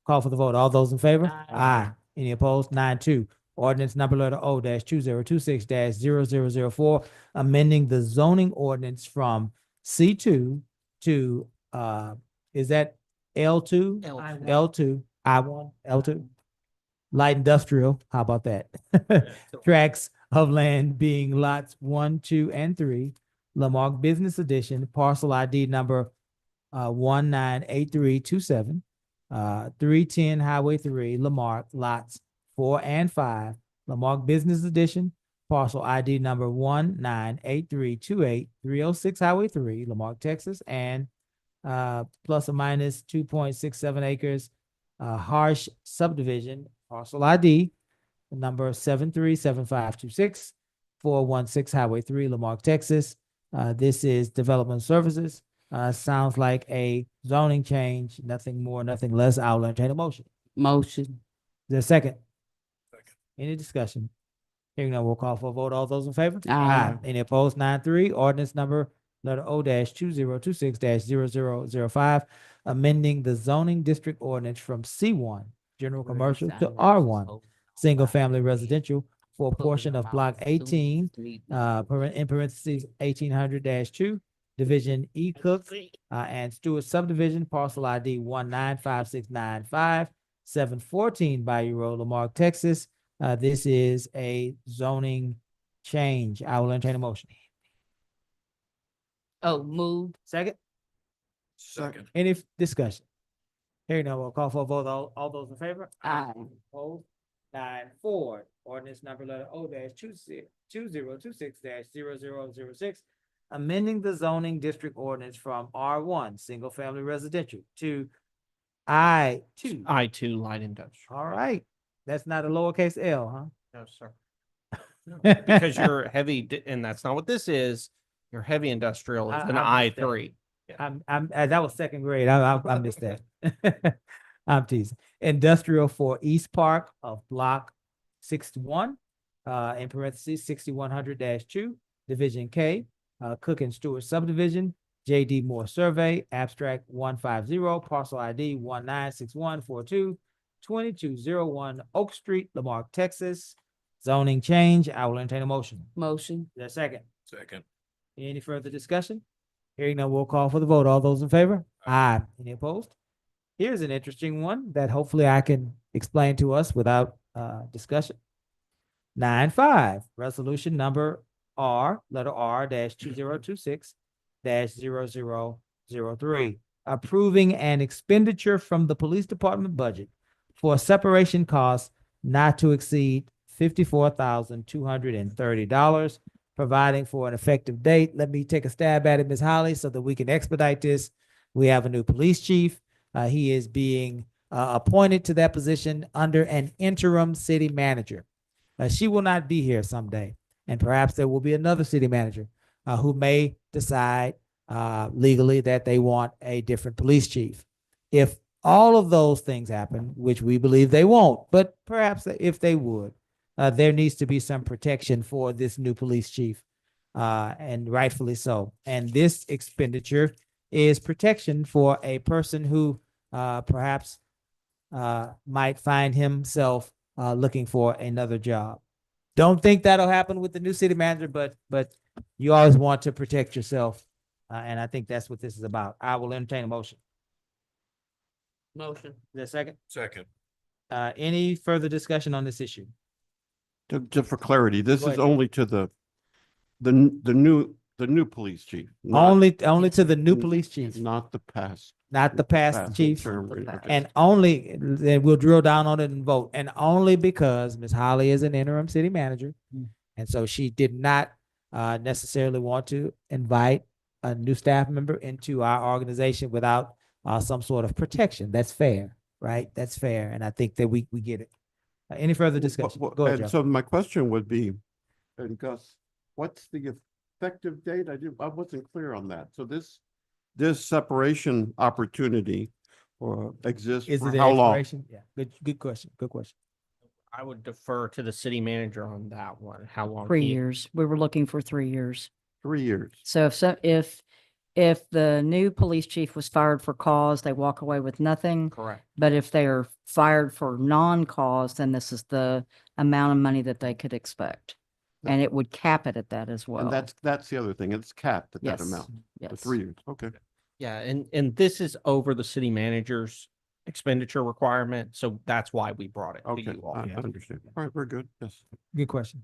for the vote. All those in favor? Aye. Any opposed? 9-2. Ordinance number letter O-2026-0004, amending the zoning ordinance from C2 to is that L2? L2, I1, L2. Light industrial, how about that? Tracts of land being lots 1, 2, and 3, Lamarck Business Edition, parcel ID number 198327, 310 Highway 3, Lamarck, lots 4 and 5, Lamarck Business Edition, parcel ID number 198328, 306 Highway 3, Lamarck, Texas, and plus or minus 2.67 acres, Harsh Subdivision, parcel ID number 737526, 416 Highway 3, Lamarck, Texas. This is development services. Sounds like a zoning change, nothing more, nothing less. I'll entertain a motion. Motion. Is there a second? Second. Any discussion? Hearing none, we'll call for a vote. All those in favor? Aye. Any opposed? 9-3. Ordinance number letter O-2026-0005, amending the zoning district ordinance from C1, general commercial, to R1, single family residential, for a portion of block 18, in parentheses 1800-2, division E Cook and Stewart subdivision, parcel ID 195695, 714 Bayou Road, Lamarck, Texas. This is a zoning change. I will entertain a motion. Oh, moved. Second? Second. Any discussion? Hearing none, we'll call for a vote. All those in favor? Aye. Opposed? 9-4. Ordinance number letter O-2026-0006, amending the zoning district ordinance from R1, single family residential, to I2. I2 light industrial. All right. That's not a lowercase L, huh? No, sir. Because you're heavy, and that's not what this is. Your heavy industrial is an I3. That was second grade. I missed that. I'm teasing. Industrial for East Park of block 61, in parentheses 6100-2, division K, Cook and Stewart subdivision, J.D. Moore survey, abstract 150, parcel ID 196142, 2201 Oak Street, Lamarck, Texas. Zoning change. I will entertain a motion. Motion. Is there a second? Second. Any further discussion? Hearing none, we'll call for the vote. All those in favor? Aye. Any opposed? Here's an interesting one that hopefully I can explain to us without discussion. 9.5, resolution number letter R dash 2026 dash 0003, approving an expenditure from the police department budget for separation costs not to exceed $54,230, providing for an effective date. Let me take a stab at it, Ms. Holly, so that we can expedite this. We have a new police chief. He is being appointed to that position under an interim city manager. She will not be here someday, and perhaps there will be another city manager who may decide legally that they want a different police chief. If all of those things happen, which we believe they won't, but perhaps if they would, there needs to be some protection for this new police chief, and rightfully so. And this expenditure is protection for a person who perhaps might find himself looking for another job. Don't think that'll happen with the new city manager, but you always want to protect yourself, and I think that's what this is about. I will entertain a motion. Motion. Is there a second? Second. Any further discussion on this issue? Just for clarity, this Go is ahead. only to the new police chief. not- Only to the new police chief, Not the past. not the past chief. term. Okay. And only, then we'll drill down on it and vote, and only because Ms. Holly is an interim city manager. And so she did not necessarily want to invite a new staff member into our organization without some sort of protection. That's fair, right? That's fair. And I think that we get it. Any further discussion? Go ahead, And Joe. so my question would be, and Gus, what's the effective date? I wasn't clear on that. So this separation opportunity exists Is for it an how long? expiration? Yeah, good question. Good question. I would defer to the city manager on that one. How long? 3 years. We were looking for 3 years. 3 years. So if the new police chief was fired for cause, they walk away with nothing. Correct. But if they are fired for non-cause, then this is the amount of money that they could expect. And it would cap it at that as well. And that's the other thing. It's capped at that Yes, amount. For yes. 3 years. Okay. Yeah, and this is over the city manager's expenditure requirement, so that's why we brought it to Okay. you all. I understand. All right, we're good. Yes. Good question.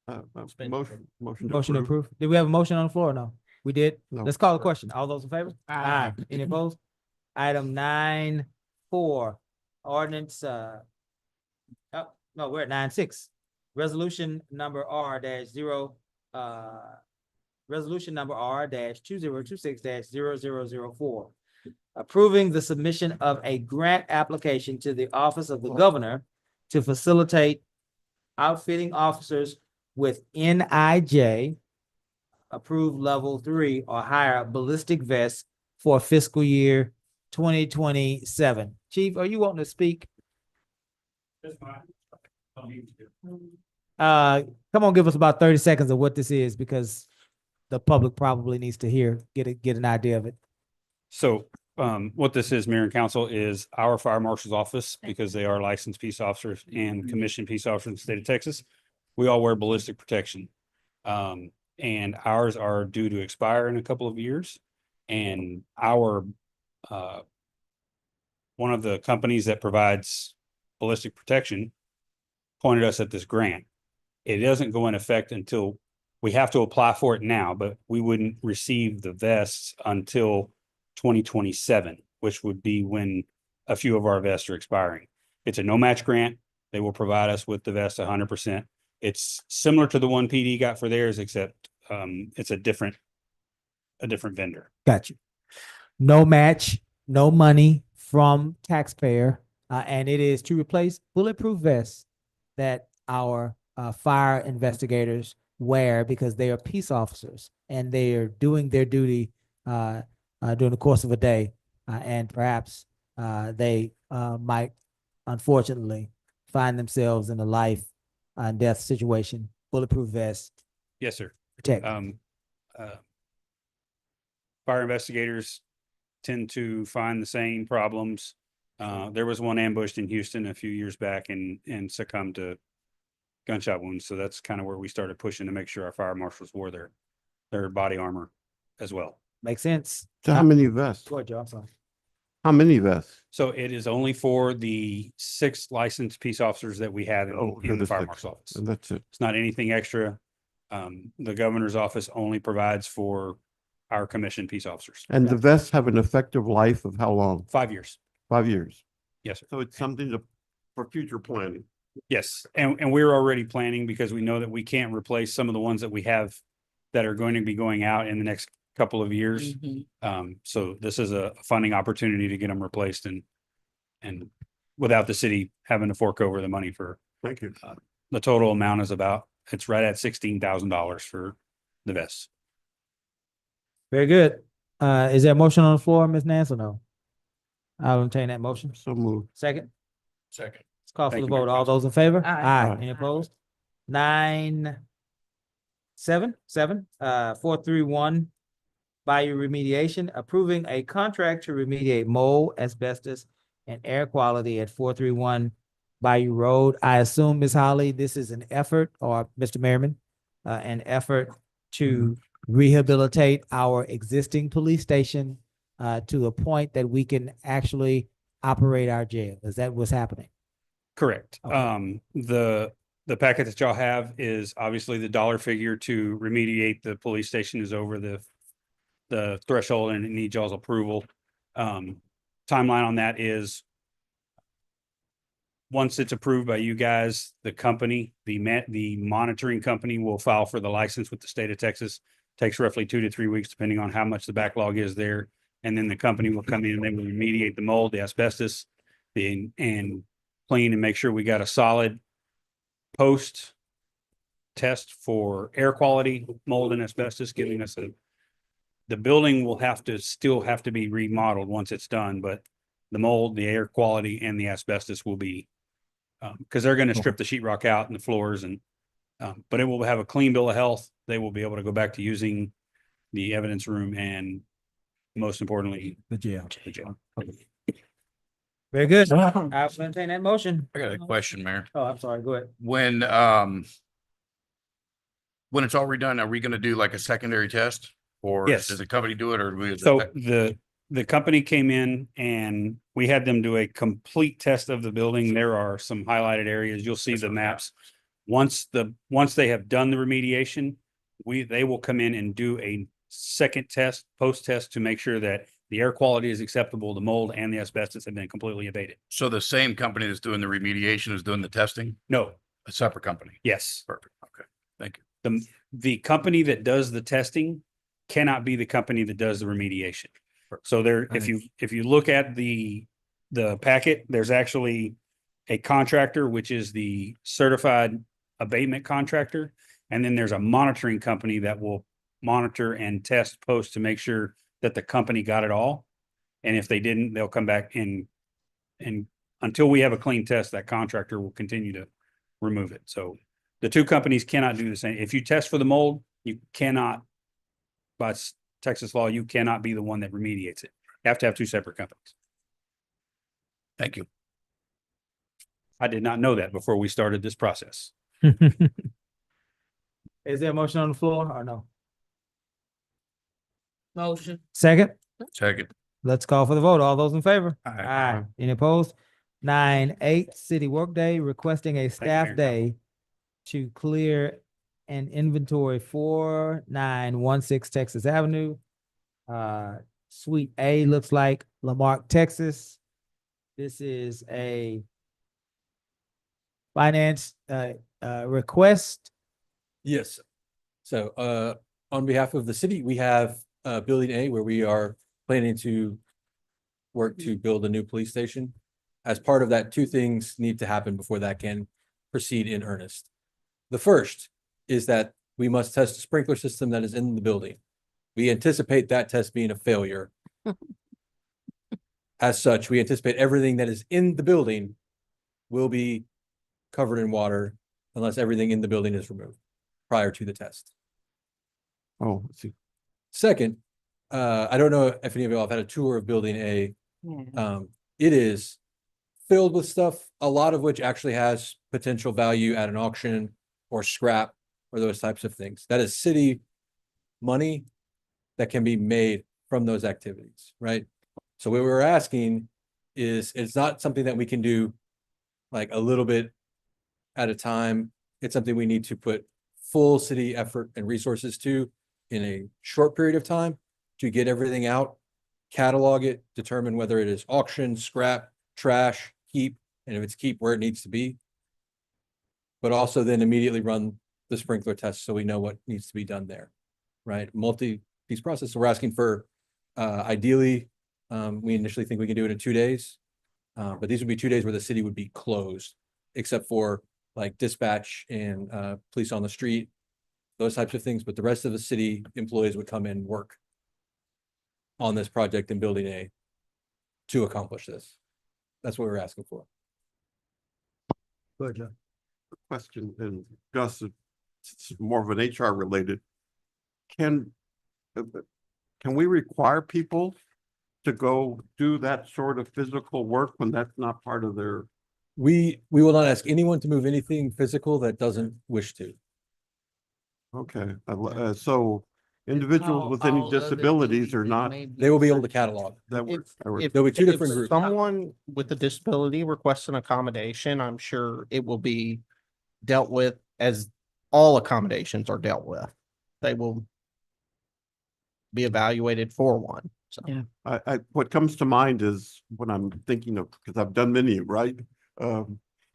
Motion Motion to approve. Did we have a motion on the floor or no? We did? No. Let's call the question. All those in favor? Aye. Any opposed? Item 9.4, ordinance, oh, no, we're at 9.6. Resolution number R dash 2026 dash 0004. Approving the submission of a grant application to the Office of the Governor to facilitate outfitting officers with NIJ approved level 3 or higher ballistic vests for fiscal year 2027. Chief, are you wanting to speak? Come on, give us about 30 seconds of what this is, because the public probably needs to get an idea of it. So what this is, Mayor and Council, is our fire marshal's office, because they are licensed peace officers and commissioned peace officers in the state of Texas. We all wear ballistic protection. And ours are due to expire in a couple of years. And our one of the companies that provides ballistic protection pointed us at this grant. It doesn't go in effect until we have to apply for it now, but we wouldn't receive the vests until 2027, which would be when a few of our vests are expiring. It's a no match grant. They will provide us with the vest 100%. It's similar to the one PD got for theirs, except it's a different vendor. Got you. No match, no money from taxpayer, and it is to replace bulletproof vests that our fire investigators wear because they are peace officers and they are doing their duty during the course of a day, and perhaps they might unfortunately find themselves in a life and death situation. Bulletproof vest. Yes, sir. Protect. Fire investigators tend to find the same problems. There was one ambushed in Houston a few years back and succumbed to gunshot wounds. So that's kind of where we started pushing to make sure our fire marshals wore their body armor as well. Make sense? So how many vests? Go ahead, Joe, I'm sorry. How many vests? So it is only for the 6 licensed peace officers that we have Oh, in the fire 6. marshal's office. And that's it. It's not anything extra. The governor's office only provides for our commissioned peace officers. And the vests have an effective life of how long? 5 years. 5 years. Yes, sir. So it's something for future planning. Yes, and we're already planning because we know that we can't replace some of the ones that we have that are going to be going out in the next couple of years. So this is a funding opportunity to get them replaced and without the city having to fork over the money for. Thank you. The total amount is it's right at $16,000 for the vests. Very good. Is there a motion on the floor, Ms. Nance, or no? I'll entertain that motion. So moved. Second, Second. let's call for Thank the you, Mayor vote. All Council. those in favor? Aye. Any opposed? 431 Bayou Remediation, approving a contract to remediate mold, asbestos, and air quality at 431 Bayou Road. I assume, Ms. Holly, this is an effort, or Mr. Merriman, an effort to rehabilitate our existing police station to a point that we can actually operate our jail. Is that what's happening? Correct. Okay. The packet that y'all have is obviously the dollar figure to remediate the police station is over the threshold and it needs y'all's approval. Timeline on that is once it's approved by you guys, the company, the monitoring company will file for the license with the state of Texas. Takes roughly 2 to 3 weeks, depending on how much the backlog is there. And then the company will come in and they will remediate the mold, the asbestos, and clean and make sure we got a solid post test for air quality, mold and asbestos, giving us the building will still have to be remodeled once it's done, but the mold, the air quality and the asbestos will be, because they're going to strip the sheetrock out and the floors but it will have a clean bill of health. They will be able to go back to using the evidence room and most importantly, The jail. the jail. Very good. I'll entertain that motion. I got a question, Mayor. Oh, I'm sorry. Go ahead. When it's all redone, are we gonna do like a secondary test? Or Yes. does the company do it or do we? So the company came in and we had them do a complete test of the building. There are some highlighted areas. You'll see the maps. Once they have done the remediation, they will come in and do a second test, post test to make sure that the air quality is acceptable, the mold and the asbestos have been completely abated. So the same company that's doing the remediation is doing the testing? No, A separate company? yes. Perfect. Okay. Thank you. The company that does the testing cannot be the company that does the remediation. So if you look at the packet, there's actually a contractor, which is the certified abatement contractor. And then there's a monitoring company that will monitor and test post to make sure that the company got it all. And if they didn't, they'll come back and until we have a clean test, that contractor will continue to remove it. So the two companies cannot do the same. If you test for the mold, you cannot, by Texas law, you cannot be the one that remediates it. You have to have two separate companies. Thank you. I did not know that before we started this process. Is there a motion on the floor or no? Motion. Second, Second. let's call for the vote. All those in favor? Aye. Any opposed? 9-8 city workday requesting a staff Mayor. day to clear an inventory 4916 Texas Avenue. Suite A looks like Lamarque, Texas. This is a finance request. Yes. So on behalf of the city, we have Building A where we are planning to work to build a new police station. As part of that, two things need to happen before that can proceed in earnest. The first is that we must test the sprinkler system that is in the building. We anticipate that test being a failure. As such, we anticipate everything that is in the building will be covered in water unless everything in the building is removed prior to the test. Oh, let's see. Second, I don't know if any of you all have had a tour of Building A. It is filled with stuff, a lot of which actually has potential value at an auction or scrap or those types of things. That is city money that can be made from those activities, right? So what we're asking is, it's not something that we can do like a little bit at a time. It's something we need to put full city effort and resources to in a short period of time to get everything out, catalog it, determine whether it is auction, scrap, trash, keep, and if it's keep, where it needs to be. But also then immediately run the sprinkler test so we know what needs to be done there, right? Multi-piece process. So we're asking for, ideally, we initially think we can do it in 2 days. But these would be 2 days where the city would be closed, except for like dispatch and police on the street, those types of things. But the rest of the city employees would come in and work on this project in Building A to accomplish this. That's what we're asking for. Good, John. Question, and Gus, it's more of an HR related. Can we require people to go do that sort of physical work when that's not part of their? We will not ask anyone to move anything physical that doesn't wish to. Okay, so individuals with any disabilities are not. They will be able to catalog. That works. There'll be two different groups. Someone with a disability requests an accommodation, I'm sure it will be dealt with as all accommodations are dealt with. They will be evaluated for one. So I what comes to mind is when I'm thinking of, because I've done many, right?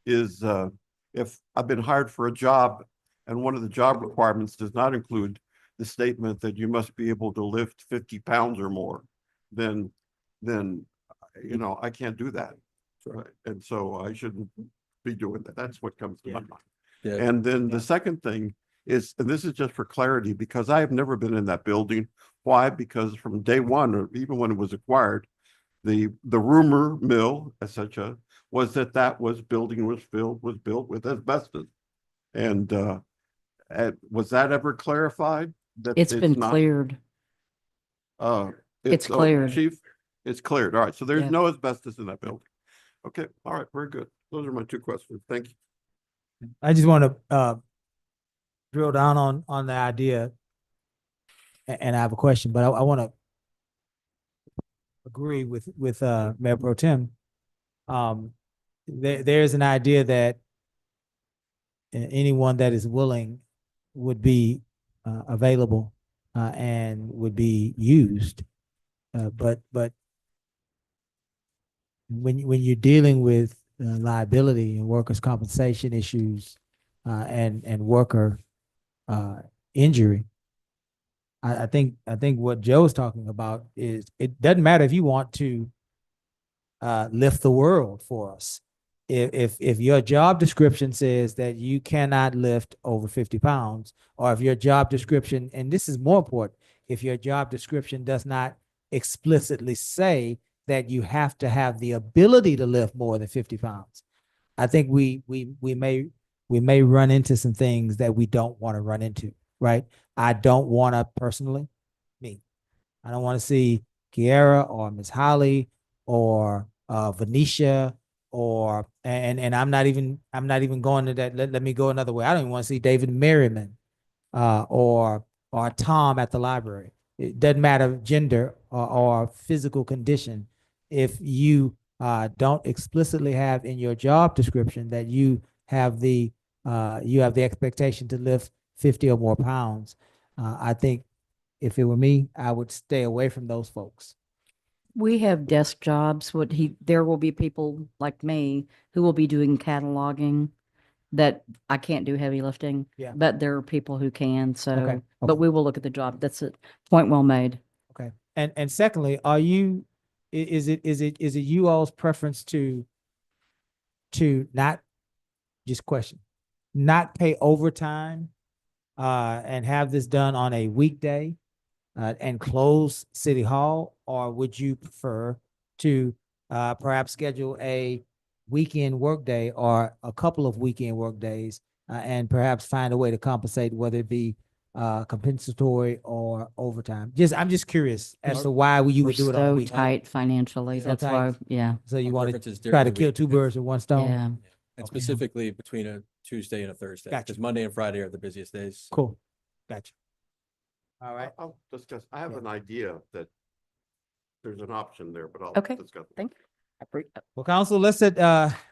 If I've been hired for a job and one of the job requirements does not include the statement that you must be able to lift 50 pounds or more, then you know, I can't do that. Right. And so I shouldn't be doing that. That's what comes to my mind. Yeah. And then the second thing is, and this is just for clarity, because I have never been in that building. Why? Because from day one, or even when it was acquired, the rumor mill, etc., was that building was built with asbestos. And was that ever clarified? That It's been not, cleared. It's cleared. Chief, it's cleared. All right. So there's Yeah. no asbestos in that building. Okay. All right. Very good. Those are my two questions. Thank you. I just want to drill down on the idea, and I have a question, but I want to agree with Mayor Pro Tem. There's an idea that anyone that is willing would be available and would be used, but when you're dealing with liability and workers' compensation issues and worker injury, I think what Joe's talking about is, it doesn't matter if you want to lift the world for us. If your job description says that you cannot lift over 50 pounds, or if your job description, and this is more important, if your job description does not explicitly say that you have to have the ability to lift more than 50 pounds, I think we may run into some things that we don't want to run into, right? I don't want to personally, I don't want to see Kiara or Ms. Holly or Venetia or and I'm not even going to that. Let me go another way. I don't even want to see David Merriman or Tom at the library. It doesn't matter gender or physical condition. If you don't explicitly have in your job description that you have the expectation to lift 50 or more pounds, I think if it were me, I would stay away from those folks. We have desk jobs. There will be people like me who will be doing cataloging that I can't do heavy lifting. Yeah. But there are people who can, so, Okay. but we will look at the job. That's a point well made. Okay. And secondly, is it you all's preference to not, just question, not pay overtime and have this done on a weekday and close City Hall, or would you prefer to perhaps schedule a weekend workday or a couple of weekend work days and perhaps find a way to compensate, whether it be compensatory or overtime? I'm just curious as to why you would do it on a So weekend. tight financially. So That's tight. why, yeah. So you My want preference is to during try the to kill week. two birds with one stone? Yeah. And specifically between a Tuesday and a Thursday, Gotcha. because Monday and Friday are the busiest days. Cool. Gotcha. All right. I'll discuss. I have an idea that there's an option there, but I'll Okay. discuss. Thank you. Well, council,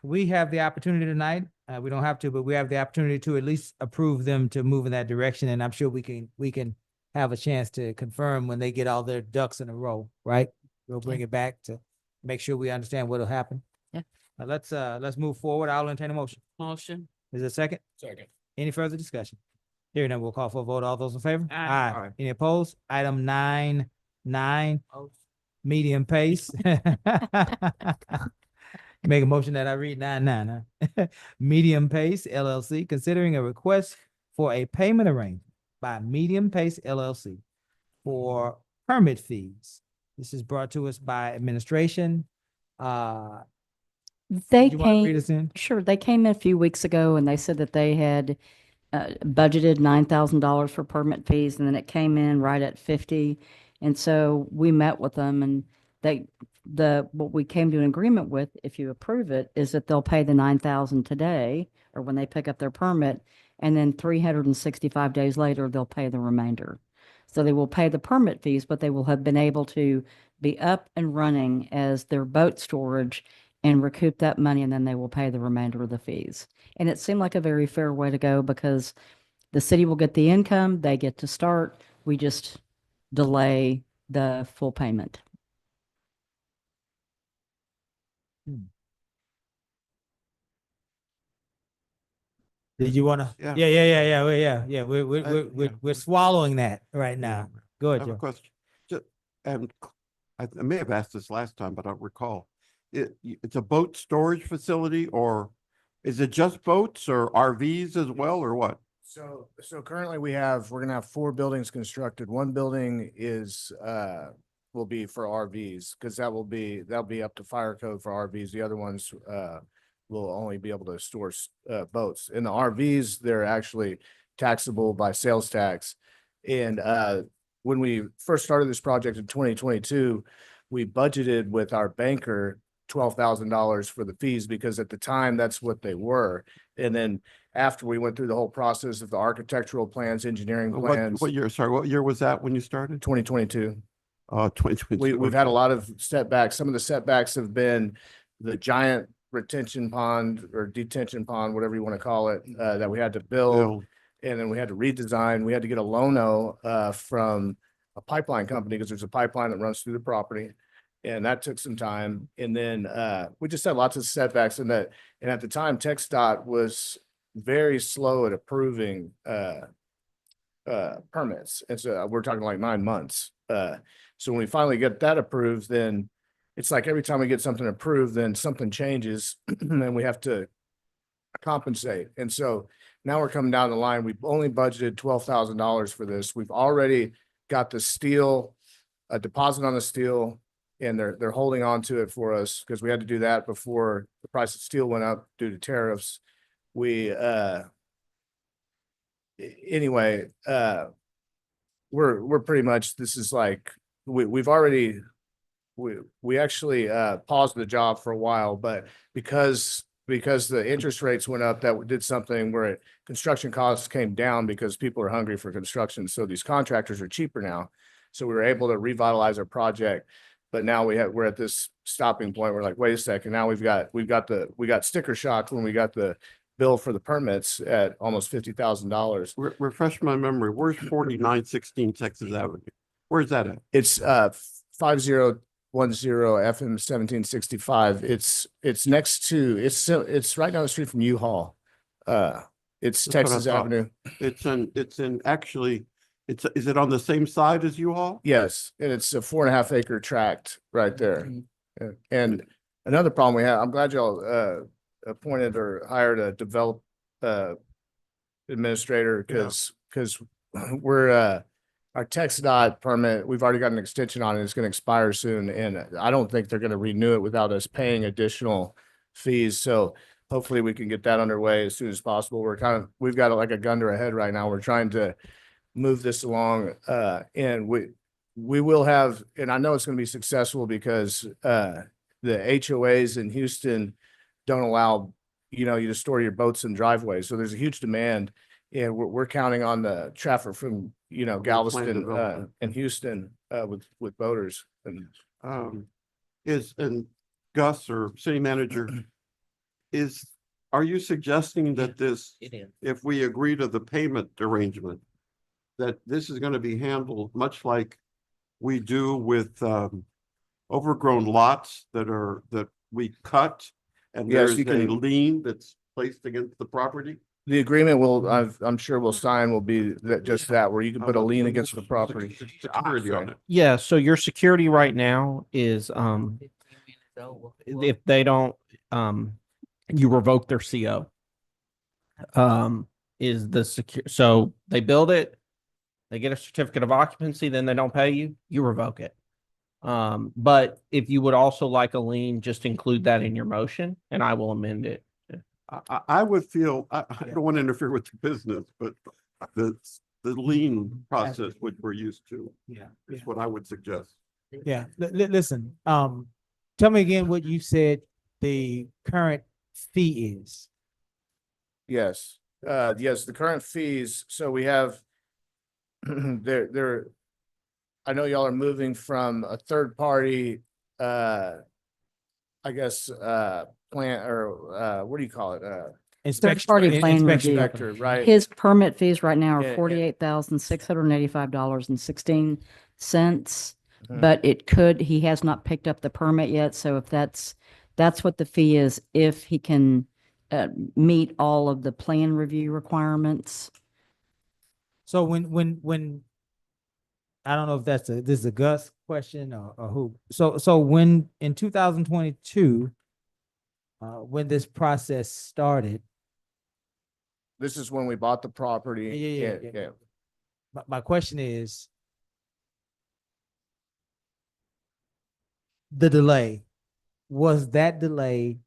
we have the opportunity tonight. We don't have to, but we have the opportunity to at least approve them to move in that direction. And I'm sure we can have a chance to confirm when they get all their ducks in a row, right? We'll bring it back to make sure we understand what'll happen. Yeah. Let's move forward. I'll entertain a motion. Motion. Is there a second? Second. Any further discussion? Hearing none, we'll call for a vote. All those in favor? Aye. Any opposed? Item 9.9, medium pace. Make a motion that I read 9.9, huh? Medium Pace LLC, considering a request for a payment arrangement by Medium Pace LLC for permit fees. This is brought to us by administration. They You wanna read us came, in? sure, they came in a few weeks ago and they said that they had budgeted $9,000 for permit fees, and then it came in right at 50. And so we met with them, and what we came to an agreement with, if you approve it, is that they'll pay the 9,000 today, or when they pick up their permit, and then 365 days later, they'll pay the remainder. So they will pay the permit fees, but they will have been able to be up and running as their boat storage and recoup that money, and then they will pay the remainder of the fees. And it seemed like a very fair way to go, because the city will get the income, they get to start, we just delay the full payment. Did you wanna? Yeah. Yeah. Yeah. We're swallowing that right now. Go I ahead, have a Joe. question. And I may have asked this last time, but I don't recall. It's a boat storage facility, or is it just boats or RVs as well, or what? So currently we're gonna have 4 buildings constructed. One building will be for RVs, because that'll be up to fire code for RVs. The other ones, will only be able to store, boats. In the RVs, they're actually taxable by sales tax. And, when we first started this project in 2022, we budgeted with our banker $12,000 for the fees, because at the time, that's what they were. And then after we went through the whole process of the architectural plans, engineering plans. What year was that when you started? 2022. 2022. We've had a lot of setbacks. Some of the setbacks have been the giant retention pond or detention pond, whatever you want to call it, that we had to build. And then we had to redesign. We had to get a loan from a pipeline company, because there's a pipeline that runs through the property. And that took some time. And then we just had lots of setbacks in that. And at the time, TxDOT was very slow at approving permits. And so we're talking like 9 months. So when we finally get that approved, then it's like every time we get something approved, then something changes and then we have to compensate. And so now we're coming down the line. We've only budgeted $12,000 for this. We've already got the steel, a deposit on the steel, and they're holding on to it for us, because we had to do that before the price of steel went up due to tariffs. Anyway, we're pretty much, this is like, we actually paused the job for a while, but because the interest rates went up, that did something where construction costs came down, because people are hungry for construction. So these contractors are cheaper now. So we were able to revitalize our project, but now we're at this stopping point. We're like, wait a second, now we got sticker shock when we got the bill for the permits at almost $50,000. Refresh my memory. Where's 4916 Texas Avenue? Where's that at? It's 5010 FM 1765. It's next to, it's right down the street from U-Haul. It's That's what I Texas thought. Avenue. Is it on the same side as U-Haul? Yes, and it's a 4.5 acre tract right there. And another problem we have, I'm glad y'all appointed or hired a develop administrator, because we're our TxDOT permit, we've already got an extension on it. It's going to expire soon, and I don't think they're going to renew it without us paying additional fees. So hopefully we can get that underway as soon as possible. We've got like a gun to our head right now. We're trying to move this along, and we will have, and I know it's going to be successful, because the HOAs in Houston don't allow, you to store your boats in driveways. So there's a huge demand, and we're counting on the traffic from, Galveston, and Houston, with boaters. And and Gus or city manager, are you suggesting that this, if we agree to the payment arrangement, that this is going to be handled much like we do with overgrown lots that we cut and Yes, there's you a can- lien that's placed against the property? The agreement I'm sure we'll sign will be that, where you can put a lien against the property. Security on it. Yeah, so your security right now is, if they don't, you revoke their CO. Is the secure, so they build it, they get a certificate of occupancy, then they don't pay you, you revoke it. But if you would also like a lien, just include that in your motion and I will amend it. I would feel, I don't want to interfere with the business, but the lien process, which we're used to, is what I would suggest. Yeah, listen, tell me again what you said the current fee is. Yes, the current fees, so we have, I know y'all are moving from a third party, I guess, plant or, what do you call it? Third-party plan review. Inspector, right? His permit fees right now Yeah, are $48,685.16. Mhm. But he has not picked up the permit yet. So if that's what the fee is, if he can meet all of the plan review requirements. So when I don't know if this is a Gus question or who. So when in 2022, when this process started, This is when we bought the property. Yeah. My question is the delay. Was that delay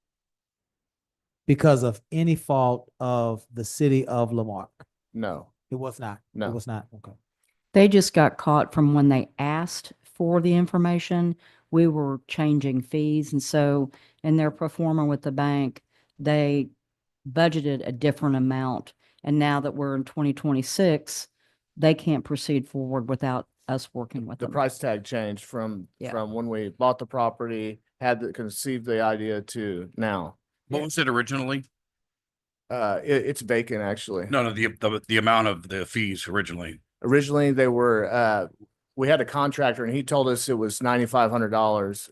because of any fault of the city of Lamarque? No, It was not. No. It was not. Okay. They just got caught from when they asked for the information. We were changing fees. And so in their pro forma with the bank, they budgeted a different amount. And now that we're in 2026, they can't proceed forward without us working with the them. price tag changed from Yeah. when we bought the property, conceived the idea to now. What was it originally? It's vacant actually. No, the amount of the fees originally. Originally, they were, we had a contractor and he told us it was $9,500.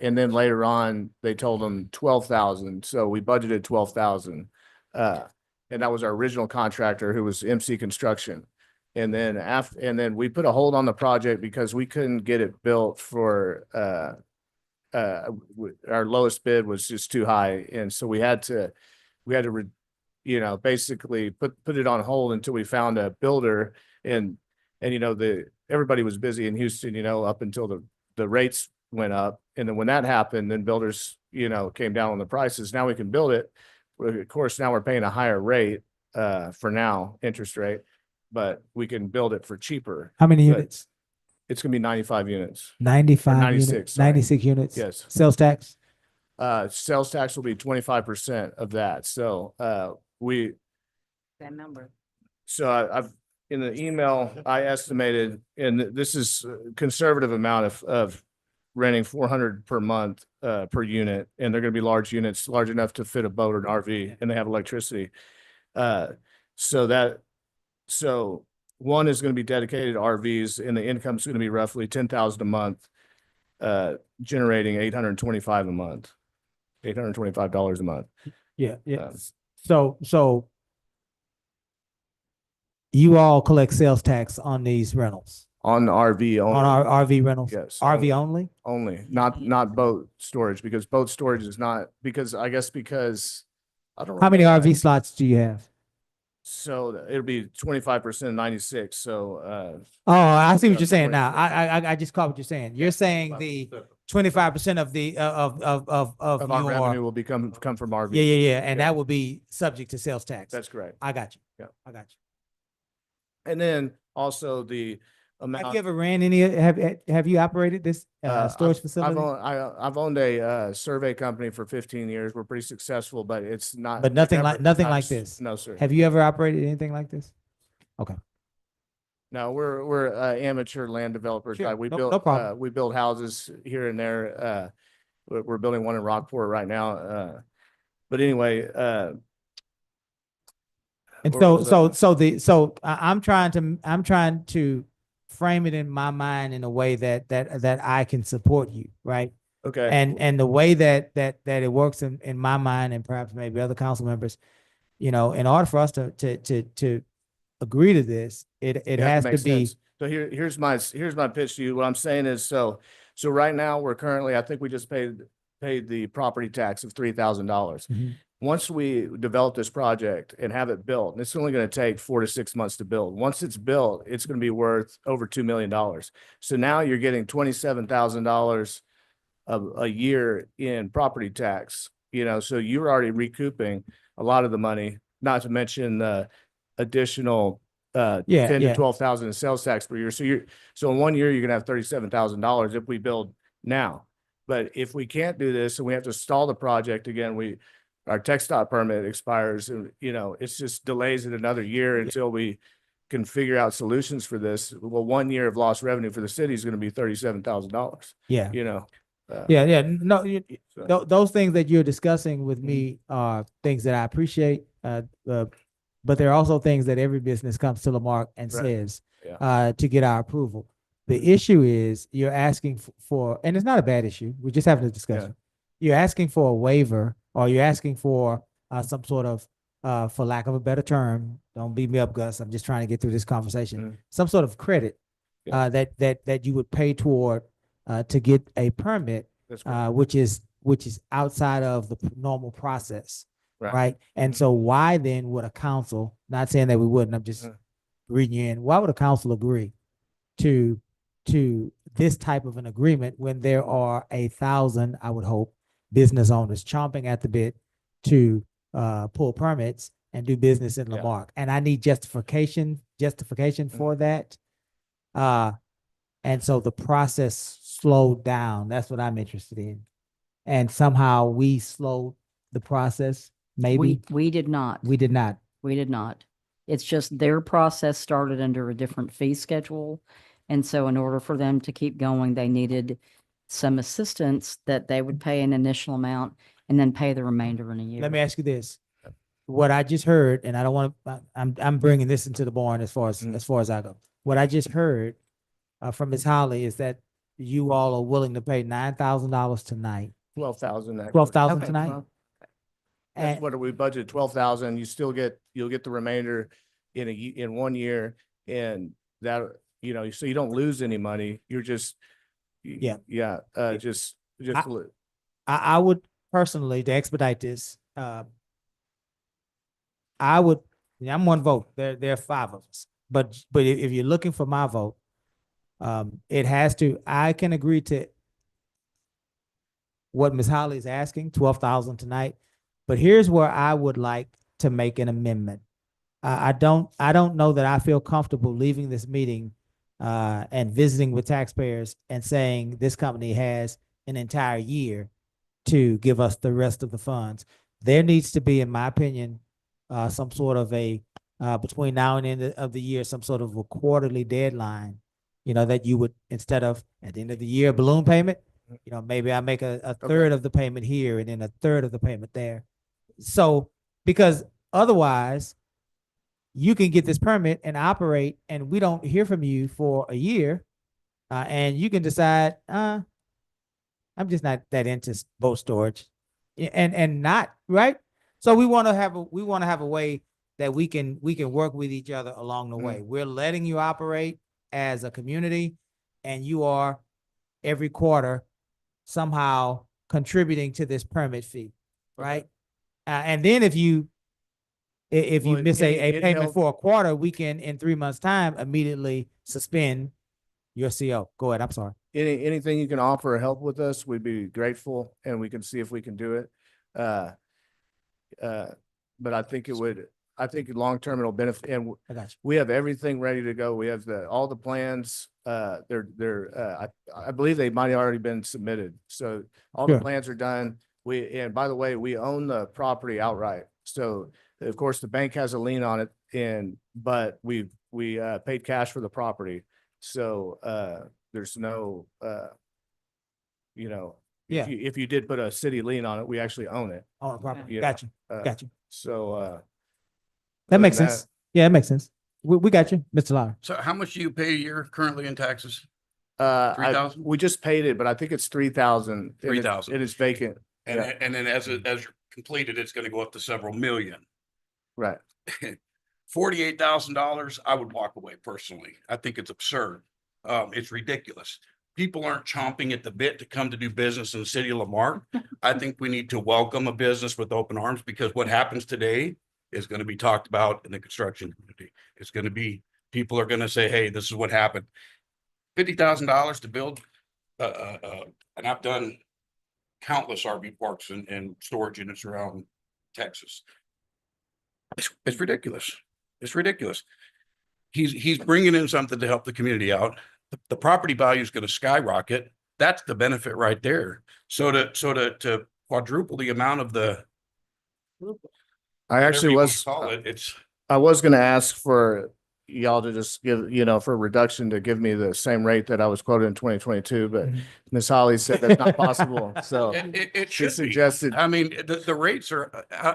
And then later on, they told him 12,000. So we budgeted 12,000. And that was our original contractor who was MC Construction. And then we put a hold on the project because we couldn't get it built for, our lowest bid was just too high. And so we had to basically put it on hold until we found a builder and everybody was busy in Houston, up until the rates went up. And then when that happened, then builders, came down on the prices. Now we can build it. Of course, now we're paying a higher rate, for now, interest rate, but we can build it for cheaper. How many But units? It's gonna be 95 units. 95 96, units, sorry. 96 units. Yes. Sales tax. Sales tax will be 25% of that. So, That number. So I've, in the email, I estimated, and this is a conservative amount of renting 400 per month, per unit. And they're going to be large units, large enough to fit a boat or an RV, and they have electricity. So one is going to be dedicated to RVs, and the income is going to be roughly 10,000 a month, generating 825 a month, $825 a month. Yeah. So you all collect sales tax on these rentals, On the RV only. on our RV rentals? Yes. RV only? Only, not boat storage, because boat storage is not, because I don't. How many remember. RV slots do you have? So it'll be 25% 96, so, Oh, I see what you're saying 26. now. I just caught what you're saying. You're saying the 25% of the, of of our revenue your, will come from RV. yeah. And that will be subject to sales tax. That's correct. I got you. Yeah. I got you. And then also the amount. Have you ever ran any, have you operated this storage facility? I've owned a survey company for 15 years. We're pretty successful, but it's not. But nothing never- like, nothing not like s- this? No, sir. Have you ever operated anything like this? Okay. No, we're amateur land developers. Sure. Right? We No- build no problem. we build houses here and there. We're building one in Rockport right now. But anyway, And where was I'm trying to frame it in my mind in a way that I can support you, right? okay. And the way that it works in my mind, and perhaps maybe other council members, in order for us to agree to this, it You have has to make be. sense. So here's my pitch to you. What I'm saying is, so right now we're currently, I think we just paid the property tax of $3,000. Mhm. Once we develop this project and have it built, and it's only going to take 4 to 6 months to build. Once it's built, it's going to be worth over $2 million. So now you're getting $27,000 a year in property tax, so you're already recouping a lot of the money, not to mention the additional 10 to 12,000 in sales tax per year. So in 1 year, you're gonna have $37,000 if we build now. But if we can't do this and we have to stall the project again, our TxDOT permit expires and, it's just delays it another year until we can figure out solutions for this. Well, 1 year of lost revenue for the city is going to be $37,000. Yeah. Uh, No, so- those things that you're discussing with me are things that I appreciate. But there are also things that every business comes to Lamarck and Right. says, Yeah. to get our approval. The issue is you're asking for, and it's not a bad issue. We're just having a discussion. You're asking for a waiver, or you're asking for some sort of, for lack of a better term, don't beat me up, Gus. I'm just trying to get through this conversation. Some sort of credit that you would pay toward to get a permit, That's correct. which is outside of the normal process. Right. Right. And so why then would a council, not saying that we wouldn't, I'm just reading you in, why would a council agree to this type of an agreement when there are 1,000, I would hope, business owners chomping at the bit to pull permits and do business in Lamarck? And I need justification for that. And so the process slowed down. That's what I'm interested in. And somehow we slowed the process. Maybe We did not. we did not. We did not. It's just their process started under a different fee schedule. And so in order for them to keep going, they needed some assistance that they would pay an initial amount and then pay the remainder in a year. Let me ask you this. What I just heard, and I don't want to, I'm bringing this into the barn as far as I go. What I just heard from Ms. Holly is that you all are willing to pay $9,000 tonight. 12,000. actually. 12,000 Okay. tonight? Well, That's what we budgeted, 12,000. You'll get the remainder in 1 year, and that, so you don't lose any money. You're just, just. I would personally, to expedite this, I'm one vote. There are 5 of us. But if you're looking for my vote, I can agree to what Ms. Holly is asking, 12,000 tonight. But here's where I would like to make an amendment. I don't know that I feel comfortable leaving this meeting and visiting with taxpayers and saying this company has an entire year to give us the rest of the funds. There needs to be, in my opinion, some sort of between now and end of the year, some sort of a quarterly deadline, that you would, instead of at the end of the year, balloon payment, maybe I make a third of the payment here and then a third of the payment there. So, because otherwise you can get this permit and operate and we don't hear from you for a year, and you can decide, I'm just not that into boat storage, and not, right? So we want to have a way that we can work with each other along the way. We're letting you operate as a community, and you are every quarter somehow contributing to this permit fee, right? And then if you miss a payment for a quarter, we can, in 3 months' time, immediately suspend your CO. Go ahead. I'm sorry. Anything you can offer or help with us, we'd be grateful, and we can see if we can do it. But I think long-term it'll benefit, and I got you. we have everything ready to go. We have all the plans. I believe they might have already been submitted. So all the Sure. plans are done. And by the way, we own the property outright. So of course the bank has a lien on it, but we've we paid cash for the property. So there's no you know, Yeah. if you did put a city lien on it, we actually own it. Oh, property. Yeah. Gotcha. Uh, Gotcha. So That other makes than sense. Yeah, that makes sense. We got you, Mr. Lowry. So how much do you pay a year currently in taxes? I- 3,000? we just paid it, but I think it's 3,000. 3,000. It is vacant. And, Yeah. and then as you're completed, it's gonna go up to several million. Right. $48,000, I would walk away personally. I think it's absurd. It's ridiculous. People aren't chomping at the bit to come to do business in the city of Lamar. I think we need to welcome a business with open arms, because what happens today is going to be talked about in the construction community. It's going to be, people are going to say, hey, this is what happened. $50,000 to build, and I've done countless RV parks and storage units around Texas. It's ridiculous. It's ridiculous. He's bringing in something to help the community out. The property value is going to skyrocket. That's the benefit right there. So to quadruple the amount of the, I actually was, call it, it's I was gonna ask for y'all to just give, for a reduction to give me the same rate that I was quoted in 2022, but Ms. Holly said that's not possible. So it she should be. suggested, I mean, the rates are,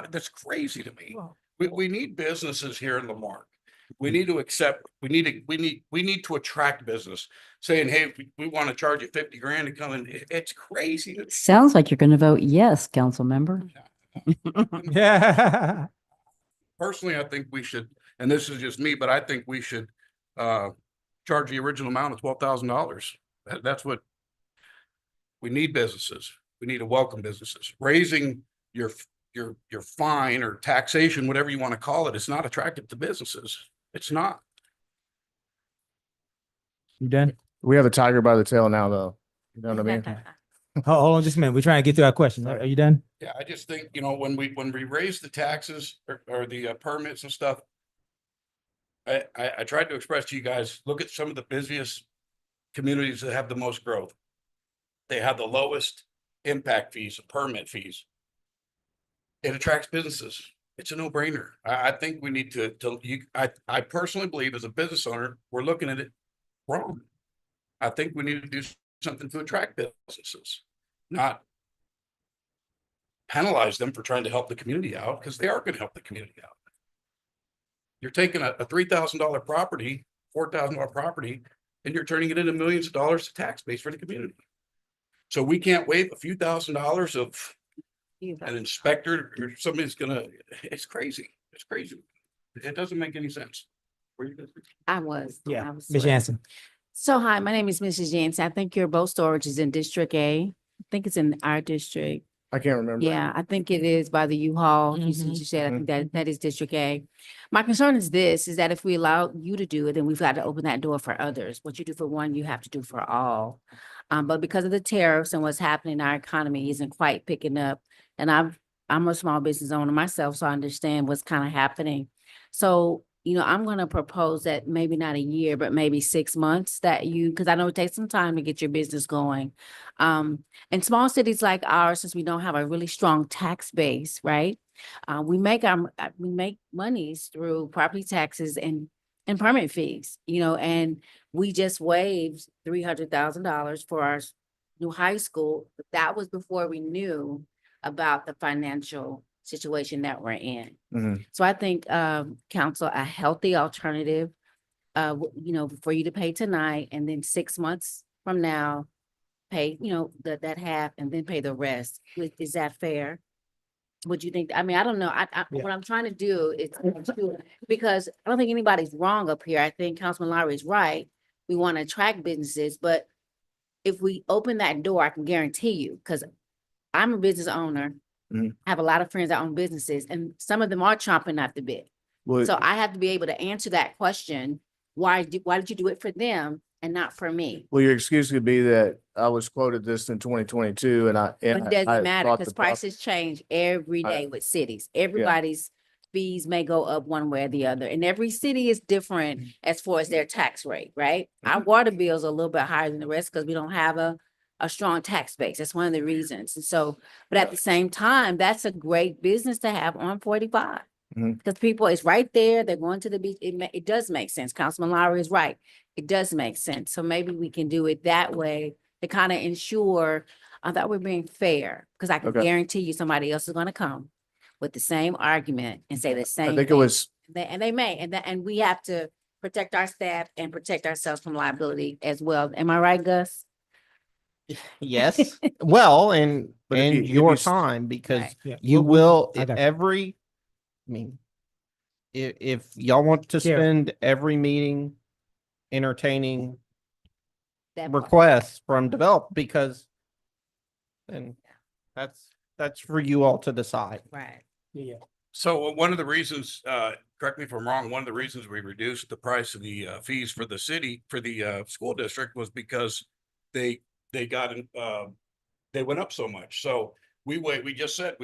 that's crazy to me. We need businesses here in Lamar. We need to accept, we need to attract business, saying, hey, we want to charge you 50 grand to come in. It's crazy. Sounds like you're going to vote yes, council member. Yeah. Personally, I think we should, and this is just me, but I think we should charge the original amount of $12,000. That's what we need. Businesses. We need to welcome businesses. Raising your fine or taxation, whatever you want to call it, it's not attractive to businesses. It's not. You done? we have a tiger by the tail now, though. You know what I mean? Hold on just a minute. We're trying to get through our questions. Are you done? Yeah, I just think, when we raise the taxes or the permits and stuff, I tried to express to you guys, look at some of the busiest communities that have the most growth. They have the lowest impact fees, permit fees. It attracts businesses. It's a no-brainer. I think we need I personally believe, as a business owner, we're looking at it wrong. I think we need to do something to attract businesses, not penalize them for trying to help the community out, because they are going to help the community out. You're taking a $3,000 property, $4,000 property, and you're turning it into millions of dollars of tax base for the community. So we can't waive a few $1,000s of an inspector or somebody's it's crazy. It's crazy. It doesn't make any sense. Were you gonna say? I was. Yeah. I was Ms. sweating. Jansen. So hi, my name is Mrs. Jansen. I think your boat storage is in District A. I think it's in our district. I can't remember. Yeah, I think it is by the U-Haul. You said, I think that is District A. My concern is this, is that if we allow you to do it, then we've got to open that door for others. What you do for one, you have to do for all. But because of the tariffs and what's happening, our economy isn't quite picking up. And I'm a small business owner myself, so I understand what's kind of happening. So, I'm going to propose that maybe not a year, but maybe 6 months because I know it takes some time to get your business going. In small cities like ours, since we don't have a really strong tax base, right? We make monies through property taxes and permit fees, and we just waived $300,000 for our new high school. But that was before we knew about the financial situation that we're in. So I think, council, a healthy alternative, for you to pay tonight, and then 6 months from now, pay, that half, and then pay the rest. Is that fair? Would you think? I mean, I don't know. What I'm trying to do is, because I don't think anybody's wrong up here. I think Councilman Lowry is right. We want to attract businesses, but if we open that door, I can guarantee you, because I'm a business owner. I have a lot of friends that own businesses, and some of them are chomping at the bit. So I have to be able to answer that question. Why did you do it for them and not for me? Well, your excuse could be that I was quoted this in 2022 But it doesn't matter, because prices change every day with cities. Everybody's fees may go up one way or the other, and every city is different as far as their tax rate, right? Our water bills are a little bit higher than the rest because we don't have a strong tax base. That's one of the reasons. And so, but at the same time, that's a great business to have on 45. Mhm. Because people, it's right there, they're going to the beach, it does make sense. Councilman Lowry is right. It does make sense. So maybe we can do it that way to kind of ensure, I thought we're being fair, because I can Okay. guarantee you somebody else is gonna come with the same argument and say the same. I think it thing. was, And they may, and we have to protect our staff and protect ourselves from liability as well. Am I right, Gus? Yes, well, But if you your s- time, because Right. Yeah, you we- will, I got you. every, I mean, if y'all want to Sheriff. spend every meeting entertaining That part. requests from develop, because then that's for you all to decide. Right. Yeah. So one of the reasons, correct me if I'm wrong, one of the reasons we reduced the price of the fees for the city, for the school district was because they got, they went up so much. So we just said,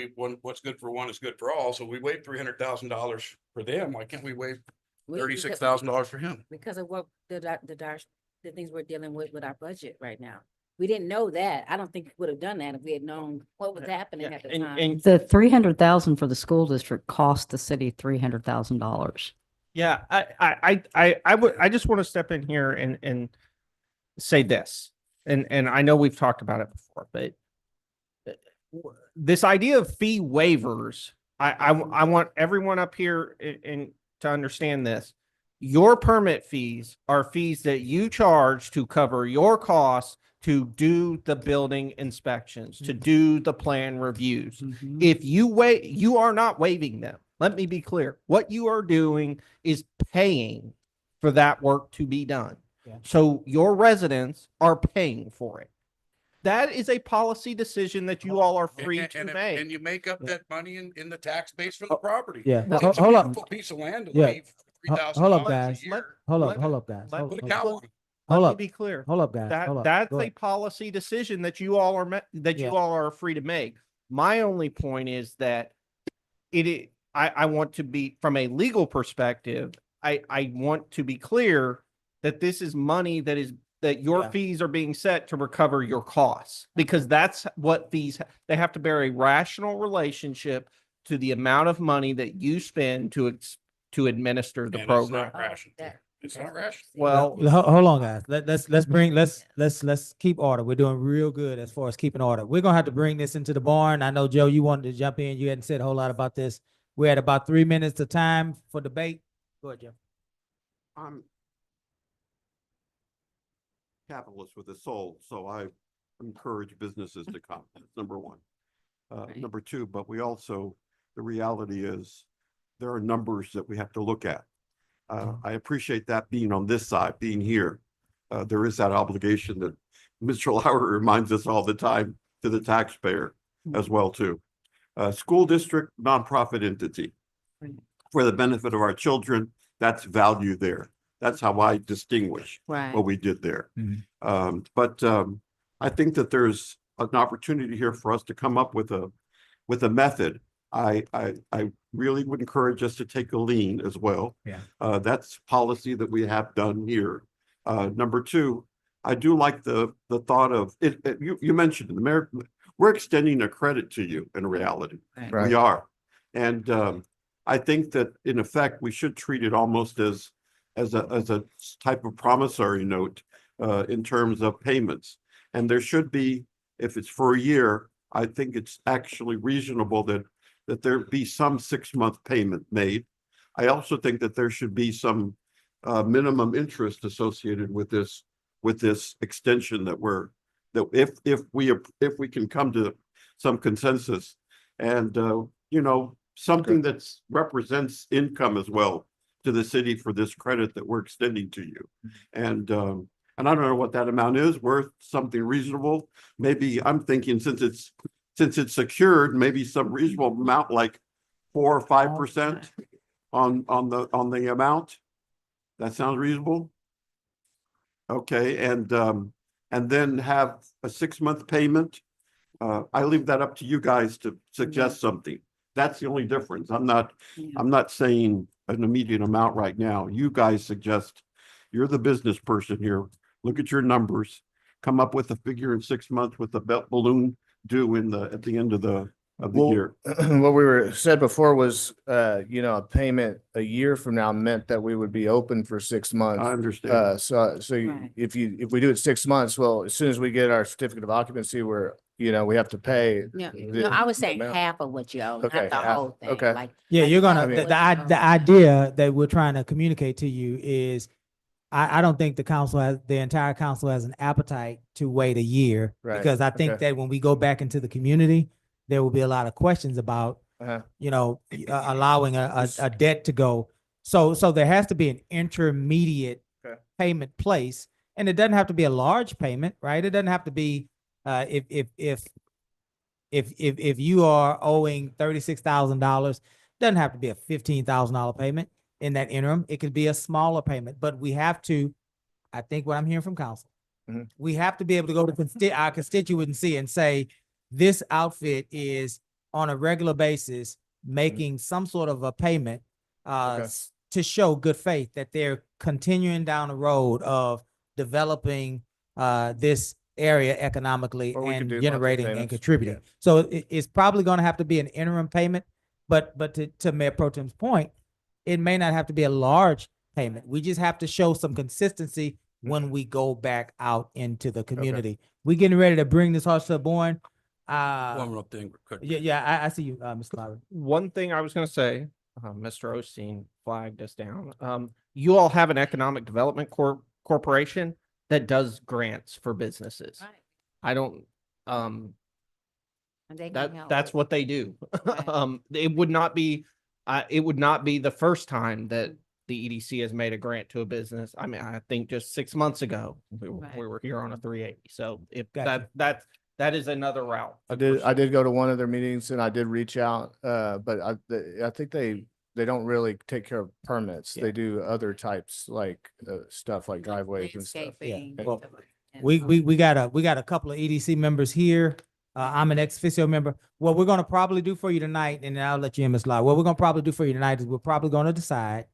what's good for one is good for all. So we waived $300,000 for them. Why can't we waive $36,000 for him? Because of what the things we're dealing with our budget right now. We didn't know that. I don't think we would have done that if we had known what was happening at the time. And The 300,000 for the school district cost the city $300,000. yeah, I just want to step in here and say this. And I know we've talked about it before, but this idea of fee waivers, I want everyone up here and to understand this. Your permit fees are fees that you charge to cover your costs to do the building inspections, to do the plan reviews. If you are not waiving them. Let me be clear. What you are doing is paying for that work to be done. Yeah. So your residents are paying for it. That is a policy decision that you all are free to make. And you make up that money in the tax base from the property. Yeah. It's a Hold up. beautiful piece of land to Yeah. leave $3,000 Hold up, a guys. year. Hold Let- up, guys. let- Put a Hold cow up. on it. Let Hold me up. be clear. Hold up, guys. Hold up. That's Go a ahead. policy decision that you all are that Yeah. you all are free to make. My only point is that I want to be, from a legal perspective, I want to be clear that this is money that your Yeah. fees are being set to recover your costs, because that's what fees, they have to bear a rational relationship to the amount of money that you spend to administer the And program. It's not rational. It's not rational. Well, Hold on, guys. Let's keep order. We're doing real good as far as keeping order. We're gonna have to bring this into the barn. I know, Joe, you wanted to jump in. You hadn't said a whole lot about this. We're at about 3 minutes of time for debate. Go ahead, Joe. I'm capitalist with a soul, so I encourage businesses to come. That's number one. Number two, but we also, the reality is there are numbers that we have to look at. I appreciate that being on this side, being here. There is that obligation that Mr. Lauer reminds us all the time to the taxpayer as well too. School district, nonprofit entity. For the benefit of our children, that's value there. That's how I distinguish Right. what we did there. But I think that there's an opportunity here for us to come up with a method. I really would encourage us to take a lean as well. Yeah. That's policy that we have done here. Number two, I do like the thought of it. You mentioned the mayor. We're extending a credit to you in reality. Right. We are. And I think that in effect, we should treat it almost as a type of promissory note in terms of payments. And there should be, if it's for a year, I think it's actually reasonable that there be some 6-month payment made. I also think that there should be some minimum interest associated with this extension that if we can come to some consensus and something that represents income as well to the city for this credit that we're extending to you. And I don't know what that amount is, worth something reasonable. Maybe I'm thinking since it's secured, maybe some reasonable amount like 4 or 5% on the amount. That sounds reasonable. Okay, and then have a 6-month payment. I leave that up to you guys to suggest something. That's the only difference. I'm not saying an immediate amount right now. You guys suggest, you're the business person here. Look at your numbers, come up with a figure in 6 months with the balloon due at the end of the of the Well, year. what we were said before was, a payment a year from now meant that we would be open for 6 months. I understand. Right. If we do it 6 months, well, as soon as we get our certificate of occupancy, we have to pay. No, the I was saying amount. half of what you owe, Okay, not the half. whole thing. Okay. Like, Yeah, like you're gonna, half of the, what the, you i- owe. the idea that we're trying to communicate to you is, I don't think the entire council has an appetite to wait a year. Right, Because I think okay. that when we go back into the community, there will be a lot of questions about, Uh-huh. allowing a debt to go. So there has to be an intermediate Okay. payment place, and it doesn't have to be a large payment, right? It doesn't have to be, if you are owing $36,000, doesn't have to be a $15,000 payment in that interim. It could be a smaller payment, but we have to, I think what I'm hearing from council, Mhm. we have to be able to go to our constituency and say, this outfit is on a regular basis making some sort of a payment Okay. to show good faith that they're continuing down the road of developing this area economically Or we could and do monthly generating and payments. contributing. So it's probably going to have to be an interim payment, but to Mayor Pro Tem's point, it may not have to be a large payment. We just have to show some consistency when we go back out into the community. We getting ready to bring this horse to the barn. One more thing. quick. Yeah, I see you, Mr. Lowry. One thing I was gonna say, Mr. Osteen flagged us down. You all have an economic development corporation that does grants for businesses. Right. I don't, And they can help. that's what they do. Right. It would not be the first time that the EDC has made a grant to a business. I mean, I think just 6 months ago, we Right. were here on a 380. So if Gotcha. that is another route. I did go to one of their meetings and I did reach out, but I think they don't really take care of permits. Yeah. They do other types like stuff like driveways and stuff. Landscaping, Well, stuff like that. We got a couple of EDC members here. I'm an ex officio member. What we're gonna probably do for you tonight, and I'll let you in, Ms. Lowry. What we're gonna probably do for you tonight is we're probably gonna decide,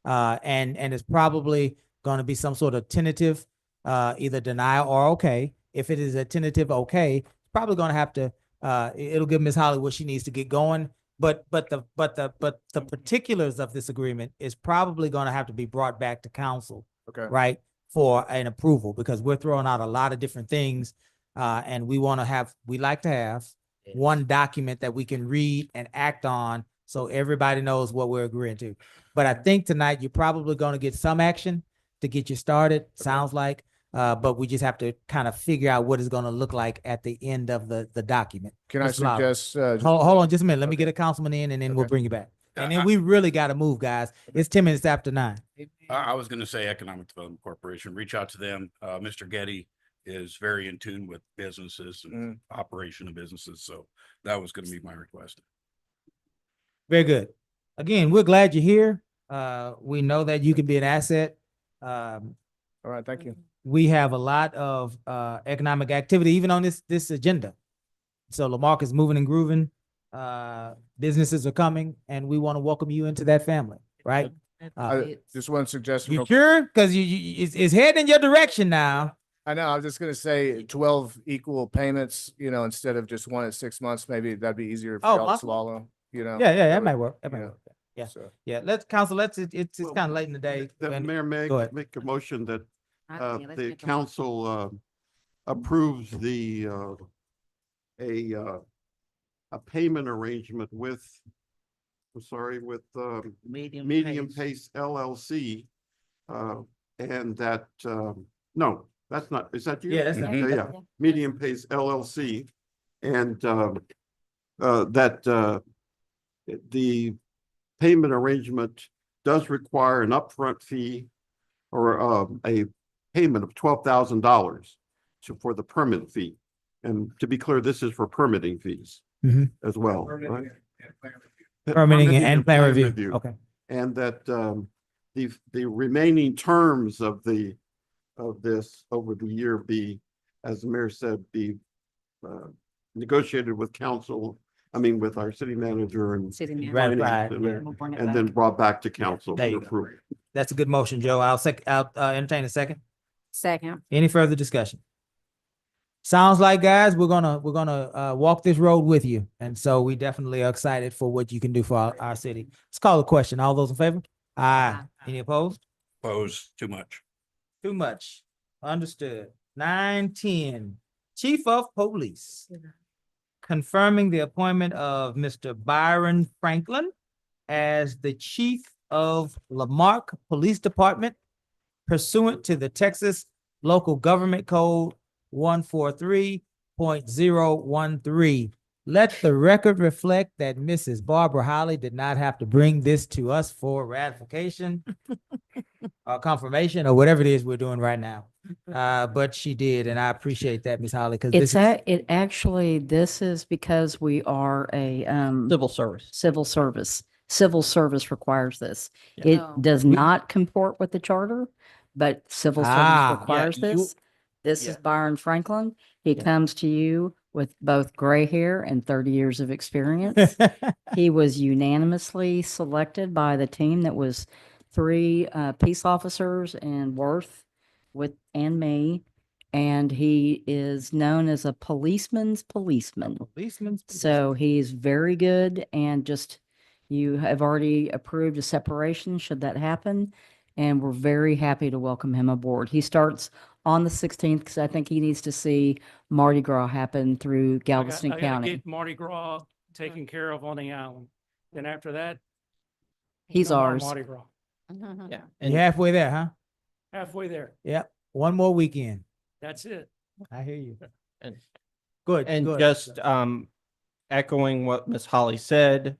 and it's probably gonna be some sort of tentative, either denial or okay. If it is a tentative okay, it's probably gonna have to, it'll give Ms. Holly what she needs to get going. But the particulars of this agreement is probably gonna have to be brought back to council, Okay. right? For an approval, because we're throwing out a lot of different things. And we like to have one document that we can read and act on, so everybody knows what we're agreeing to. But I think tonight you're probably gonna get some action to get you started, sounds like. But we just have to kind of figure out what it's gonna look like at the end of the document. Can I Mr. Lowry. suggest, Hold on just a minute. Let me get a councilman in and then we'll Okay. bring you back. And then we really gotta move, guys. It's 10 minutes after 9. I was gonna say Economic Development Corporation, reach out to them. Mr. Getty is very in tune with businesses and operation of businesses, so that was gonna be my request. Very good. Again, we're glad you're here. We know that you can be an asset. all right, thank you. We have a lot of economic activity, even on this agenda. So Lamarque is moving and grooving. Businesses are coming, and we want to welcome you into that family, right? Just one suggestion. You sure? Because it's heading in your direction now. I know, I was just gonna say 12 equal payments, instead of just one at 6 months, maybe that'd be easier for Oh, y'all to possible. swallow, Yeah, That that would- might work. That might yeah. work. Yeah, So, yeah. It's kind of late in the day. The and- mayor may Go ahead. make a motion that Okay, let's the make a council approves a payment arrangement with, Medium Pace LLC. And that, no, that's not, is that you? Yeah, that's not- Yeah, Medium Pace LLC. And that the payment arrangement does require an upfront fee or a payment of $12,000 for the permit fee. And to be clear, this is for permitting fees Mhm. as well, right? Permitting and plan review. Okay. And that the remaining terms of this over the year be, as the mayor said, be negotiated with council, with our city manager and City manager. Right, finance, right, and yeah. then- We'll bring it and then back. brought back to council There for you go. approval. That's a good motion, Joe. I'll entertain a second. Second. Any further discussion? Sounds like, guys, we're gonna walk this road with you. And so we definitely are excited for what you can do for our city. Let's call the question. All those in favor? Aye. Any opposed? Opposed, too much. Too much. Understood. 9:10. Chief of Police. Confirming the appointment of Mr. Byron Franklin as the Chief of Lamarque Police Department pursuant to the Texas Local Government Code 143.013. Let the record reflect that Mrs. Barbara Holly did not have to bring this to us for ratification or confirmation or whatever it is we're doing right now. But she did, and I appreciate that, Ms. Holly, because this is It actually, this is because we are a, Civil service. civil service. Civil service requires this. Yeah. It Oh. does not comport with the charter, but civil service Ah. requires Yeah, you- this. This is yeah. Byron Franklin. He Yeah. comes to you with both gray hair and 30 years of experience. He was unanimously selected by the team that was 3 peace officers and Worth and me. And he is known as a policeman's policeman. So he's very good, and just, you have already approved a separation should that happen. And we're very happy to welcome him aboard. He starts on the 16th because I think he needs to see Mardi Gras happen through Galveston I gotta County. get Mardi Gras taken care of on the island. Then after that. He's no more ours. Mardi Gras. Yeah. you halfway there, huh? Halfway there. Yep. One more weekend. That's it. I hear you. And Good. And good. just echoing what Ms. Holly said,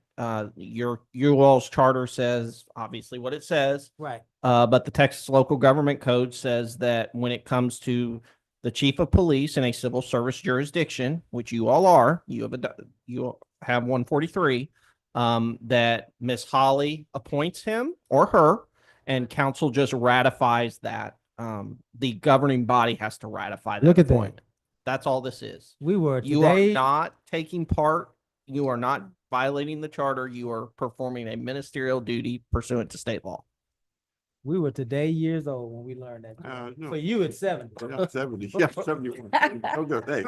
your all's charter says obviously what it says. Right. But the Texas Local Government Code says that when it comes to the chief of police in a civil service jurisdiction, which you all are, you have 143, that Ms. Holly appoints him or her, and council just ratifies that. The governing body has to ratify that Look at that. point. That's all this is. We were You are today. not taking part. You are not violating the charter. You are performing a ministerial duty pursuant to state law. We were today years old when we learned that. No. For you, it's 70. Yeah, 70, yeah, 71. Okay, hey,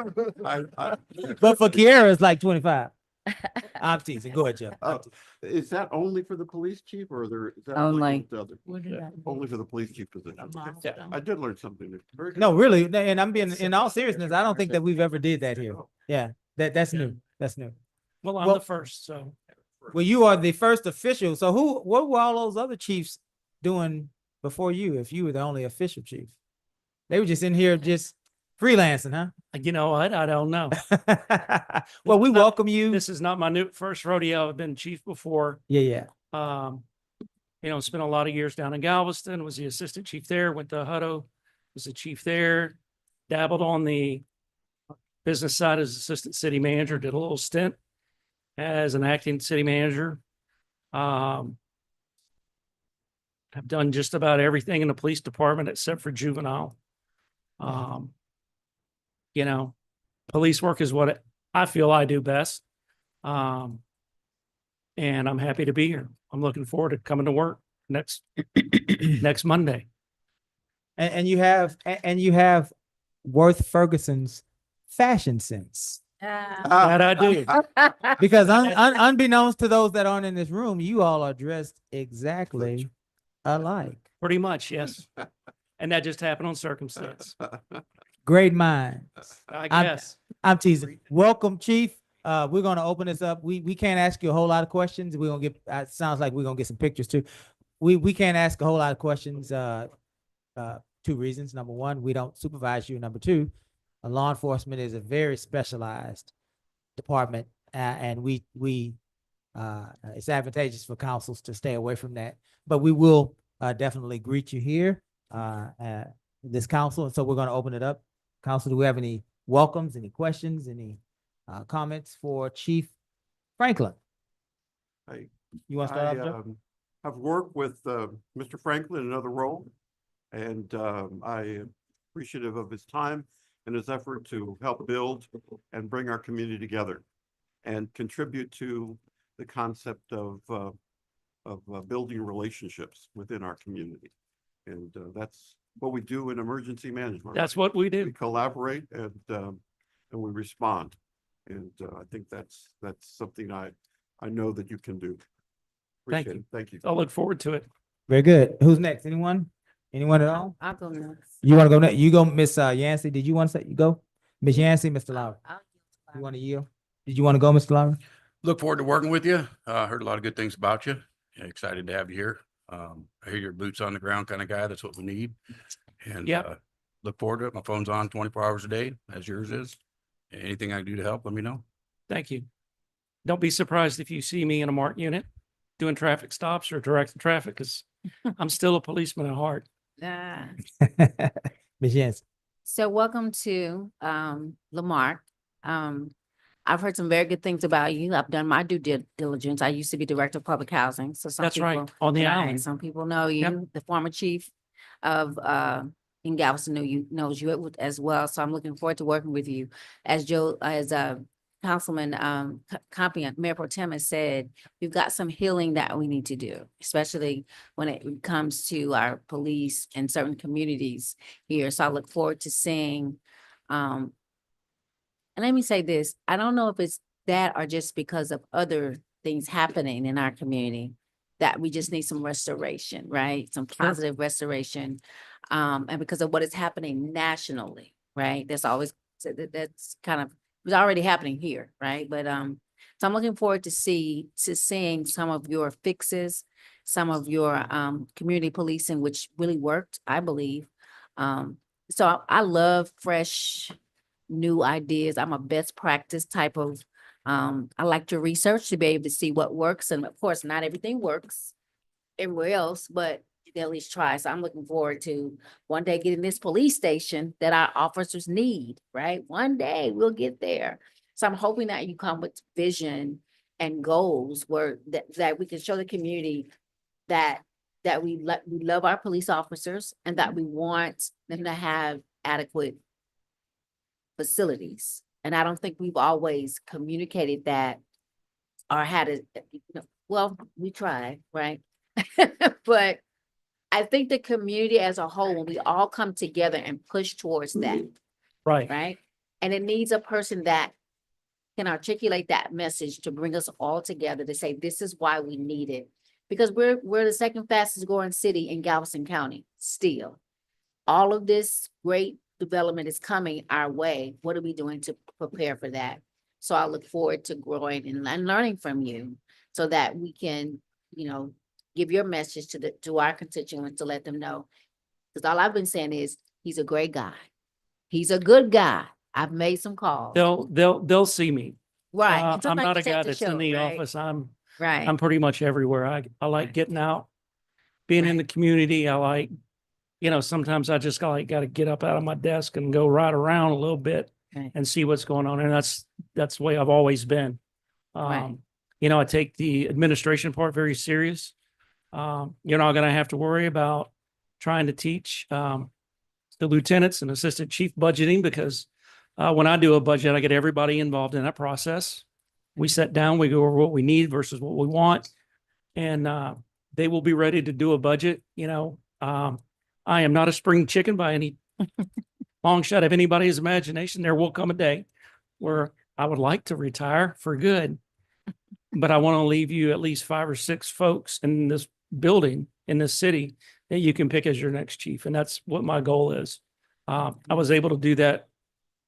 But for Kiara, it's like 25. I'm teasing. Go ahead, Jeff. Is that only for the police chief, or is that Only. for the other? What did I- Only for the police chief position? Yeah. I did learn something. Very good. No, really. And I'm being, in all seriousness, I don't think that we've ever did that here. Yeah, that's new. That's new. Well, I'm Well- the first, so. Well, you are the first official. So what were all those other chiefs doing before you, if you were the only official chief? They were just in here just freelancing, huh? You know what? I don't know. Well, we welcome you. This is not my first rodeo. I've been chief before. Yeah. Spent a lot of years down in Galveston, was the assistant chief there, went to Hutto, was the chief there, dabbled on the business side as assistant city manager, did a little stint as an acting city manager. I've done just about everything in the police department except for juvenile. Police work is what I feel I do best. And I'm happy to be here. I'm looking forward to coming to work next Monday. And you have Worth Ferguson's fashion sense. That I do. Because unbeknownst to those that aren't in this room, you all are dressed exactly alike. Pretty much, yes. And that just happened on circumstance. Great minds. I guess. I'm teasing. Welcome, Chief. We're going to open this up. We can't ask you a whole lot of questions. We're going to get, it sounds like we're going to get some pictures too. We can't ask a whole lot of questions. 2 reasons. Number one, we don't supervise you. Number two, law enforcement is a very specialized department. And it's advantageous for councils to stay away from that. But we will definitely greet you here at this council. And so we're going to open it up. Council, do we have any welcomes, any questions, any comments for Chief Franklin? You want to start off, Joe? I've worked with Mr. Franklin in another role, and I am appreciative of his time and his effort to help build and bring our community together and contribute to the concept of building relationships within our community. And that's what we do in emergency management. That's what we do. We collaborate, and and we respond. And I think that's something I know that you can do. Thank Appreciate you. it. Thank you. I'll look forward to it. Very good. Who's next? Anyone? Anyone at all? I'll go next. You want to go next? You go, Miss Yancey. Did you want to say, you go? Miss Yancey, Mr. Lowry. You want to yield? Did you want to go, Mr. Lowry? Look forward to working with you. Heard a lot of good things about you. Excited to have you here. I hear you're boots on the ground kind of guy. That's what we need. And look forward to it. My phone's on 24 hours a day, as yours is. Anything I can do to help, let me know. Thank you. Don't be surprised if you see me in a Marque unit doing traffic stops or directing traffic, because I'm still a policeman at heart. Miss Yancey. So welcome to Lamarck. I've heard some very good things about you. I've done my due diligence. I used to be director of public housing. So some That's right, people, on the right, island. some people know you. Yep. The former chief of in Galveston knows you as well. So I'm looking forward to working with you. As Councilman Compion, Mayor Pro Tem has said, we've got some healing that we need to do, especially when it comes to our police and certain communities here. So I look forward to seeing and let me say this, I don't know if it's that or just because of other things happening in our community that we just need some restoration, right? Some positive restoration. And because of what is happening nationally, right? That's kind of, it was already happening here, right? But so I'm looking forward to seeing some of your fixes, some of your community policing, which really worked, I believe. So I love fresh new ideas. I'm a best practice type of, I like to research to be able to see what works. And of course, not everything works everywhere else, but they at least try. So I'm looking forward to one day getting this police station that our officers need, right? One day we'll get there. So I'm hoping that you come with vision and goals where that we can show the community that we love our police officers and that we want them to have adequate facilities. And I don't think we've always communicated that or had it, well, we tried, right? But I think the community as a whole, when we all come together and push towards that, right? And it needs a person that can articulate that message to bring us all together to say, this is why we need it. Because we're the second fastest growing city in Galveston County still. All of this great development is coming our way. What are we doing to prepare for that? So I look forward to growing and learning from you so that we can, give your message to our constituents to let them know. Because all I've been saying is he's a great guy. He's a good guy. I've made some calls. They'll see me. Right. I'm not a guy that's in the office. I'm pretty much everywhere. I like getting out, being in the community. I like, sometimes I just got to get up out of my desk and go right around a little bit and see what's going on. And that's the way I've always been. I take the administration part very serious. You're not going to have to worry about trying to teach the lieutenants and assistant chief budgeting because when I do a budget, I get everybody involved in that process. We sit down, we go over what we need versus what we want, and they will be ready to do a budget. I am not a spring chicken by any long shot of anybody's imagination. There will come a day where I would like to retire for good, but I want to leave you at least 5 or 6 folks in this building, in this city, that you can pick as your next chief. And that's what my goal is. I was able to do that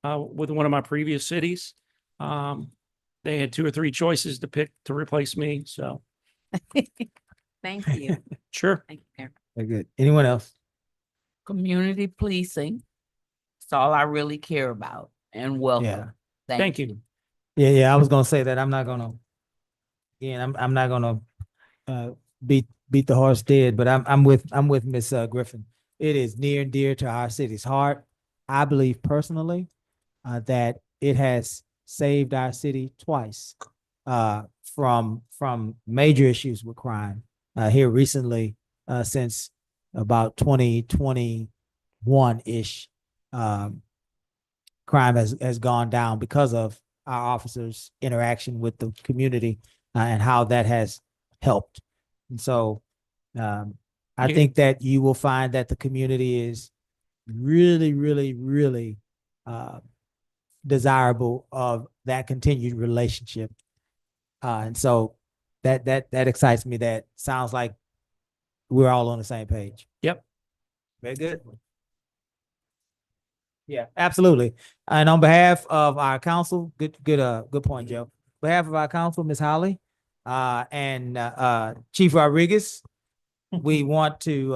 with one of my previous cities. They had 2 or 3 choices to pick to replace me. So thank you. Sure. Thank you, Mayor. Very good. Anyone else? Community policing. That's all I really care about. And welcome. Yeah. Thank you. Yeah. I was gonna say that I'm not gonna. Again, I'm not gonna beat the horse dead, but I'm with Miss Griffin. It is near and dear to our city's heart. I believe personally that it has saved our city twice from major issues with crime here recently since about 2021-ish. Crime has gone down because of our officers' interaction with the community and how that has helped. And so I think that you will find that the community is really, really, really desirable of that continued relationship. And so that excites me. That sounds like we're all on the same page. Yep. Very good. Yeah, absolutely. And on behalf of our council, good point, Joe. On behalf of our council, Ms. Holly, and Chief Rodriguez, we want to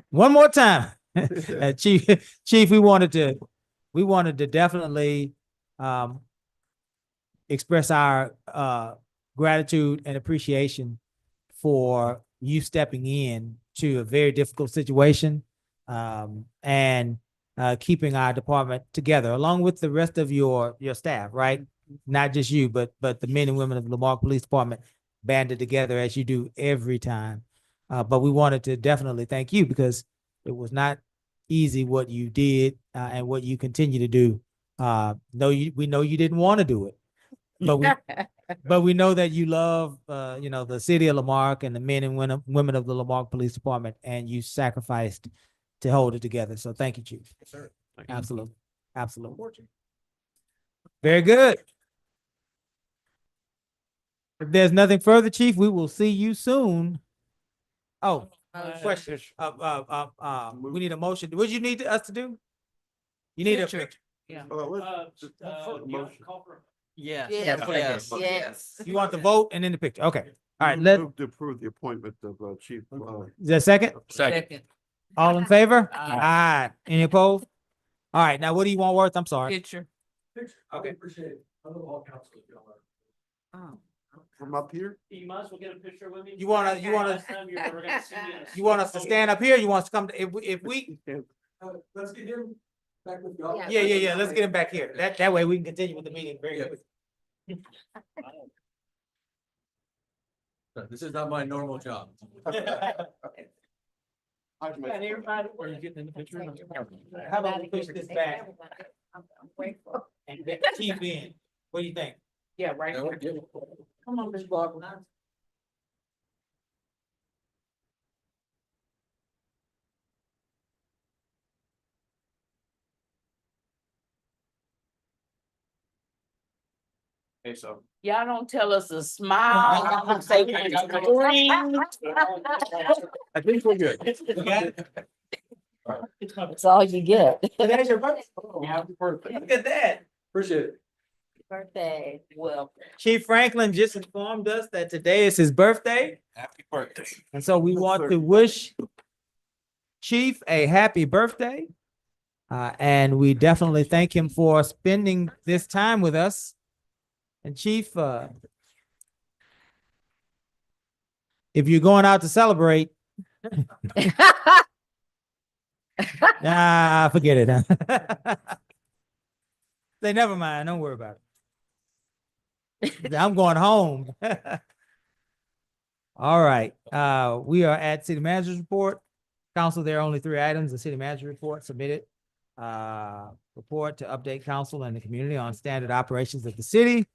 one more time. Chief, we wanted to definitely express our gratitude and appreciation for you stepping in to a very difficult situation, and keeping our department together along with the rest of your staff, right? Not just you, but the men and women of the Lamarque Police Department banded together as you do every time. But we wanted to definitely thank you because it was not easy what you did, and what you continue to do. We know you didn't want to do it, but we know that you love, the city of Lamarque and the men and women of the Lamarque Police Department, and you sacrificed to hold it together. So thank you, Chief. Yes, sir. Absolutely. Absolutely. Very good. If there's nothing further, Chief, we will see you soon. Oh, question. We need a motion. What do you need us to do? You need a picture. Yeah. Yes, yes. yes. You want the vote and then the picture. Okay. All right. Move to approve the appointment of Chief. Is there a second? Second. All in favor? Aye. Aye. Any opposed? All right. Now, what do you want, Worth? I'm sorry. Picture. Okay. Appreciate it. All council. Oh. From up here? You might as well get a picture with me. You want us to stand up here? You want us to come to, if we, Let's get him back with y'all. yeah. Let's get him back here. That way we can continue with the meeting very good. This is not my normal job. Everybody, where you getting in the picture? How about we push this back I'm grateful. and get Chief in? What do you think? Yeah, right. Come on, Ms. Barber. Okay, so. Y'all don't tell us to smile. Y'all don't say scream. I think we're good. That's all you get. That's your birthday. Happy birthday. Look at that. Appreciate it. Birthday. Well. Chief Franklin just informed us that today is his birthday. Happy birthday. And so we want to wish Chief a happy birthday. And we definitely thank him for spending this time with us. And Chief, if you're going out to celebrate, forget it. Say, never mind. Don't worry about it. I'm going home. All right. We are at City Manager's Report. Council, there are only 3 items. The City Manager Report submitted. Report to update council and the community on standard operations of the city.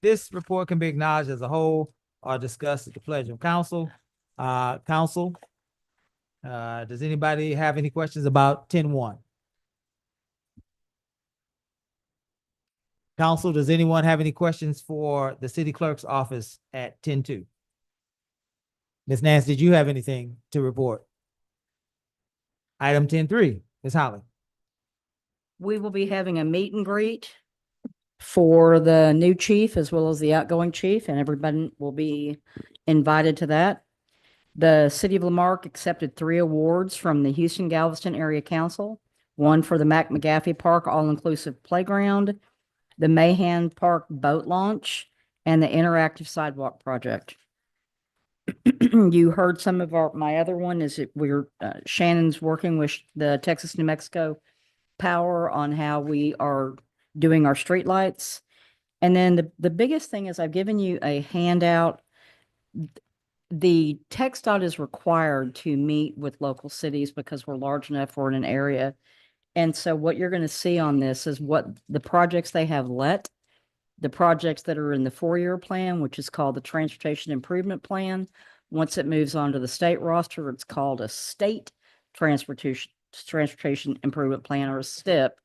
This report can be acknowledged as a whole or discussed at the pleasure of council. Council, does anybody have any questions about 10-1? Council, does anyone have any questions for the city clerk's office at 10-2? Ms. Nance, did you have anything to report? Item 10-3, Ms. Holly. We will be having a meet and greet for the new chief as well as the outgoing chief, and everybody will be invited to that. The city of Lamarque accepted 3 awards from the Houston Galveston Area Council, one for the Mac McGaffey Park All-Inclusive Playground, the Mahan Park Boat Launch, and the Interactive Sidewalk Project. You heard some of my other one is that Shannon's working with the Texas New Mexico Power on how we are doing our streetlights. And then the biggest thing is I've given you a handout. The TxDOT is required to meet with local cities because we're large enough, we're in an area. And so what you're going to see on this is what the projects they have the projects that are in the 4-year plan, which is called the Transportation Improvement Plan. Once it moves on to the state roster, it's called a State Transportation Improvement Plan, or a STIP.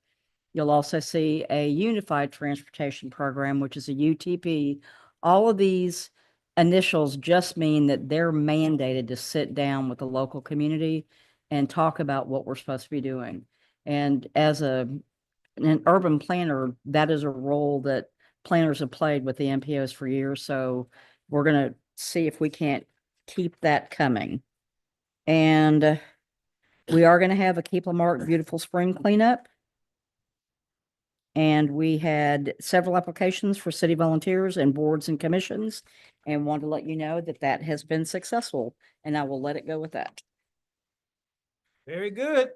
You'll also see a unified transportation program, which is a UTP. All of these initials just mean that they're mandated to sit down with the local community and talk about what we're supposed to be doing. And as an urban planner, that is a role that planners have played with the MPOs for years. So we're going to see if we can't keep that coming. And we are going to have a Keep Lamarck Beautiful Spring cleanup. And we had several applications for city volunteers and boards and commissions, and wanted to let you know that that has been successful, and I will let it go with that. Very good.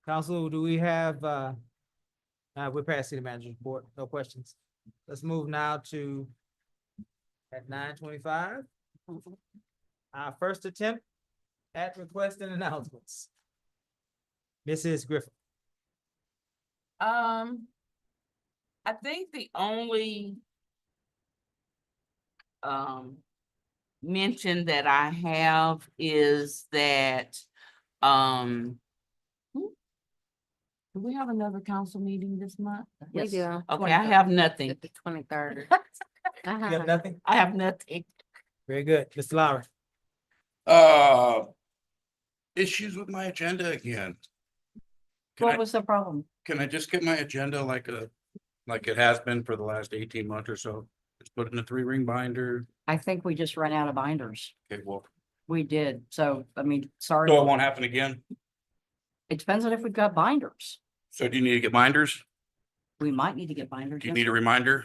Council, do we have, we're past city manager's report, no questions. Let's move now to at 9:25. Our first attempt at request and announcements. Mrs. Griffin. I think the only mention that I have is that do we have another council meeting this month? We do. Okay, I have nothing. The 23rd. You have nothing? I have nothing. Very good. Mr. Lowry. Issues with my agenda again. What was the problem? Can I just get my agenda like it has been for the last 18 months or so? Just put it in a 3-ring binder. I think we just ran out of binders. Okay, well, We did. So, I mean, sorry. so it won't happen again. It depends on if we've got binders. So do you need to get binders? We might need to get binders. Do you yes, need a sir. reminder?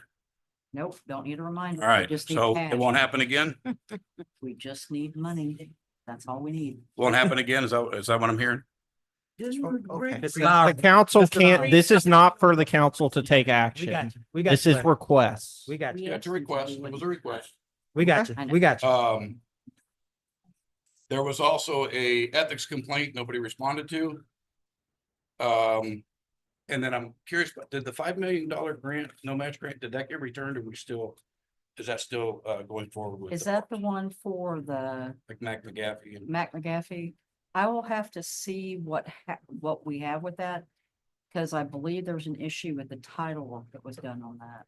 Nope, don't need a reminder. All We right, just need so cash. it won't happen again? We just need money. That's all we need. Won't happen again? Is that what I'm hearing? Okay. The council Mr. can't, Lowry. this is not for the council to take We got action. you. We got This you, is buddy. requests. We got you. Yeah, it's a request. It was a request. We got you. I know. We got you. There was also a ethics complaint nobody responded to. And then I'm curious, did the $5 million grant, no match grant, did that get returned, or is that still going forward with? Is that the one for the Like Mac McGaffey and Mac McGaffey? I will have to see what we have with that. Because I believe there's an issue with the title work that was done on that.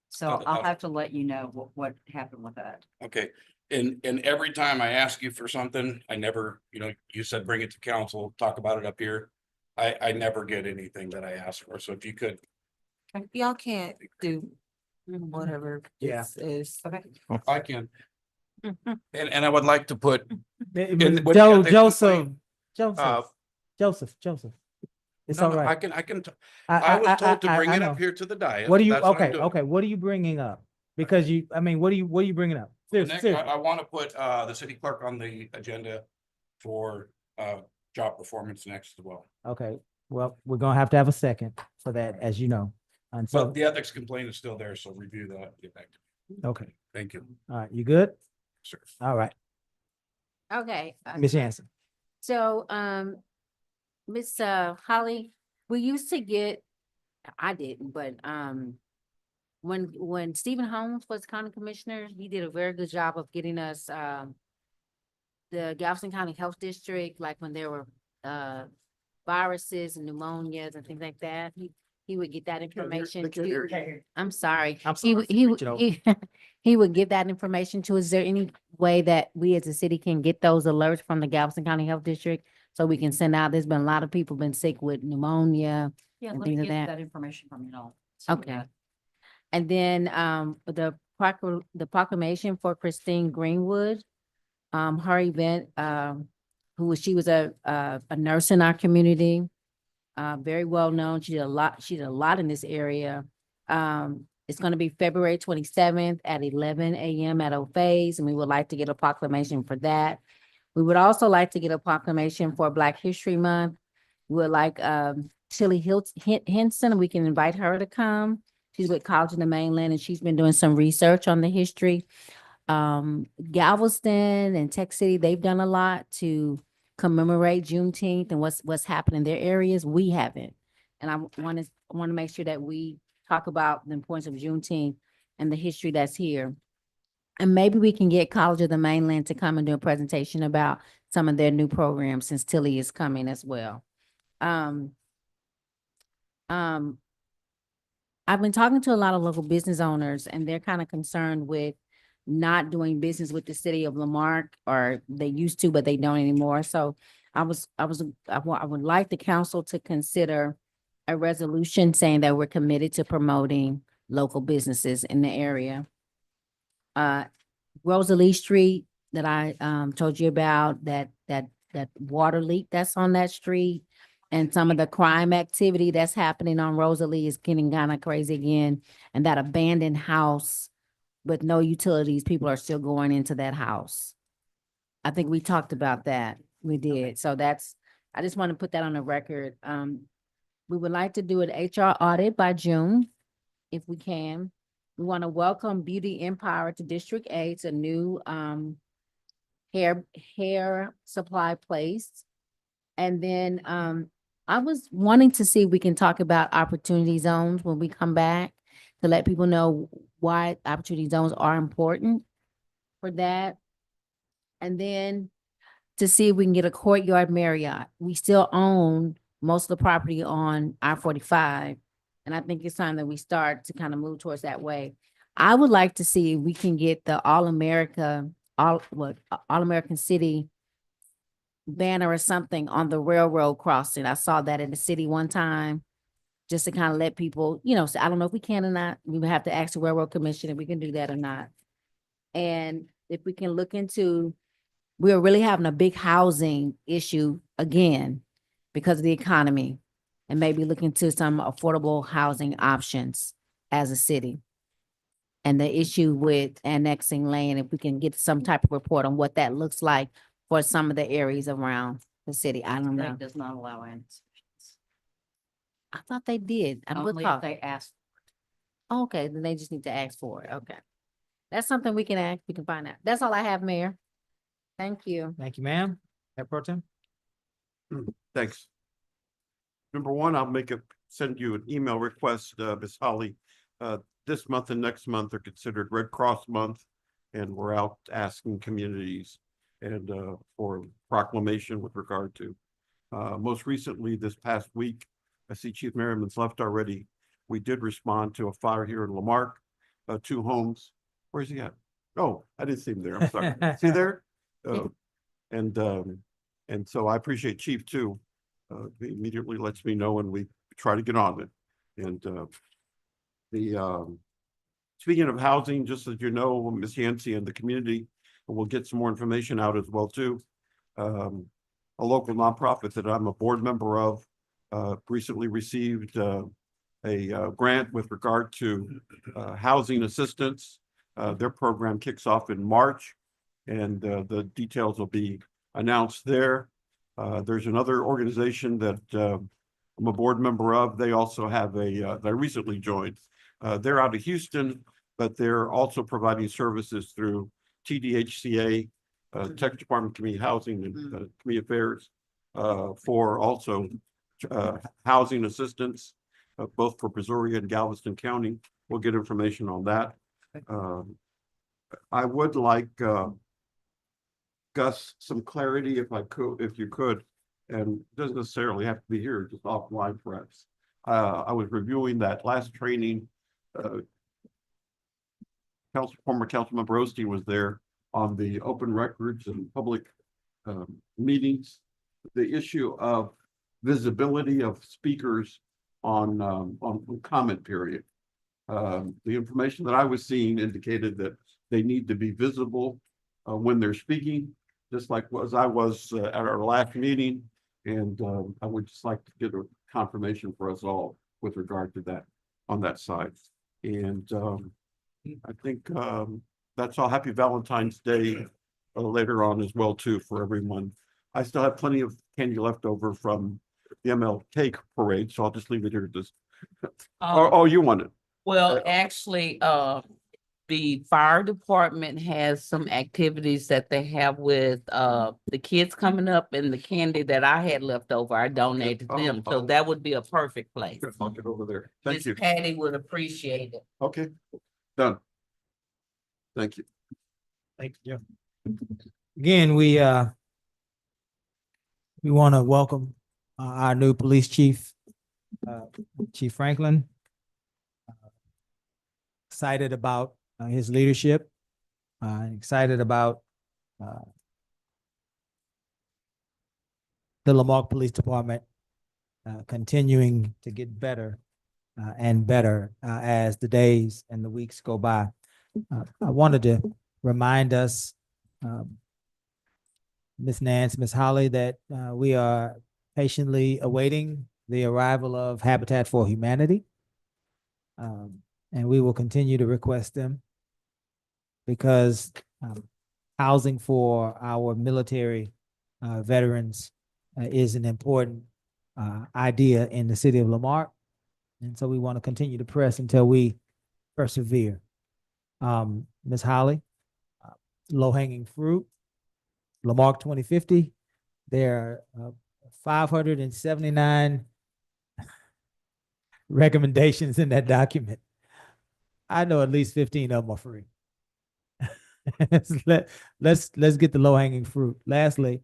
So I'll have to let you know what happened with that. okay, and every time I ask you for something, I never, you said bring it to council, talk about it up here. I never get anything that I ask for, so if you could. Y'all can't do whatever Yeah. this is. Okay. I can. And I would like to put. Joseph. Uh, Joseph. It's no, all no, right. I can, I was told to bring I it know. up here to the dais. What do you, That's what I'm okay, doing. okay, what are you bringing up? Because what are you bringing up? Next, Seriously. I want to put the city clerk on the agenda for job performance next as well. Okay, well, we're gonna have to have a second for that, as you know. And so, But the ethics complaint is still there, so review that, get back to me. okay, Thank you. all right, you good? Sir. All right, Okay. Ms. Jansen. So, Miss Holly, we used to get, I didn't, but when Stephen Holmes was county commissioner, he did a very good job of getting us the Galveston County Health District, like when there were viruses and pneumonias and things like that. He would get that information to, I'm sorry. I'm He, sorry. would- he, Switch would- it over. he would give that information to us. Is there any way that we as a city can get those alerts from the Galveston County Health District? So we can send out, there's been a lot of people been sick with pneumonia. Yeah, and let me things of get that. that information from you all. Send me Okay. that. And then, the proclamation for Christine Greenwood, her event, she was a nurse in our community. Very well known. She did a lot in this area. It's gonna be February 27th at 11 a.m. at O'Fay's, and we would like to get a proclamation for that. We would also like to get a proclamation for Black History Month. We would like, Tilly Henson, we can invite her to come. She's with College in the Mainland, and she's been doing some research on the history. Galveston and Tech City, they've done a lot to commemorate Juneteenth and what's happened in their areas. We haven't. And I want to make sure that we talk about the importance of Juneteenth and the history that's here. And maybe we can get College of the Mainland to come and do a presentation about some of their new programs, since Tilly is coming as well. Um, I've been talking to a lot of local business owners and they're kind of concerned with not doing business with the city of Lamarck, or they used to, but they don't anymore. So I would like the council to consider a resolution saying that we're committed to promoting local businesses in the area. Rosalie Street that I told you about, that water leak that's on that street, and some of the crime activity that's happening on Rosalie is getting kind of crazy again. And that abandoned house with no utilities, people are still going into that house. I think we talked about that. We did. So I just want to put that on the record. We would like to do an HR audit by June, if we can. We want to welcome Beauty Empire to District 8. It's a new hair supply place. And then I was wanting to see if we can talk about opportunity zones when we come back, to let people know why opportunity zones are important for that. And then to see if we can get a Courtyard Marriott. We still own most of the property on I-45. And I think it's time that we start to kind of move towards that way. I would like to see if we can get the All-American City banner or something on the railroad crossing. I saw that in the city one time, just to kind of let people, so I don't know if we can or not. We would have to ask the Railroad Commission if we can do that or not. And if we can look into, we're really having a big housing issue again because of the economy, and maybe look into some affordable housing options as a city. And the issue with annexing land, if we can get some type of report on what that looks like for some of the areas around the city. I don't know. That does not allow annexations. I thought they did. Only if they ask. Okay, then they just need to ask for it. Okay. That's something we can ask, we can find out. That's all I have, Mayor. Thank you. Thank you, ma'am. Mayor Pro Tem? Thanks. Number one, send you an email request, Ms. Holly. This month and next month are considered Red Cross month, and we're out asking communities and for proclamation with regard to. Most recently, this past week, I see Chief Merriman's left already. We did respond to a fire here in Lamarck, 2 homes. Where's he at? Oh, I didn't see him there. I'm sorry. See there? And so I appreciate Chief too. He immediately lets me know and we try to get on it. And speaking of housing, just as you know, Ms. Yancey and the community will get some more information out as well too. A local nonprofit that I'm a board member of recently received a grant with regard to housing assistance. Their program kicks off in March, and the details will be announced there. There's another organization that I'm a board member of. They also have they recently joined. They're out of Houston, but they're also providing services through TDHCA, Texas Department of Community Housing and Community Affairs, for also housing assistance, both for Brazoria and Galveston County. We'll get information on that. I would like Gus some clarity if you could, and it doesn't necessarily have to be here, just offline perhaps. I was reviewing that last training. Former Councilmember Osteen was there on the open records and public meetings. The issue of visibility of speakers on comment period. The information that I was seeing indicated that they need to be visible when they're speaking, just like as I was at our last meeting. And I would just like to get a confirmation for us all with regard to that on that side. And I think that's all. Happy Valentine's Day later on as well too for everyone. I still have plenty of candy left over from the MLK parade, so I'll just leave it here. Just oh, you want it? Well, actually, the fire department has some activities that they have with the kids coming up, and the candy that I had left over, I donated to them. So that would be a perfect place. I'll get over there. Thank Miss you. Patty would appreciate it. Okay, done. Thank you. Thank you. Again, we want to welcome our new police chief, Chief Franklin. Excited about his leadership, excited about the Lamarque Police Department continuing to get better and better as the days and the weeks go by. I wanted to remind us, Ms. Nance, Ms. Holly, that we are patiently awaiting the arrival of Habitat for Humanity. And we will continue to request them because housing for our military veterans is an important idea in the city of Lamarque. And so we want to continue to press until we persevere. Ms. Holly, low-hanging fruit, Lamarque 2050, there are 579 recommendations in that document. I know at least 15 of them are free. Let's get the low-hanging fruit. Lastly,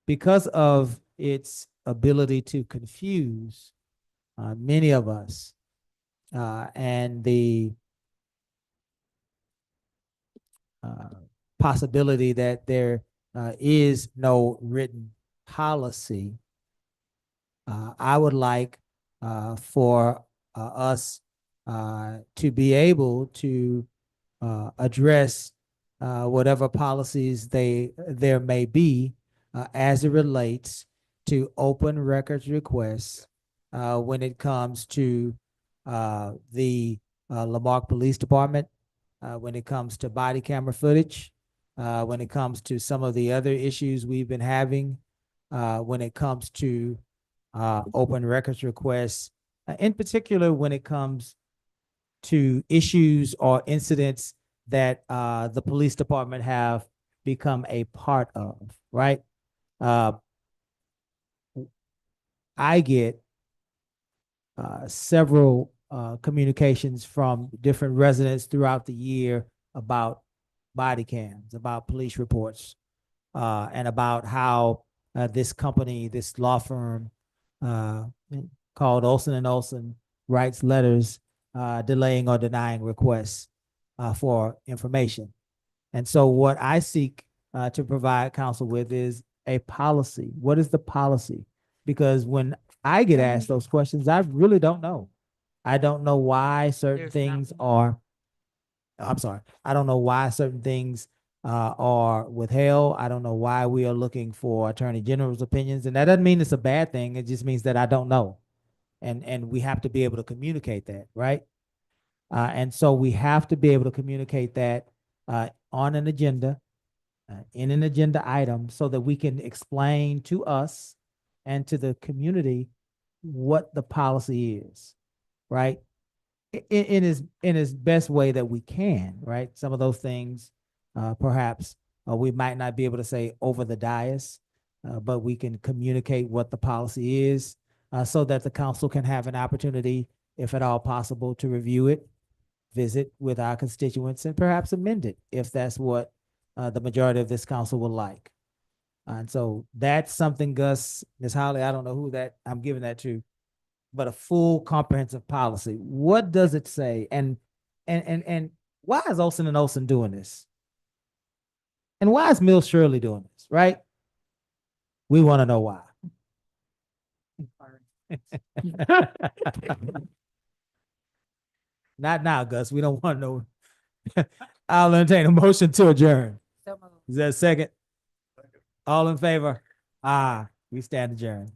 because of its ability to confuse many of us and the possibility that there is no written policy, I would like for us to be able to address whatever policies there may be as it relates to open records requests when it comes to the Lamarque Police Department, when it comes to body camera footage, when it comes to some of the other issues we've been having, when it comes to open records requests, in particular when it comes to issues or incidents that the police department have become a part of, right? I get several communications from different residents throughout the year about body cams, about police reports, and about how this company, this law firm called Olson and Olson writes letters delaying or denying requests for information. And so what I seek to provide counsel with is a policy. What is the policy? Because when I get asked those questions, I really don't know. I don't know why certain things are, I'm sorry, I don't know why certain things are withheld. I don't know why we are looking for Attorney General's opinions. And that doesn't mean it's a bad thing. It just means that I don't know. And we have to be able to communicate that, right? And so we have to be able to communicate that on an agenda, in an agenda item, so that we can explain to us and to the community what the policy is, right? In his best way that we can, right? Some of those things, perhaps we might not be able to say over the dais, but we can communicate what the policy is so that the council can have an opportunity, if at all possible, to review it, visit with our constituents, and perhaps amend it if that's what the majority of this council would like. And so that's something, Gus, Ms. Holly, I don't know who that I'm giving that to, but a full comprehensive policy. What does it say? And why is Olson and Olson doing this? And why is Mill Shirley doing this, right? We want to know why. Not now, Gus. We don't want to know. I'll entertain a motion to adjourn. Is that a second? All in favor? We stand adjourned.